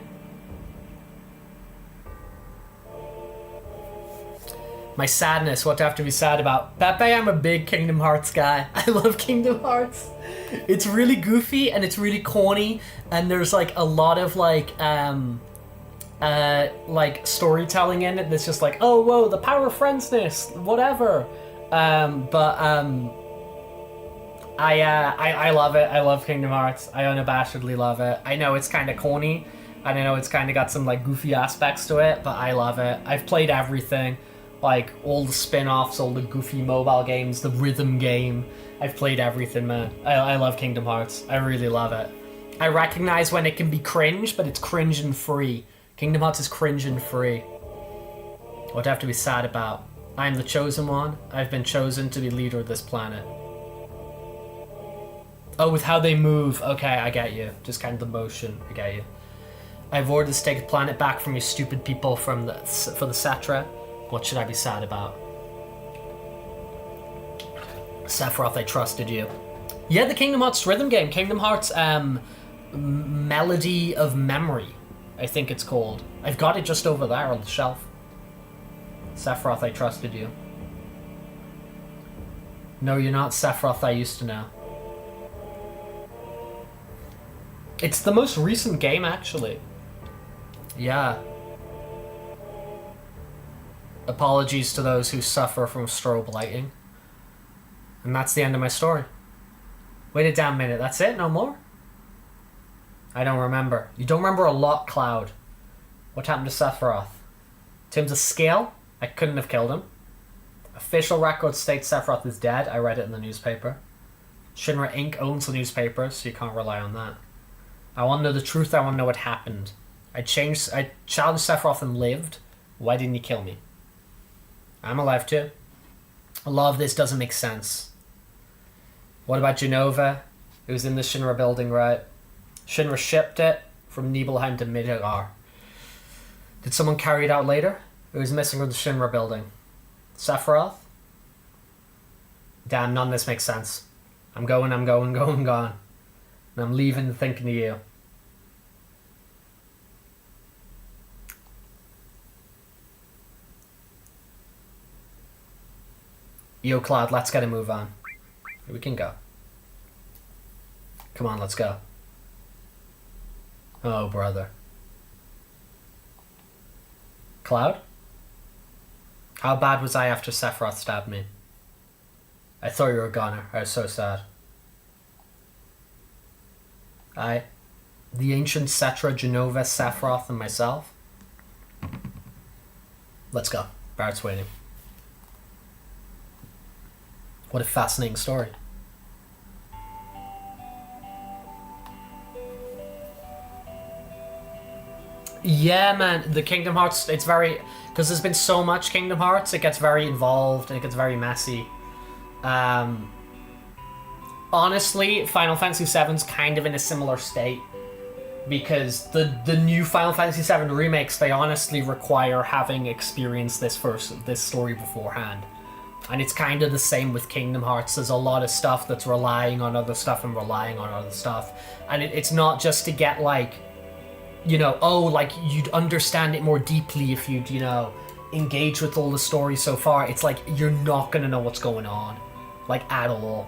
My sadness, what to have to be sad about. Pepe, I'm a big Kingdom Hearts guy. I love Kingdom Hearts. It's really goofy and it's really corny, and there's like a lot of like storytelling in it that's just like, oh whoa, the power of friendsness, whatever. I love it. I love Kingdom Hearts. I unabashedly love it. I know it's kind of corny, and I know it's kind of got some like goofy aspects to it, but I love it. I've played everything, like all the spin-offs, all the goofy mobile games, the rhythm game. I've played everything, man. I love Kingdom Hearts. I really love it. I recognize when it can be cringe, but it's cringe and free. Kingdom Hearts is cringe and free. What do I have to be sad about? I am the chosen one. I've been chosen to be leader of this planet. Oh, with how they move. Okay, I get you. Just kind of the motion. I get you. I've ordered to take the planet back from you stupid people for the Cetra. What should I be sad about? Sephiroth, I trusted you. Yeah, the Kingdom Hearts rhythm game. Kingdom Hearts Melody of Memory, I think it's called. I've got it just over there on the shelf. Sephiroth, I trusted you. No, you're not Sephiroth I used to know. It's the most recent game, actually. Yeah. Apologies to those who suffer from strobe lighting. And that's the end of my story. Wait a damn minute, that's it? No more? I don't remember. You don't remember a lot, Cloud. What happened to Sephiroth? In terms of scale, I couldn't have killed him. Official record states Sephiroth is dead. I read it in the newspaper. Shinra Inc. owns the newspaper, so you can't rely on that. I want to know the truth. I want to know what happened. I challenged Sephiroth and lived. Why didn't he kill me? I'm alive too. A lot of this doesn't make sense. What about Genova? It was in the Shinra building, right? Shinra shipped it from Nibelheim to Midgar. Did someone carry it out later? It was missing from the Shinra building. Sephiroth? Damn, none of this makes sense. I'm going. And I'm leaving thinking of you. Yo, Cloud, let's get a move on. We can go. Come on, let's go. Oh, brother. Cloud? How bad was I after Sephiroth stabbed me? I thought you were a goner. I was so sad. The ancient Cetra, Genova, Sephiroth, and myself. Let's go. Barrett's waiting. What a fascinating story. Yeah, man, the Kingdom Hearts, it's very... Because there's been so much Kingdom Hearts, it gets very involved and it gets very messy. Honestly, Final Fantasy VII's kind of in a similar state. Because the new Final Fantasy VII remakes, they honestly require having experienced this story beforehand. And it's kind of the same with Kingdom Hearts. There's a lot of stuff that's relying on other stuff and relying on other stuff. And it's not just to get, like, you know, oh, like, you'd understand it more deeply if you'd, you know, engage with all the story so far. It's like, you're not gonna know what's going on. Like, at all.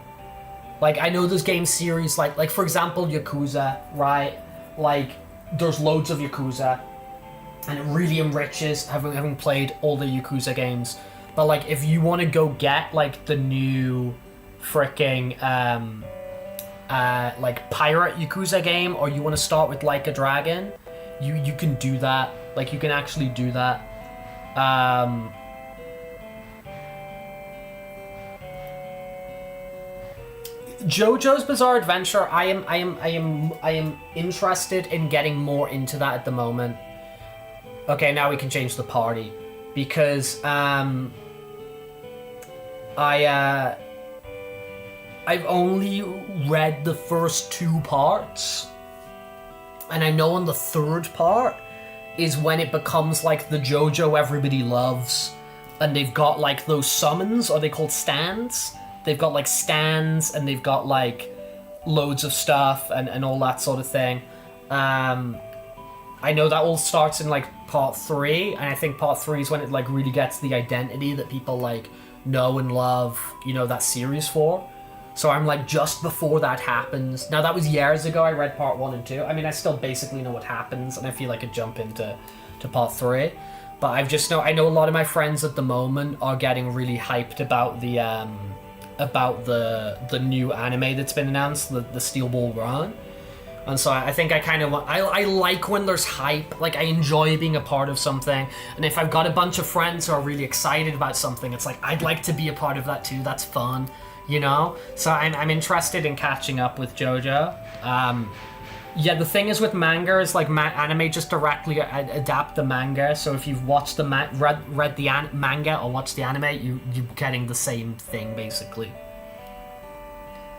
Like, I know there's game series, like for example, Yakuza, right? Like, there's loads of Yakuza. And it really enriches having played all the Yakuza games. But, like, if you want to go get, like, the new fricking, like, pirate Yakuza game, or you want to start with Like a Dragon, you can do that. Like, you can actually do that. JoJo's Bizarre Adventure, I am interested in getting more into that at the moment. Okay, now we can change the party. Because, I've only read the first 2 parts, and I know on the 3rd part is when it becomes like the JoJo everybody loves, and they've got like those summons, are they called stands? They've got like stands, and they've got like loads of stuff and all that sort of thing. I know that all starts in like part 3, and I think part 3 is when it like really gets the identity that people like know and love, you know, that series for. So I'm like just before that happens. Now that was years ago. I read part 1 and 2. I mean, I still basically know what happens, and I feel like I jump into part 3. But I know a lot of my friends at the moment are getting really hyped about the new anime that's been announced, the Steel Ball Run. And so I think I kind of want... I like when there's hype. Like, I enjoy being a part of something. And if I've got a bunch of friends who are really excited about something, it's like, I'd like to be a part of that too. That's fun, you know? So I'm interested in catching up with JoJo. Yeah, the thing is with manga is, like, anime just directly adapt the manga. So if you've watched the read the manga or watched the anime, you're getting the same thing, basically.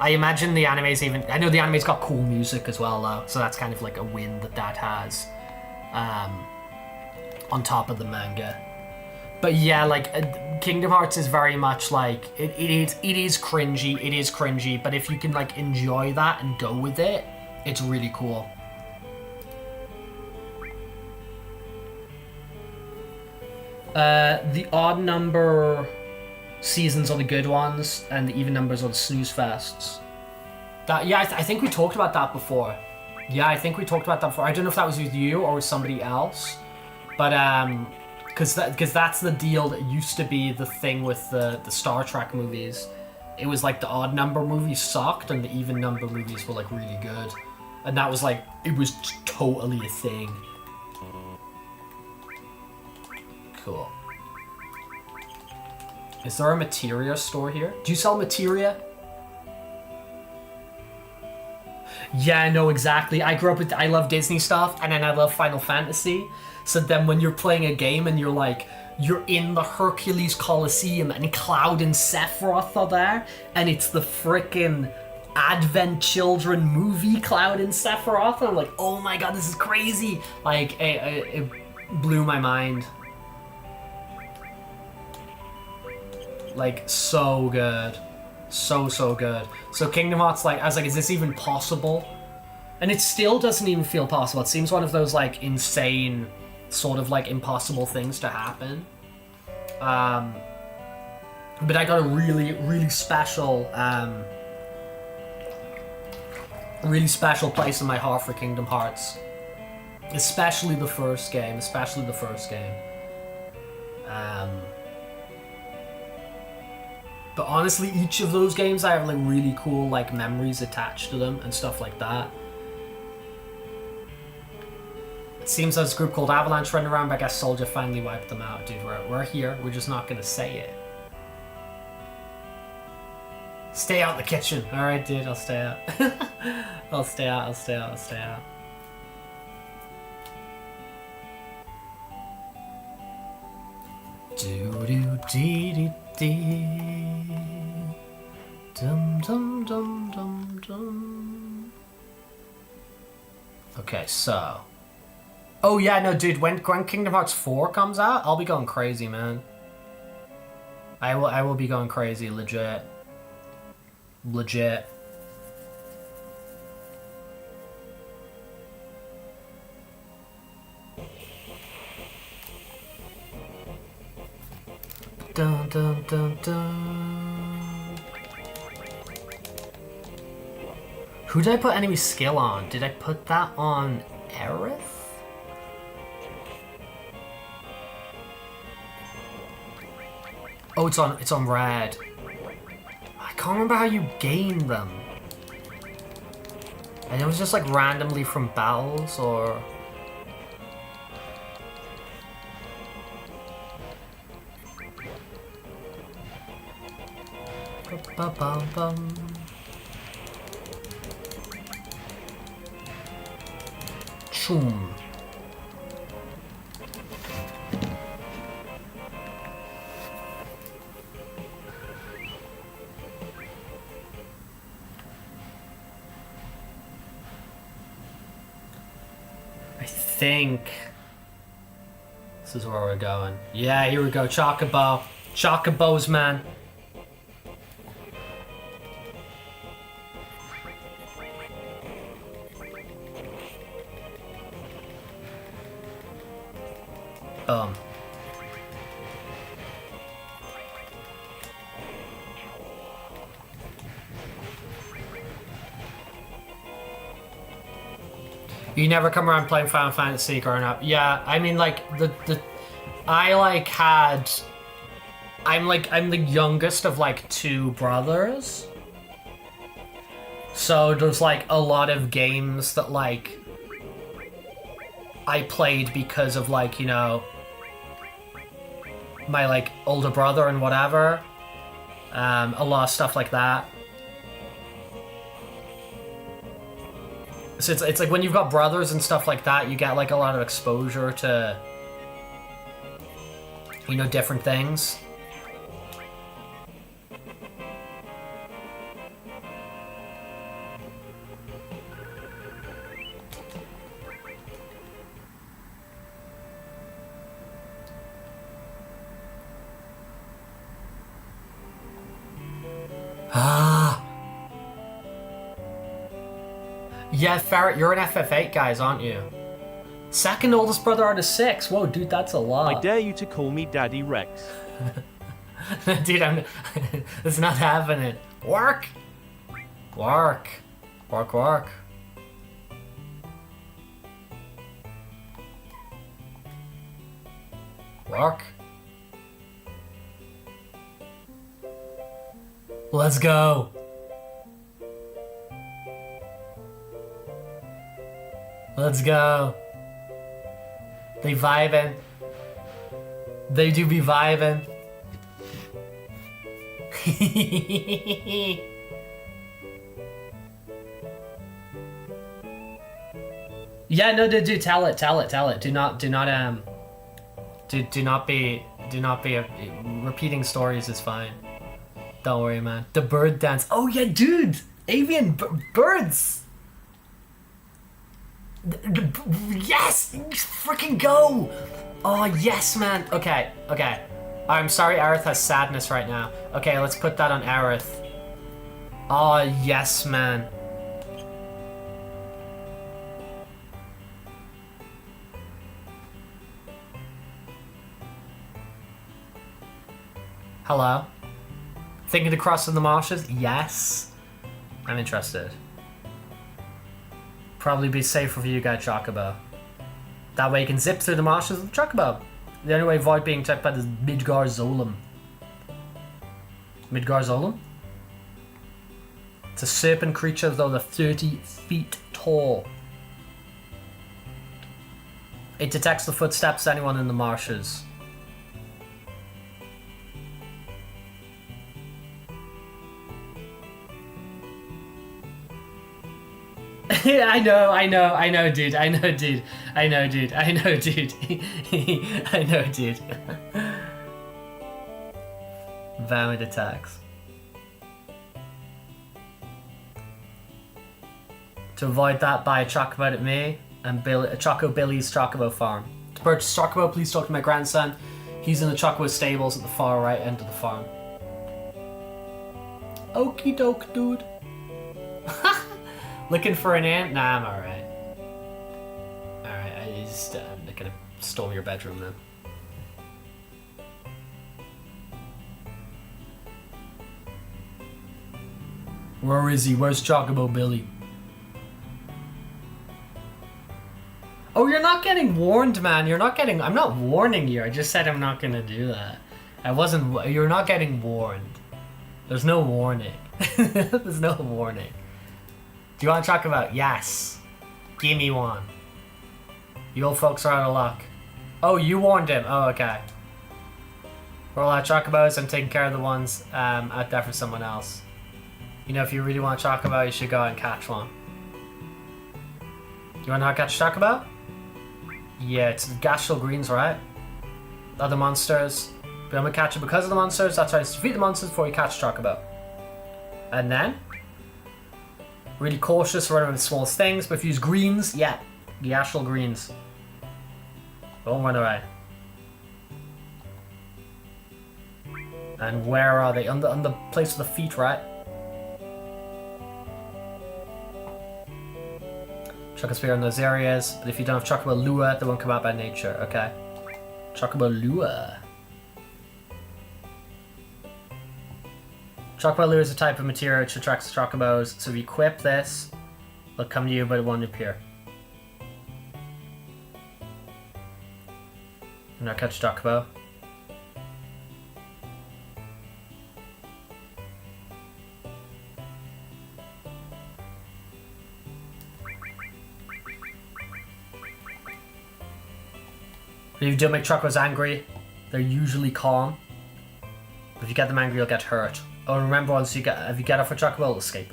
I imagine the anime's even... I know the anime's got cool music as well, though, so that's kind of like a win that has on top of the manga. But yeah, like, Kingdom Hearts is very much like... It is cringy, but if you can, like, enjoy that and go with it, it's really cool. The odd number seasons are the good ones, and the even numbers are the snooze fests. I think we talked about that before. Yeah, I think we talked about that before. I don't know if that was with you or with somebody else, but because that's the deal that used to be the thing with the Star Trek movies. It was like the odd number movies sucked, and the even number movies were like really good, and that was like it was totally a thing. Cool. Is there a materia store here? Do you sell materia? Yeah, no, exactly. I grew up with... I love Disney stuff, and then I love Final Fantasy. So then when you're playing a game and you're like... You're in the Hercules Coliseum, and Cloud and Sephiroth are there, and it's the frickin' Advent Children movie, Cloud and Sephiroth, and I'm like, oh my god, this is crazy! Like, it blew my mind. Like, so good. So good. So Kingdom Hearts, like, I was like, is this even possible? And it still doesn't even feel possible. It seems one of those, like, insane, sort of, like, impossible things to happen. But I got a really special, place in my heart for Kingdom Hearts. Especially the first game. But honestly, each of those games, I have like really cool like memories attached to them and stuff like that. It seems there's a group called Avalanche running around, but I guess Soldier finally wiped them out. Dude, we're here. We're just not gonna say it. Stay out the kitchen. Alright, dude, I'll stay out. I'll stay out. Dum. Okay, so... Oh yeah, no, dude, when Kingdom Hearts 4 comes out, I'll be going crazy, man. I will be going crazy, legit. Dun. Who did I put enemy skill on? Did I put that on Aerith? Oh, it's on Red. I can't remember how you gain them. And it was just like randomly from battles or... Ba-bum-bum. Choom. I think this is where we're going. Yeah, here we go. Chocobo. Chocobos, man. Boom. You never come around playing Final Fantasy growing up. Yeah, I mean, like, I, like, had... I'm the youngest of, like, 2 brothers. So there's, like, a lot of games that, like, I played because of, like, you know, my, like, older brother and whatever. A lot of stuff like that. So it's like when you've got brothers and stuff like that, you get like a lot of exposure to, you know, different things. Yeah, Ferret, you're an FF8 guys, aren't you? Second oldest brother out of 6. Whoa, dude, that's a lot. I dare you to call me Daddy Rex. Dude, it's not happening. Work! Work. Work, work. Work. Let's go. Let's go. They vibing. They do be vibing. Yeah, no, do tell it. Do not be repeating stories is fine. Don't worry, man. The bird dance. Oh yeah, dude. Avian birds. Yes! Freaking go! Oh, yes, man. Okay. I'm sorry Aerith has sadness right now. Okay, let's put that on Aerith. Oh, yes, man. Hello? Thinking to cross in the marshes? Yes. I'm interested. Probably be safer for you guys, Chocobo. That way you can zip through the marshes with the Chocobo. The only way avoid being attacked by this Midgar Zolom. Midgar Zolom? It's a serpent creature though they're 30 feet tall. It detects the footsteps of anyone in the marshes. I know, dude. Valid attacks. To avoid that, buy a Chocobo at me and Choco Billy's Chocobo farm. To purchase Chocobo, please talk to my grandson. He's in the Chocobo stables at the far right end of the farm. Okie doke, dude. Looking for an ant? Nah, I'm alright. Alright, I'm not gonna storm your bedroom then. Where is he? Where's Chocobo Billy? Oh, you're not getting warned, man. I'm not warning you. I just said I'm not gonna do that. You're not getting warned. There's no warning. There's no warning. Do you want to talk about? Yes. Give me one. You old folks are out of luck. Oh, you warned him. Oh, okay. Roll out Chocobos. I'm taking care of the ones out there for someone else. You know, if you really want a Chocobo, you should go out and catch one. You want to know how to catch a Chocobo? Yeah, it's Gastral Greens, right? Other monsters. But I'm going to catch it because of the monsters. That's right. Defeat the monsters before you catch Chocobo. And then... really cautious around the smallest things, but if you use greens, yeah. The actual greens. Don't run away. And where are they? On the place with the feet, right? Chocosphere in those areas, but if you don't have Chocobo Lua, they won't come out by nature, okay? Chocobo Lure. Chocobo Lure is a type of material which attracts chocobos, so if you equip this, they'll come to you but it won't appear. And now catch chocobo. If you do make chocobos angry, they're usually calm. But if you get them angry, you'll get hurt. Oh, and remember, if you get off a chocobo, it'll escape.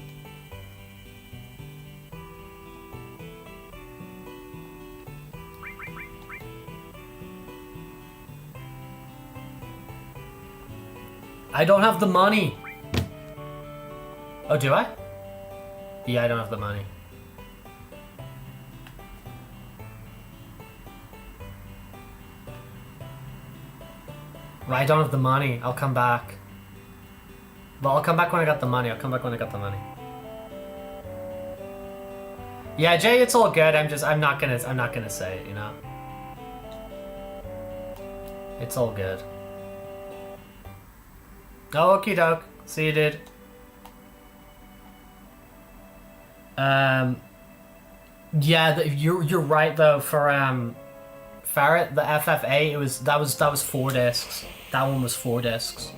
I don't have the money. Oh, do I? Yeah, I don't have the money. Well, I don't have the money. I'll come back. Well, I'll come back when I got the money. I'll come back when I got the money. Yeah, Jay, it's all good. I'm not gonna say it, you know. It's all good. Oh, okie doke. See you, dude. Yeah, you're right though. For Ferret, the FFA, that was 4 discs. That one was 4 discs.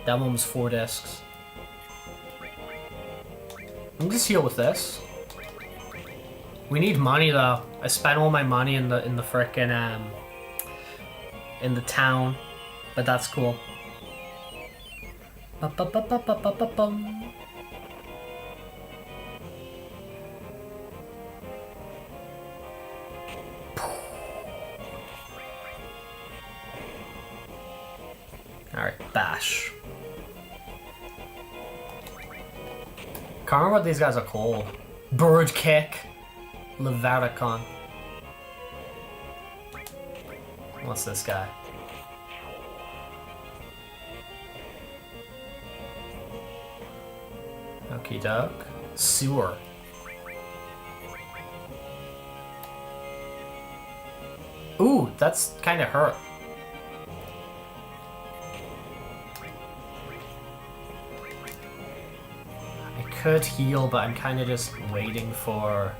That one was 4 discs. I'll just heal with this. We need money though. I spent all my money in the frickin' in the town, but that's cool. Ba-ba-ba-ba-ba-ba-bum. Alright, bash. Can't remember what these guys are called. Bird kick. Leviathan. What's this guy? Okie doke. Sewer. Ooh, that's kind of hurt. I could heal, but I'm kind of just waiting for...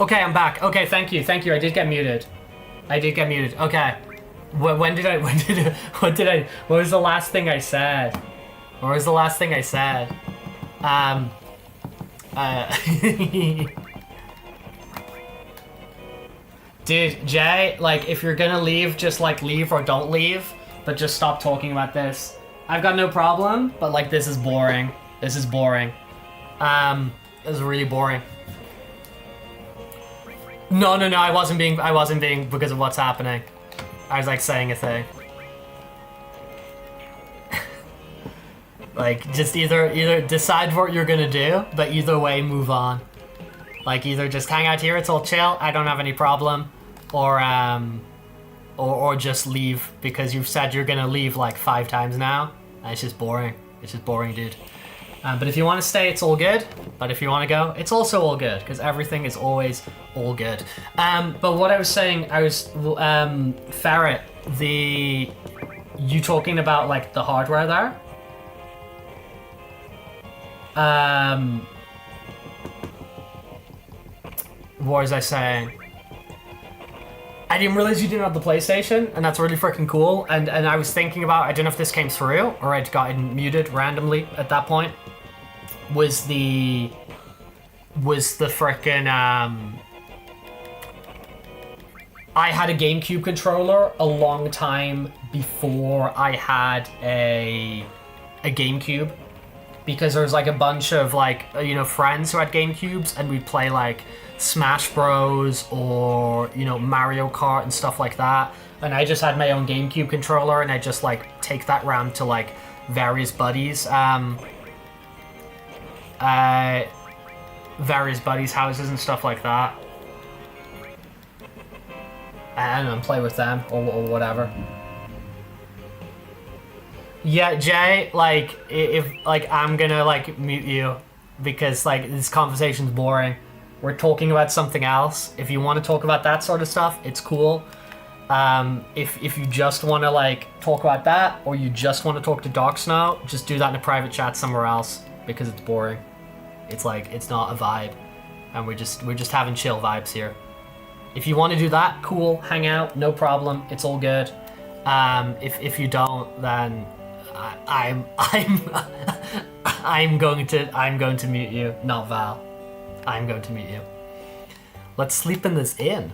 Okay, I'm back. Okay, thank you. I did get muted. Okay. What was the last thing I said? Dude, Jay, like, if you're gonna leave, just, like, leave or don't leave, but just stop talking about this. I've got no problem, but, like, this is boring. This is really boring. No, I wasn't being because of what's happening. I was, like, saying a thing. Like, just either decide what you're gonna do, but either way, move on. Like, either just hang out here, it's all chill, I don't have any problem, or just leave, because you've said you're gonna leave, like, 5 times now, and it's just boring. It's just boring, dude. But if you want to stay, it's all good. But if you want to go, it's also all good, because everything is always all good. But what I was saying, Ferret, you talking about, like, the hardware there? What was I saying? I didn't realize you didn't have the PlayStation, and that's really freaking cool. And I was thinking about, I don't know if this came through, or I'd gotten muted randomly at that point. Was the frickin' I had a GameCube controller a long time before I had a GameCube, because there was like a bunch of like friends who had GameCubes, and we'd play like Smash Bros or Mario Kart and stuff like that. And I just had my own GameCube controller, and I just like take that round to like various buddies' houses and stuff like that, and play with them or whatever. Yeah, Jay, like, if like I'm gonna like mute you because like this conversation's boring. We're talking about something else. If you want to talk about that sort of stuff, it's cool. If you just want to like talk about that, or you just want to talk to Dark Snow, just do that in a private chat somewhere else, because it's boring. It's like, it's not a vibe, and we're just having chill vibes here. If you want to do that, cool, hang out, no problem, it's all good. If you don't, then I'm going to mute you, not Val. I'm going to mute you. Let's sleep in this inn.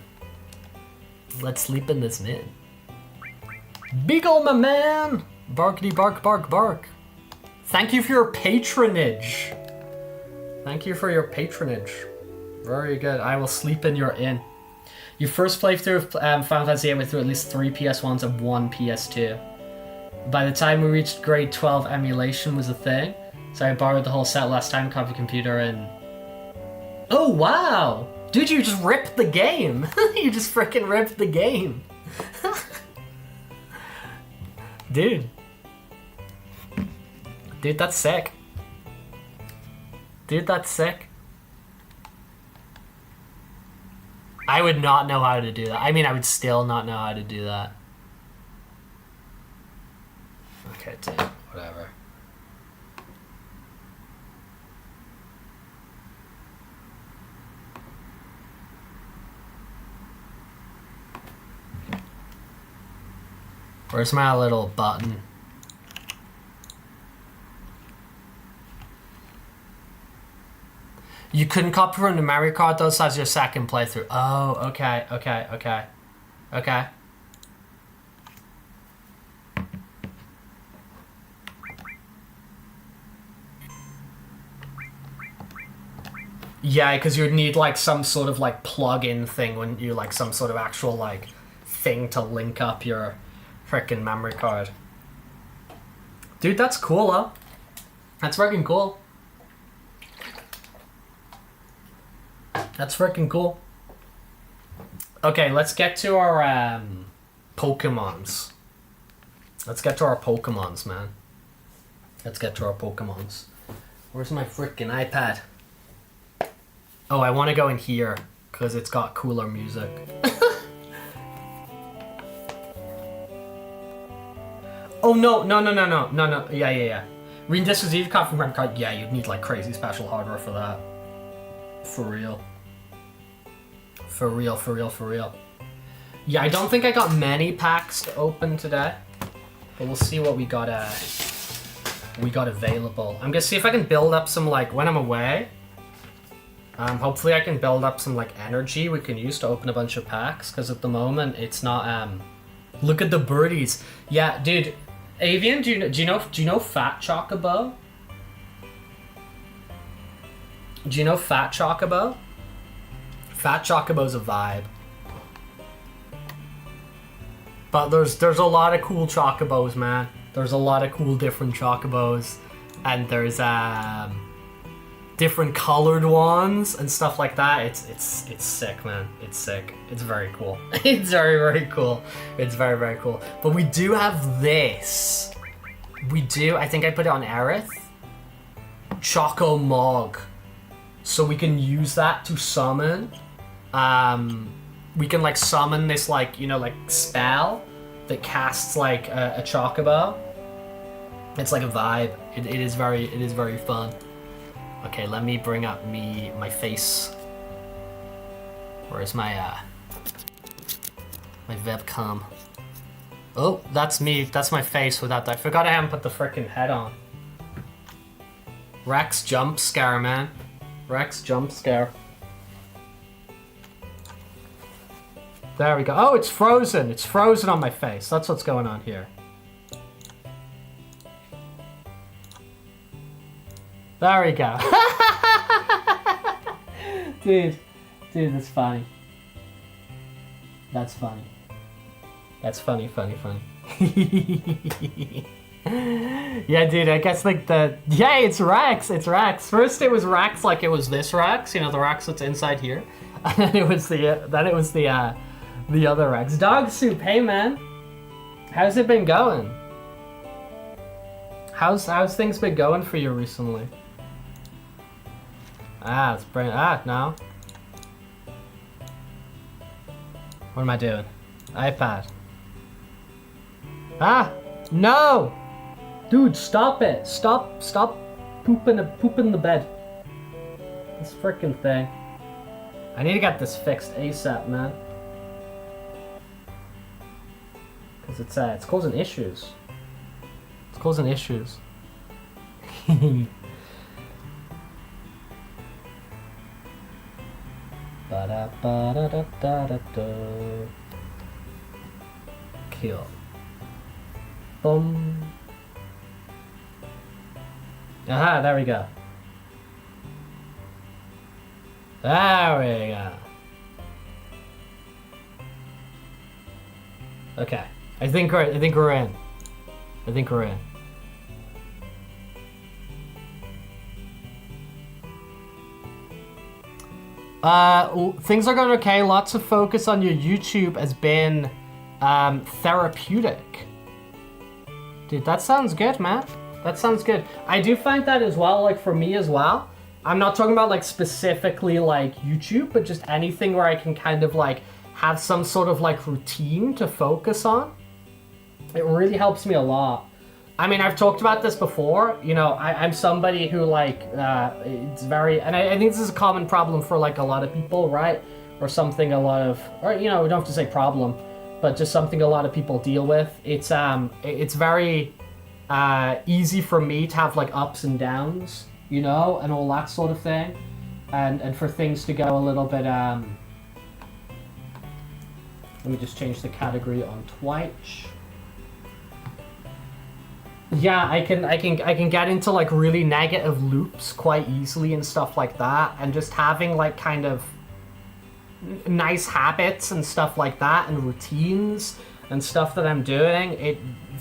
Beagle, my man! Barkity bark bark bark. Thank you for your patronage. Very good. I will sleep in your inn. Your first playthrough of Final Fantasy VIII went through at least 3 PS1s and 1 PS2. By the time we reached grade 12, emulation was a thing, so I borrowed the whole set last time, copied the computer, and... Oh, wow! Dude, you just ripped the game! You just freaking ripped the game! Dude, that's sick. I would not know how to do that. I mean, I would still not know how to do that. Okay, dude, whatever. Where's my little button? You couldn't copy from the Mario Kart, those as your second playthrough. Oh, okay. Yeah, because you'd need like some sort of like plug-in thing, when you like some sort of actual like thing to link up your frickin' memory card. Dude, that's cool, huh? That's freaking cool. Okay, let's get to our Pokemons. Man. Where's my frickin' iPad? Oh, I want to go in here, because it's got cooler music. Oh, no. Yeah. Reading this was either copy from memory card. Yeah, you'd need like crazy special hardware for that. For real. For real, for real, for real. Yeah, I don't think I got many packs to open today, but we'll see what we got available. I'm gonna see if I can build up some, like, when I'm away. Hopefully I can build up some, like, energy we can use to open a bunch of packs, because at the moment it's not, look at the birdies. Yeah, dude, Avian, do you know Fat Chocobo? Do you know Fat Chocobo? Fat Chocobo's a vibe. But there's a lot of cool Chocobos, man. There's a lot of cool different Chocobos, and there's different colored ones and stuff like that. It's sick, man. It's sick. It's very cool. It's very cool. It's very cool. But we do have this. We do. I think I put it on Aerith. Choco Mog. So we can use that to summon. We can like summon this like, you know, like spell that casts like a Chocobo. It's like a vibe. It is very fun. Okay, let me bring up my face. Where's my my webcam? Oh, that's me. That's my face without that. I forgot I haven't put the frickin' head on. Rex jump scare, man. Rex jump scare. There we go. Oh, it's frozen. It's frozen on my face. That's what's going on here. There we go. Dude, that's funny. That's funny. That's funny. Yeah, dude, I guess like yeah, it's Rex. It's Rex. First it was Rex, like it was this Rex, you know, the Rex that's inside here. And then it was the other Rex. Dog Soup, hey man. How's it been going? How's things been going for you recently? It's brain. No. What am I doing? iPad. No! Dude, stop it. Stop pooping the bed. This frickin' thing. I need to get this fixed ASAP, man. Cause it's causing issues. It's causing issues. Kill. Boom. Aha, there we go. There we go. Okay. I think we're in. Things are going okay. Lots of focus on your YouTube has been therapeutic. Dude, that sounds good, man. That sounds good. I do find that as well, like for me as well. I'm not talking about like specifically like YouTube, but just anything where I can kind of like have some sort of like routine to focus on. It really helps me a lot. I mean, I've talked about this before. You know, I'm somebody who like, it's very, and I think this is a common problem for like a lot of people, right? Or something a lot of, or you know, we don't have to say problem, but just something a lot of people deal with. It's very easy for me to have like ups and downs, you know, and all that sort of thing. And for things to go a little bit, let me just change the category on Twitch. Yeah, I can get into like really negative loops quite easily and stuff like that, and just having like kind of nice habits and stuff like that and routines and stuff that I'm doing.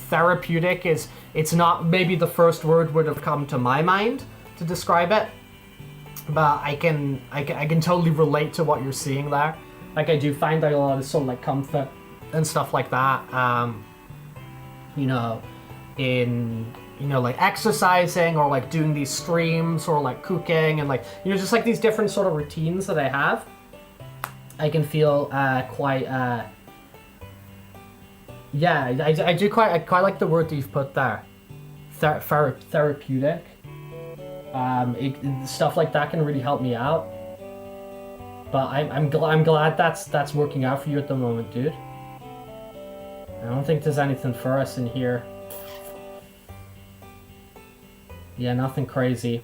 Therapeutic is, it's not maybe the first word would have come to my mind to describe it, but I can totally relate to what you're seeing there. Like I do find like a lot of sort of like comfort and stuff like that. You know, in, you know, like exercising or like doing these streams or like cooking and like, you know, just like these different sort of routines that I have. I can feel quite, yeah, I quite like the word that you've put there. Therapeutic. Stuff like that can really help me out. But I'm glad that's working out for you at the moment, dude. I don't think there's anything for us in here. Yeah, nothing crazy.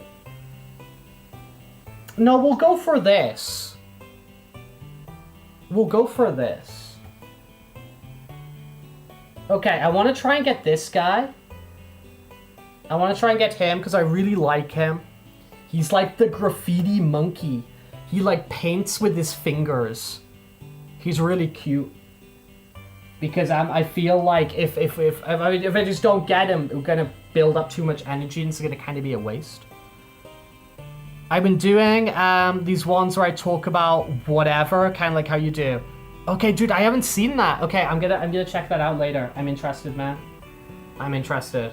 No, we'll go for this. We'll go for this. Okay, I want to try and get this guy. I want to try and get him because I really like him. He's like the graffiti monkey. He like paints with his fingers. He's really cute. Because I feel like if I just don't get him, we're gonna build up too much energy and it's gonna kind of be a waste. I've been doing these ones where I talk about whatever, kind of like how you do. Okay, dude, I haven't seen that. Okay, I'm gonna check that out later. I'm interested, man. I'm interested.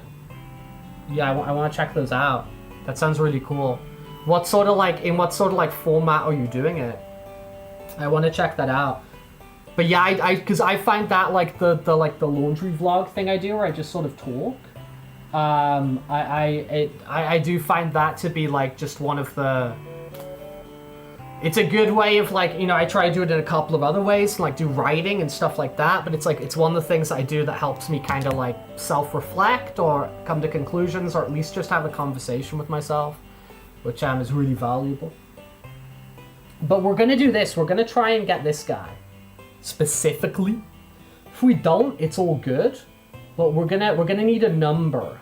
Yeah, I want to check those out. That sounds really cool. In what sort of like format are you doing it? I want to check that out. But yeah, because I find that like the laundry vlog thing I do where I just sort of talk. I do find that to be like just one of the. It's a good way of like, you know, I try to do it in a couple of other ways, like do writing and stuff like that. But it's like it's one of the things I do that helps me kind of like self-reflect or come to conclusions or at least just have a conversation with myself, which is really valuable. But we're gonna do this. We're gonna try and get this guy. Specifically, if we don't, it's all good. But we're gonna need a number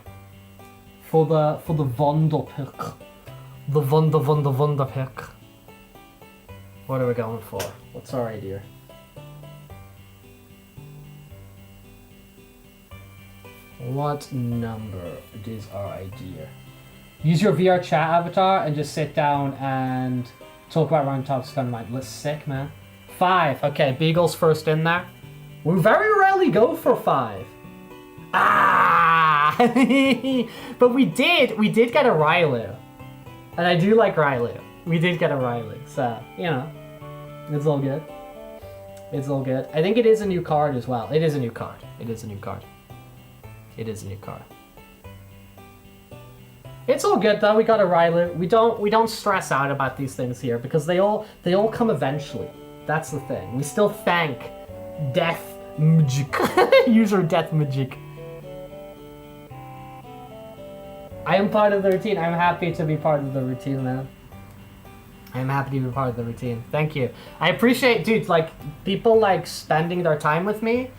for the Wunderpick, the Wunderpick. What are we going for? What's our idea? What number is our idea? Use your VR chat avatar and just sit down and talk about random topics on mind. Let's sick, man. 5. Okay, Beagle's first in there. We very rarely go for 5. Ah! But we did get a Rylu. And I do like Rylu. We did get a Rylu, so, you know. It's all good. It's all good. I think it is a new card as well. It is a new card. It is a new card. It is a new card. It's all good though. We got a Rylu. We don't stress out about these things here because they all come eventually. That's the thing. We still thank Death Magic. User Death Magic. I am part of the routine. I'm happy to be part of the routine, man. I'm happy to be part of the routine. Thank you. I appreciate, dude, like, people, like, spending their time with me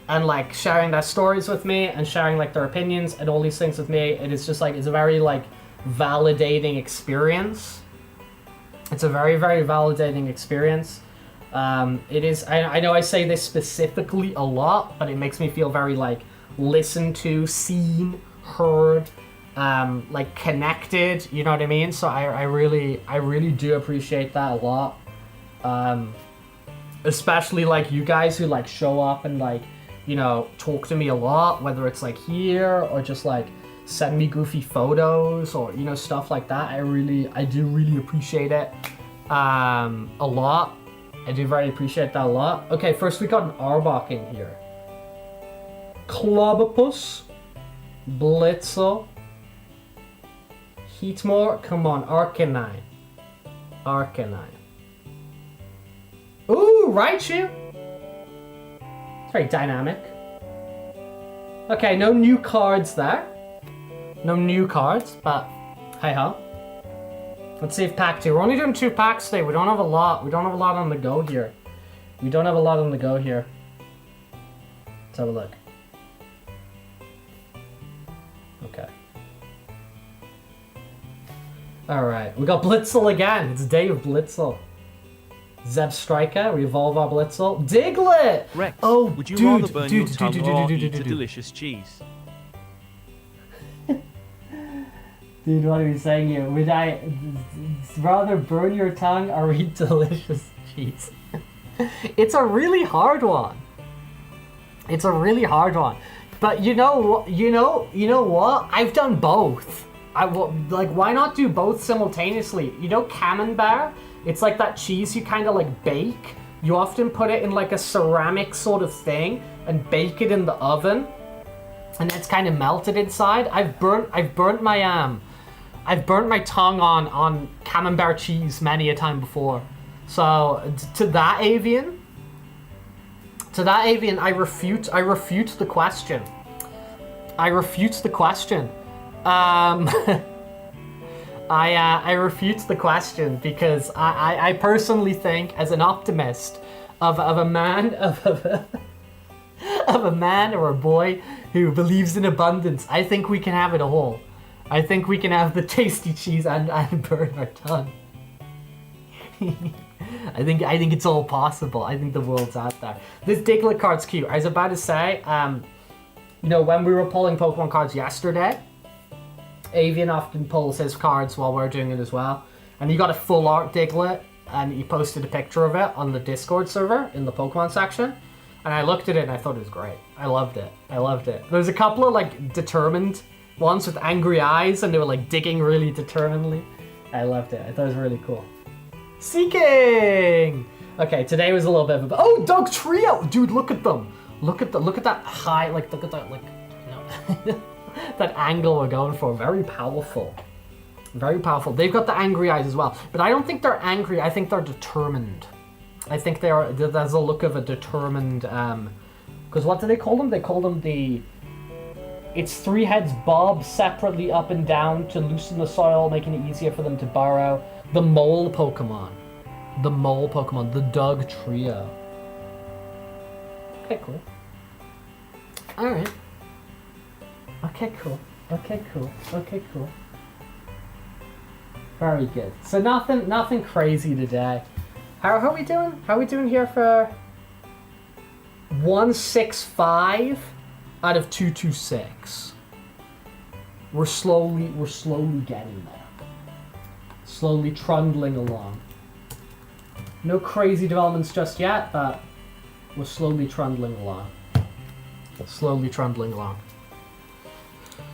and, like, sharing their stories with me and sharing, like, their opinions and all these things with me. It is just, like, it's a very, like, validating experience. It's a very, very validating experience. It is, I know I say this specifically a lot, but it makes me feel very, like, listened to, seen, heard, like connected, you know what I mean? So I really do appreciate that a lot. Especially like you guys who like show up and like, you know, talk to me a lot, whether it's like here or just like send me goofy photos or, you know, stuff like that. I do really appreciate it a lot. I do very appreciate that a lot. Okay, first we got an Arbok in here. Clobopus, Blitzel, Heatmore, come on, Arcanine. Arcanine. Ooh, Raichu! It's very dynamic. Okay, no new cards there. No new cards, but hey-ho. Let's see if pack 2. We're only doing 2 packs today. We don't have a lot. We don't have a lot on the go here. Let's have a look. Okay. Alright, we got Blitzel again. It's Day of Blitzel. Zeb Striker, we evolve our Blitzel. Diglett! Rex, oh, would you dude, rather burn dude, your tongue dude, or dude, eat dude, a delicious cheese? Dude, what are we saying here? Would I rather burn your tongue or eat delicious cheese? It's a really hard one. It's a really hard one. But you know what? I've done both. Like, why not do both simultaneously? You know Camembert? It's like that cheese you kind of like bake. You often put it in like a ceramic sort of thing and bake it in the oven, and it's kind of melted inside. I've burnt my tongue on Camembert cheese many a time before. So to that avian, I refute the question. I refute the question. I refute the question because I personally think, as an optimist, of a man of a man or a boy who believes in abundance, I think we can have it all. I think we can have the tasty cheese and burn our tongue. I think it's all possible. I think the world's out there. This Diglett card's cute. I was about to say, you know, when we were pulling Pokemon cards yesterday, Avian often pulls his cards while we're doing it as well. And he got a full art Diglett, and he posted a picture of it on the Discord server in the Pokemon section. And I looked at it and I thought it was great. I loved it. There's a couple of like determined ones with angry eyes, and they were like digging really determinedly. I loved it. I thought it was really cool. Seeking! Okay, today was a little bit of a... Oh, Dog Trio! Dude, look at them. Look at that high, like, look at that, like, you know, that angle we're going for. Very powerful. Very powerful. They've got the angry eyes as well. But I don't think they're angry. I think they're determined. I think there's a look of a determined, because what do they call them? They call them the... It's three heads bob separately up and down to loosen the soil, making it easier for them to burrow. The mole Pokemon. The Dog Trio. Okay, cool. Alright. Okay, cool. Very good. So nothing crazy today. How are we doing? How are we doing here for 165 out of 226? We're slowly getting there. Slowly trundling along. No crazy developments just yet, but we're slowly trundling along.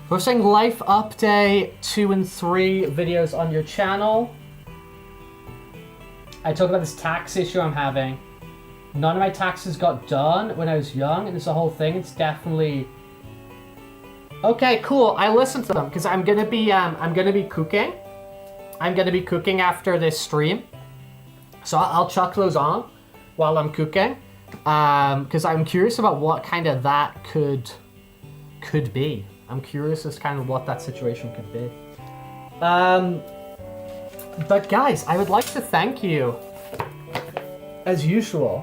We're saying life update 2 and 3 videos on your channel. I talk about this tax issue I'm having. None of my taxes got done when I was young, and it's a whole thing. It's definitely... Okay, cool. I listened to them because I'm gonna be cooking. I'm gonna be cooking after this stream, so I'll chuck those on while I'm cooking, because I'm curious about what kind of that could be. I'm curious as kind of what that situation could be. But guys, I would like to thank you, as usual,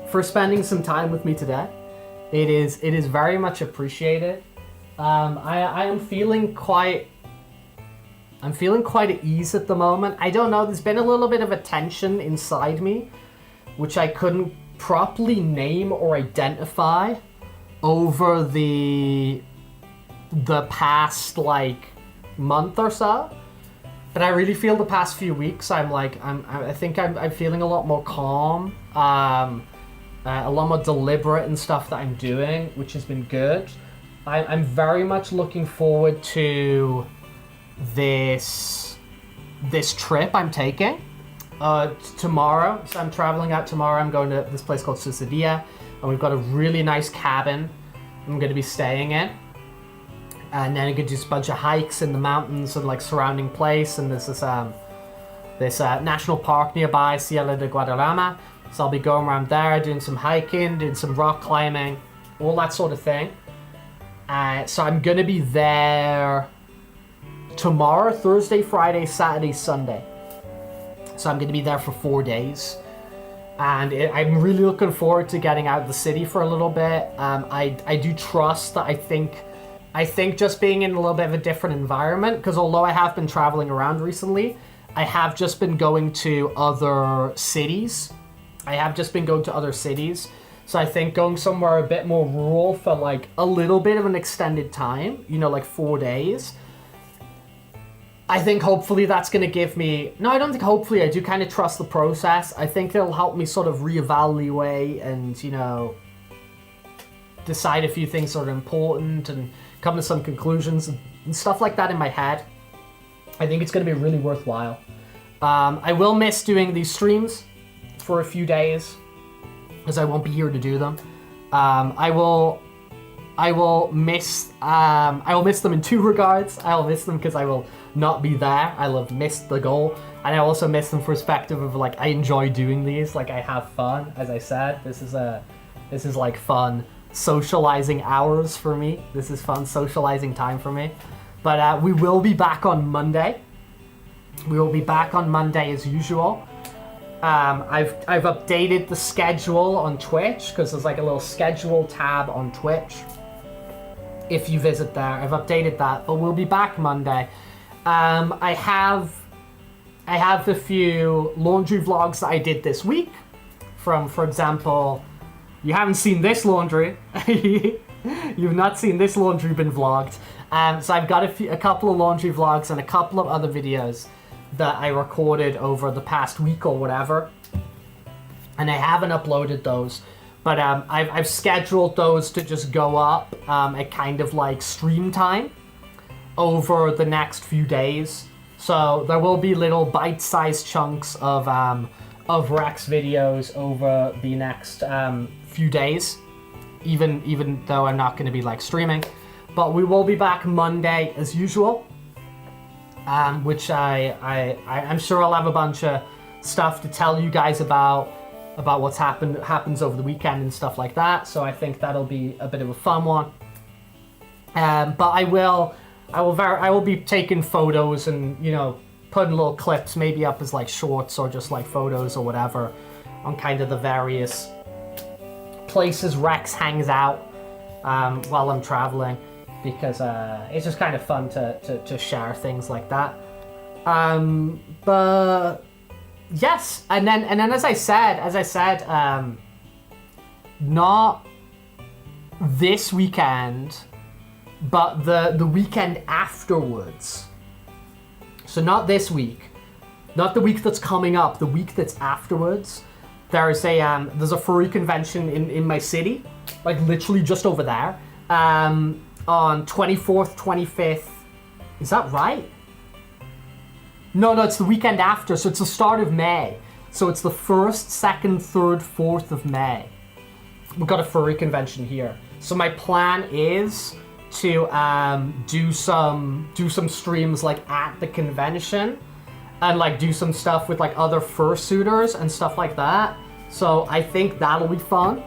for spending some time with me today. It is very much appreciated. I am feeling quite at ease at the moment. I don't know, there's been a little bit of a tension inside me, which I couldn't properly name or identify over the past like month or so. But I really feel the past few weeks I think I'm feeling a lot more calm, a lot more deliberate in stuff that I'm doing, which has been good. I'm very much looking forward to this trip I'm taking tomorrow. So I'm traveling out tomorrow. I'm going to this place called Susadia, and we've got a really nice cabin I'm going to be staying in. And then I could do a bunch of hikes in the mountains and like surrounding place, and there's this national park nearby, Sierra de Guadarrama. So I'll be going around there, doing some hiking, doing some rock climbing, all that sort of thing. So I'm gonna be there tomorrow, Thursday, Friday, Saturday, Sunday. So I'm gonna be there for 4 days. And I'm really looking forward to getting out of the city for a little bit. I do trust that I think just being in a little bit of a different environment, because although I have been traveling around recently, I have just been going to other cities. So I think going somewhere a bit more rural for like a little bit of an extended time, you know, like 4 days, I think hopefully that's going to give me... No, I don't think hopefully. I do kind of trust the process. I think it'll help me sort of reevaluate and, you know, decide a few things that are important and come to some conclusions and stuff like that in my head. I think it's going to be really worthwhile. I will miss doing these streams for a few days, because I won't be here to do them. I will miss them in two regards. I will miss them because I will not be there. I'll have missed the goal. And I also miss them perspective of like, I enjoy doing these. Like I have fun, as I said. This is like fun socializing hours for me. This is fun socializing time for me. But we will be back on Monday. We will be back on Monday as usual. I've updated the schedule on Twitch because there's like a little schedule tab on Twitch. If you visit there, I've updated that. But we'll be back Monday. I have a few laundry vlogs that I did this week. From, for example, you haven't seen this laundry. You've not seen this laundry been vlogged. So I've got a couple of laundry vlogs and a couple of other videos that I recorded over the past week or whatever. And I haven't uploaded those. But I've scheduled those to just go up at kind of like stream time over the next few days. So there will be little bite-sized chunks of Rex videos over the next few days, even though I'm not going to be like streaming. But we will be back Monday as usual, which I'm sure I'll have a bunch of stuff to tell you guys about what's happens over the weekend and stuff like that. So I think that'll be a bit of a fun one. But I will be taking photos and, you know, putting little clips maybe up as like shorts or just like photos or whatever on kind of the various places Rex hangs out while I'm traveling, because it's just kind of fun to share things like that. But yes, and then as I said, not this weekend, but the weekend afterwards. So not this week, not the week that's coming up, the week that's afterwards. There's a furry convention in my city, like literally just over there, on 24th, 25th. Is that right? No, it's the weekend after, so it's the start of May. So it's the 1st, 2nd, 3rd, 4th of May. We've got a furry convention here. So my plan is to do some streams like at the convention and like do some stuff with like other fursuiters and stuff like that. So I think that'll be fun.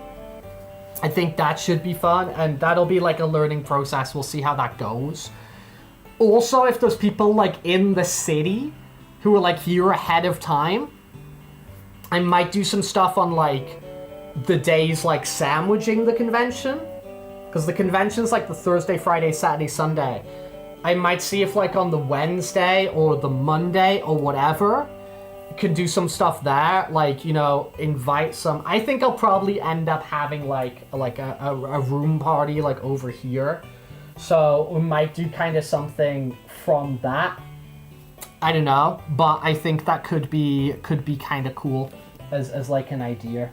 I think that should be fun, and that'll be like a learning process. We'll see how that goes. Also, if there's people like in the city who are like here ahead of time, I might do some stuff on like the days like sandwiching the convention. Because the convention's like the Thursday, Friday, Saturday, Sunday. I might see if like on the Wednesday or the Monday or whatever, can do some stuff there. Like, you know, invite some. I think I'll probably end up having like a room party like over here. So we might do kind of something from that. I don't know, but I think that could be kind of cool as like an idea.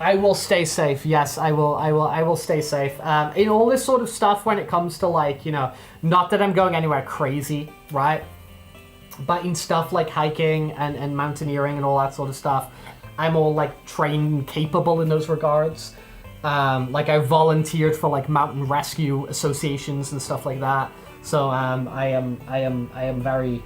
I will stay safe. Yes, I will stay safe. In all this sort of stuff when it comes to like, you know, not that I'm going anywhere crazy, right? But in stuff like hiking and mountaineering and all that sort of stuff, I'm all like trained and capable in those regards. Like I volunteered for like mountain rescue associations and stuff like that. So I am very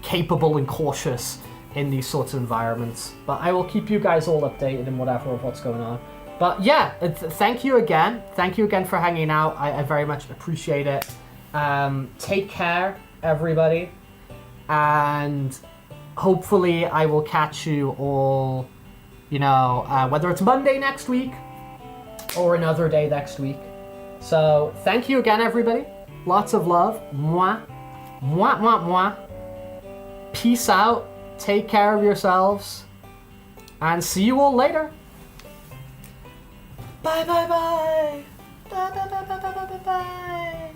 capable and cautious in these sorts of environments. But I will keep you guys all updated and whatever of what's going on. But yeah, thank you again. Thank you again for hanging out. I very much appreciate it. Take care, everybody. And hopefully I will catch you all, you know, whether it's Monday next week or another day next week. So thank you again, everybody. Lots of love. Mwah. Mwah, mwah, mwah. Peace out. Take care of yourselves. And see you all later. Bye, bye, bye. Bye, bye, bye, bye, bye, bye, bye.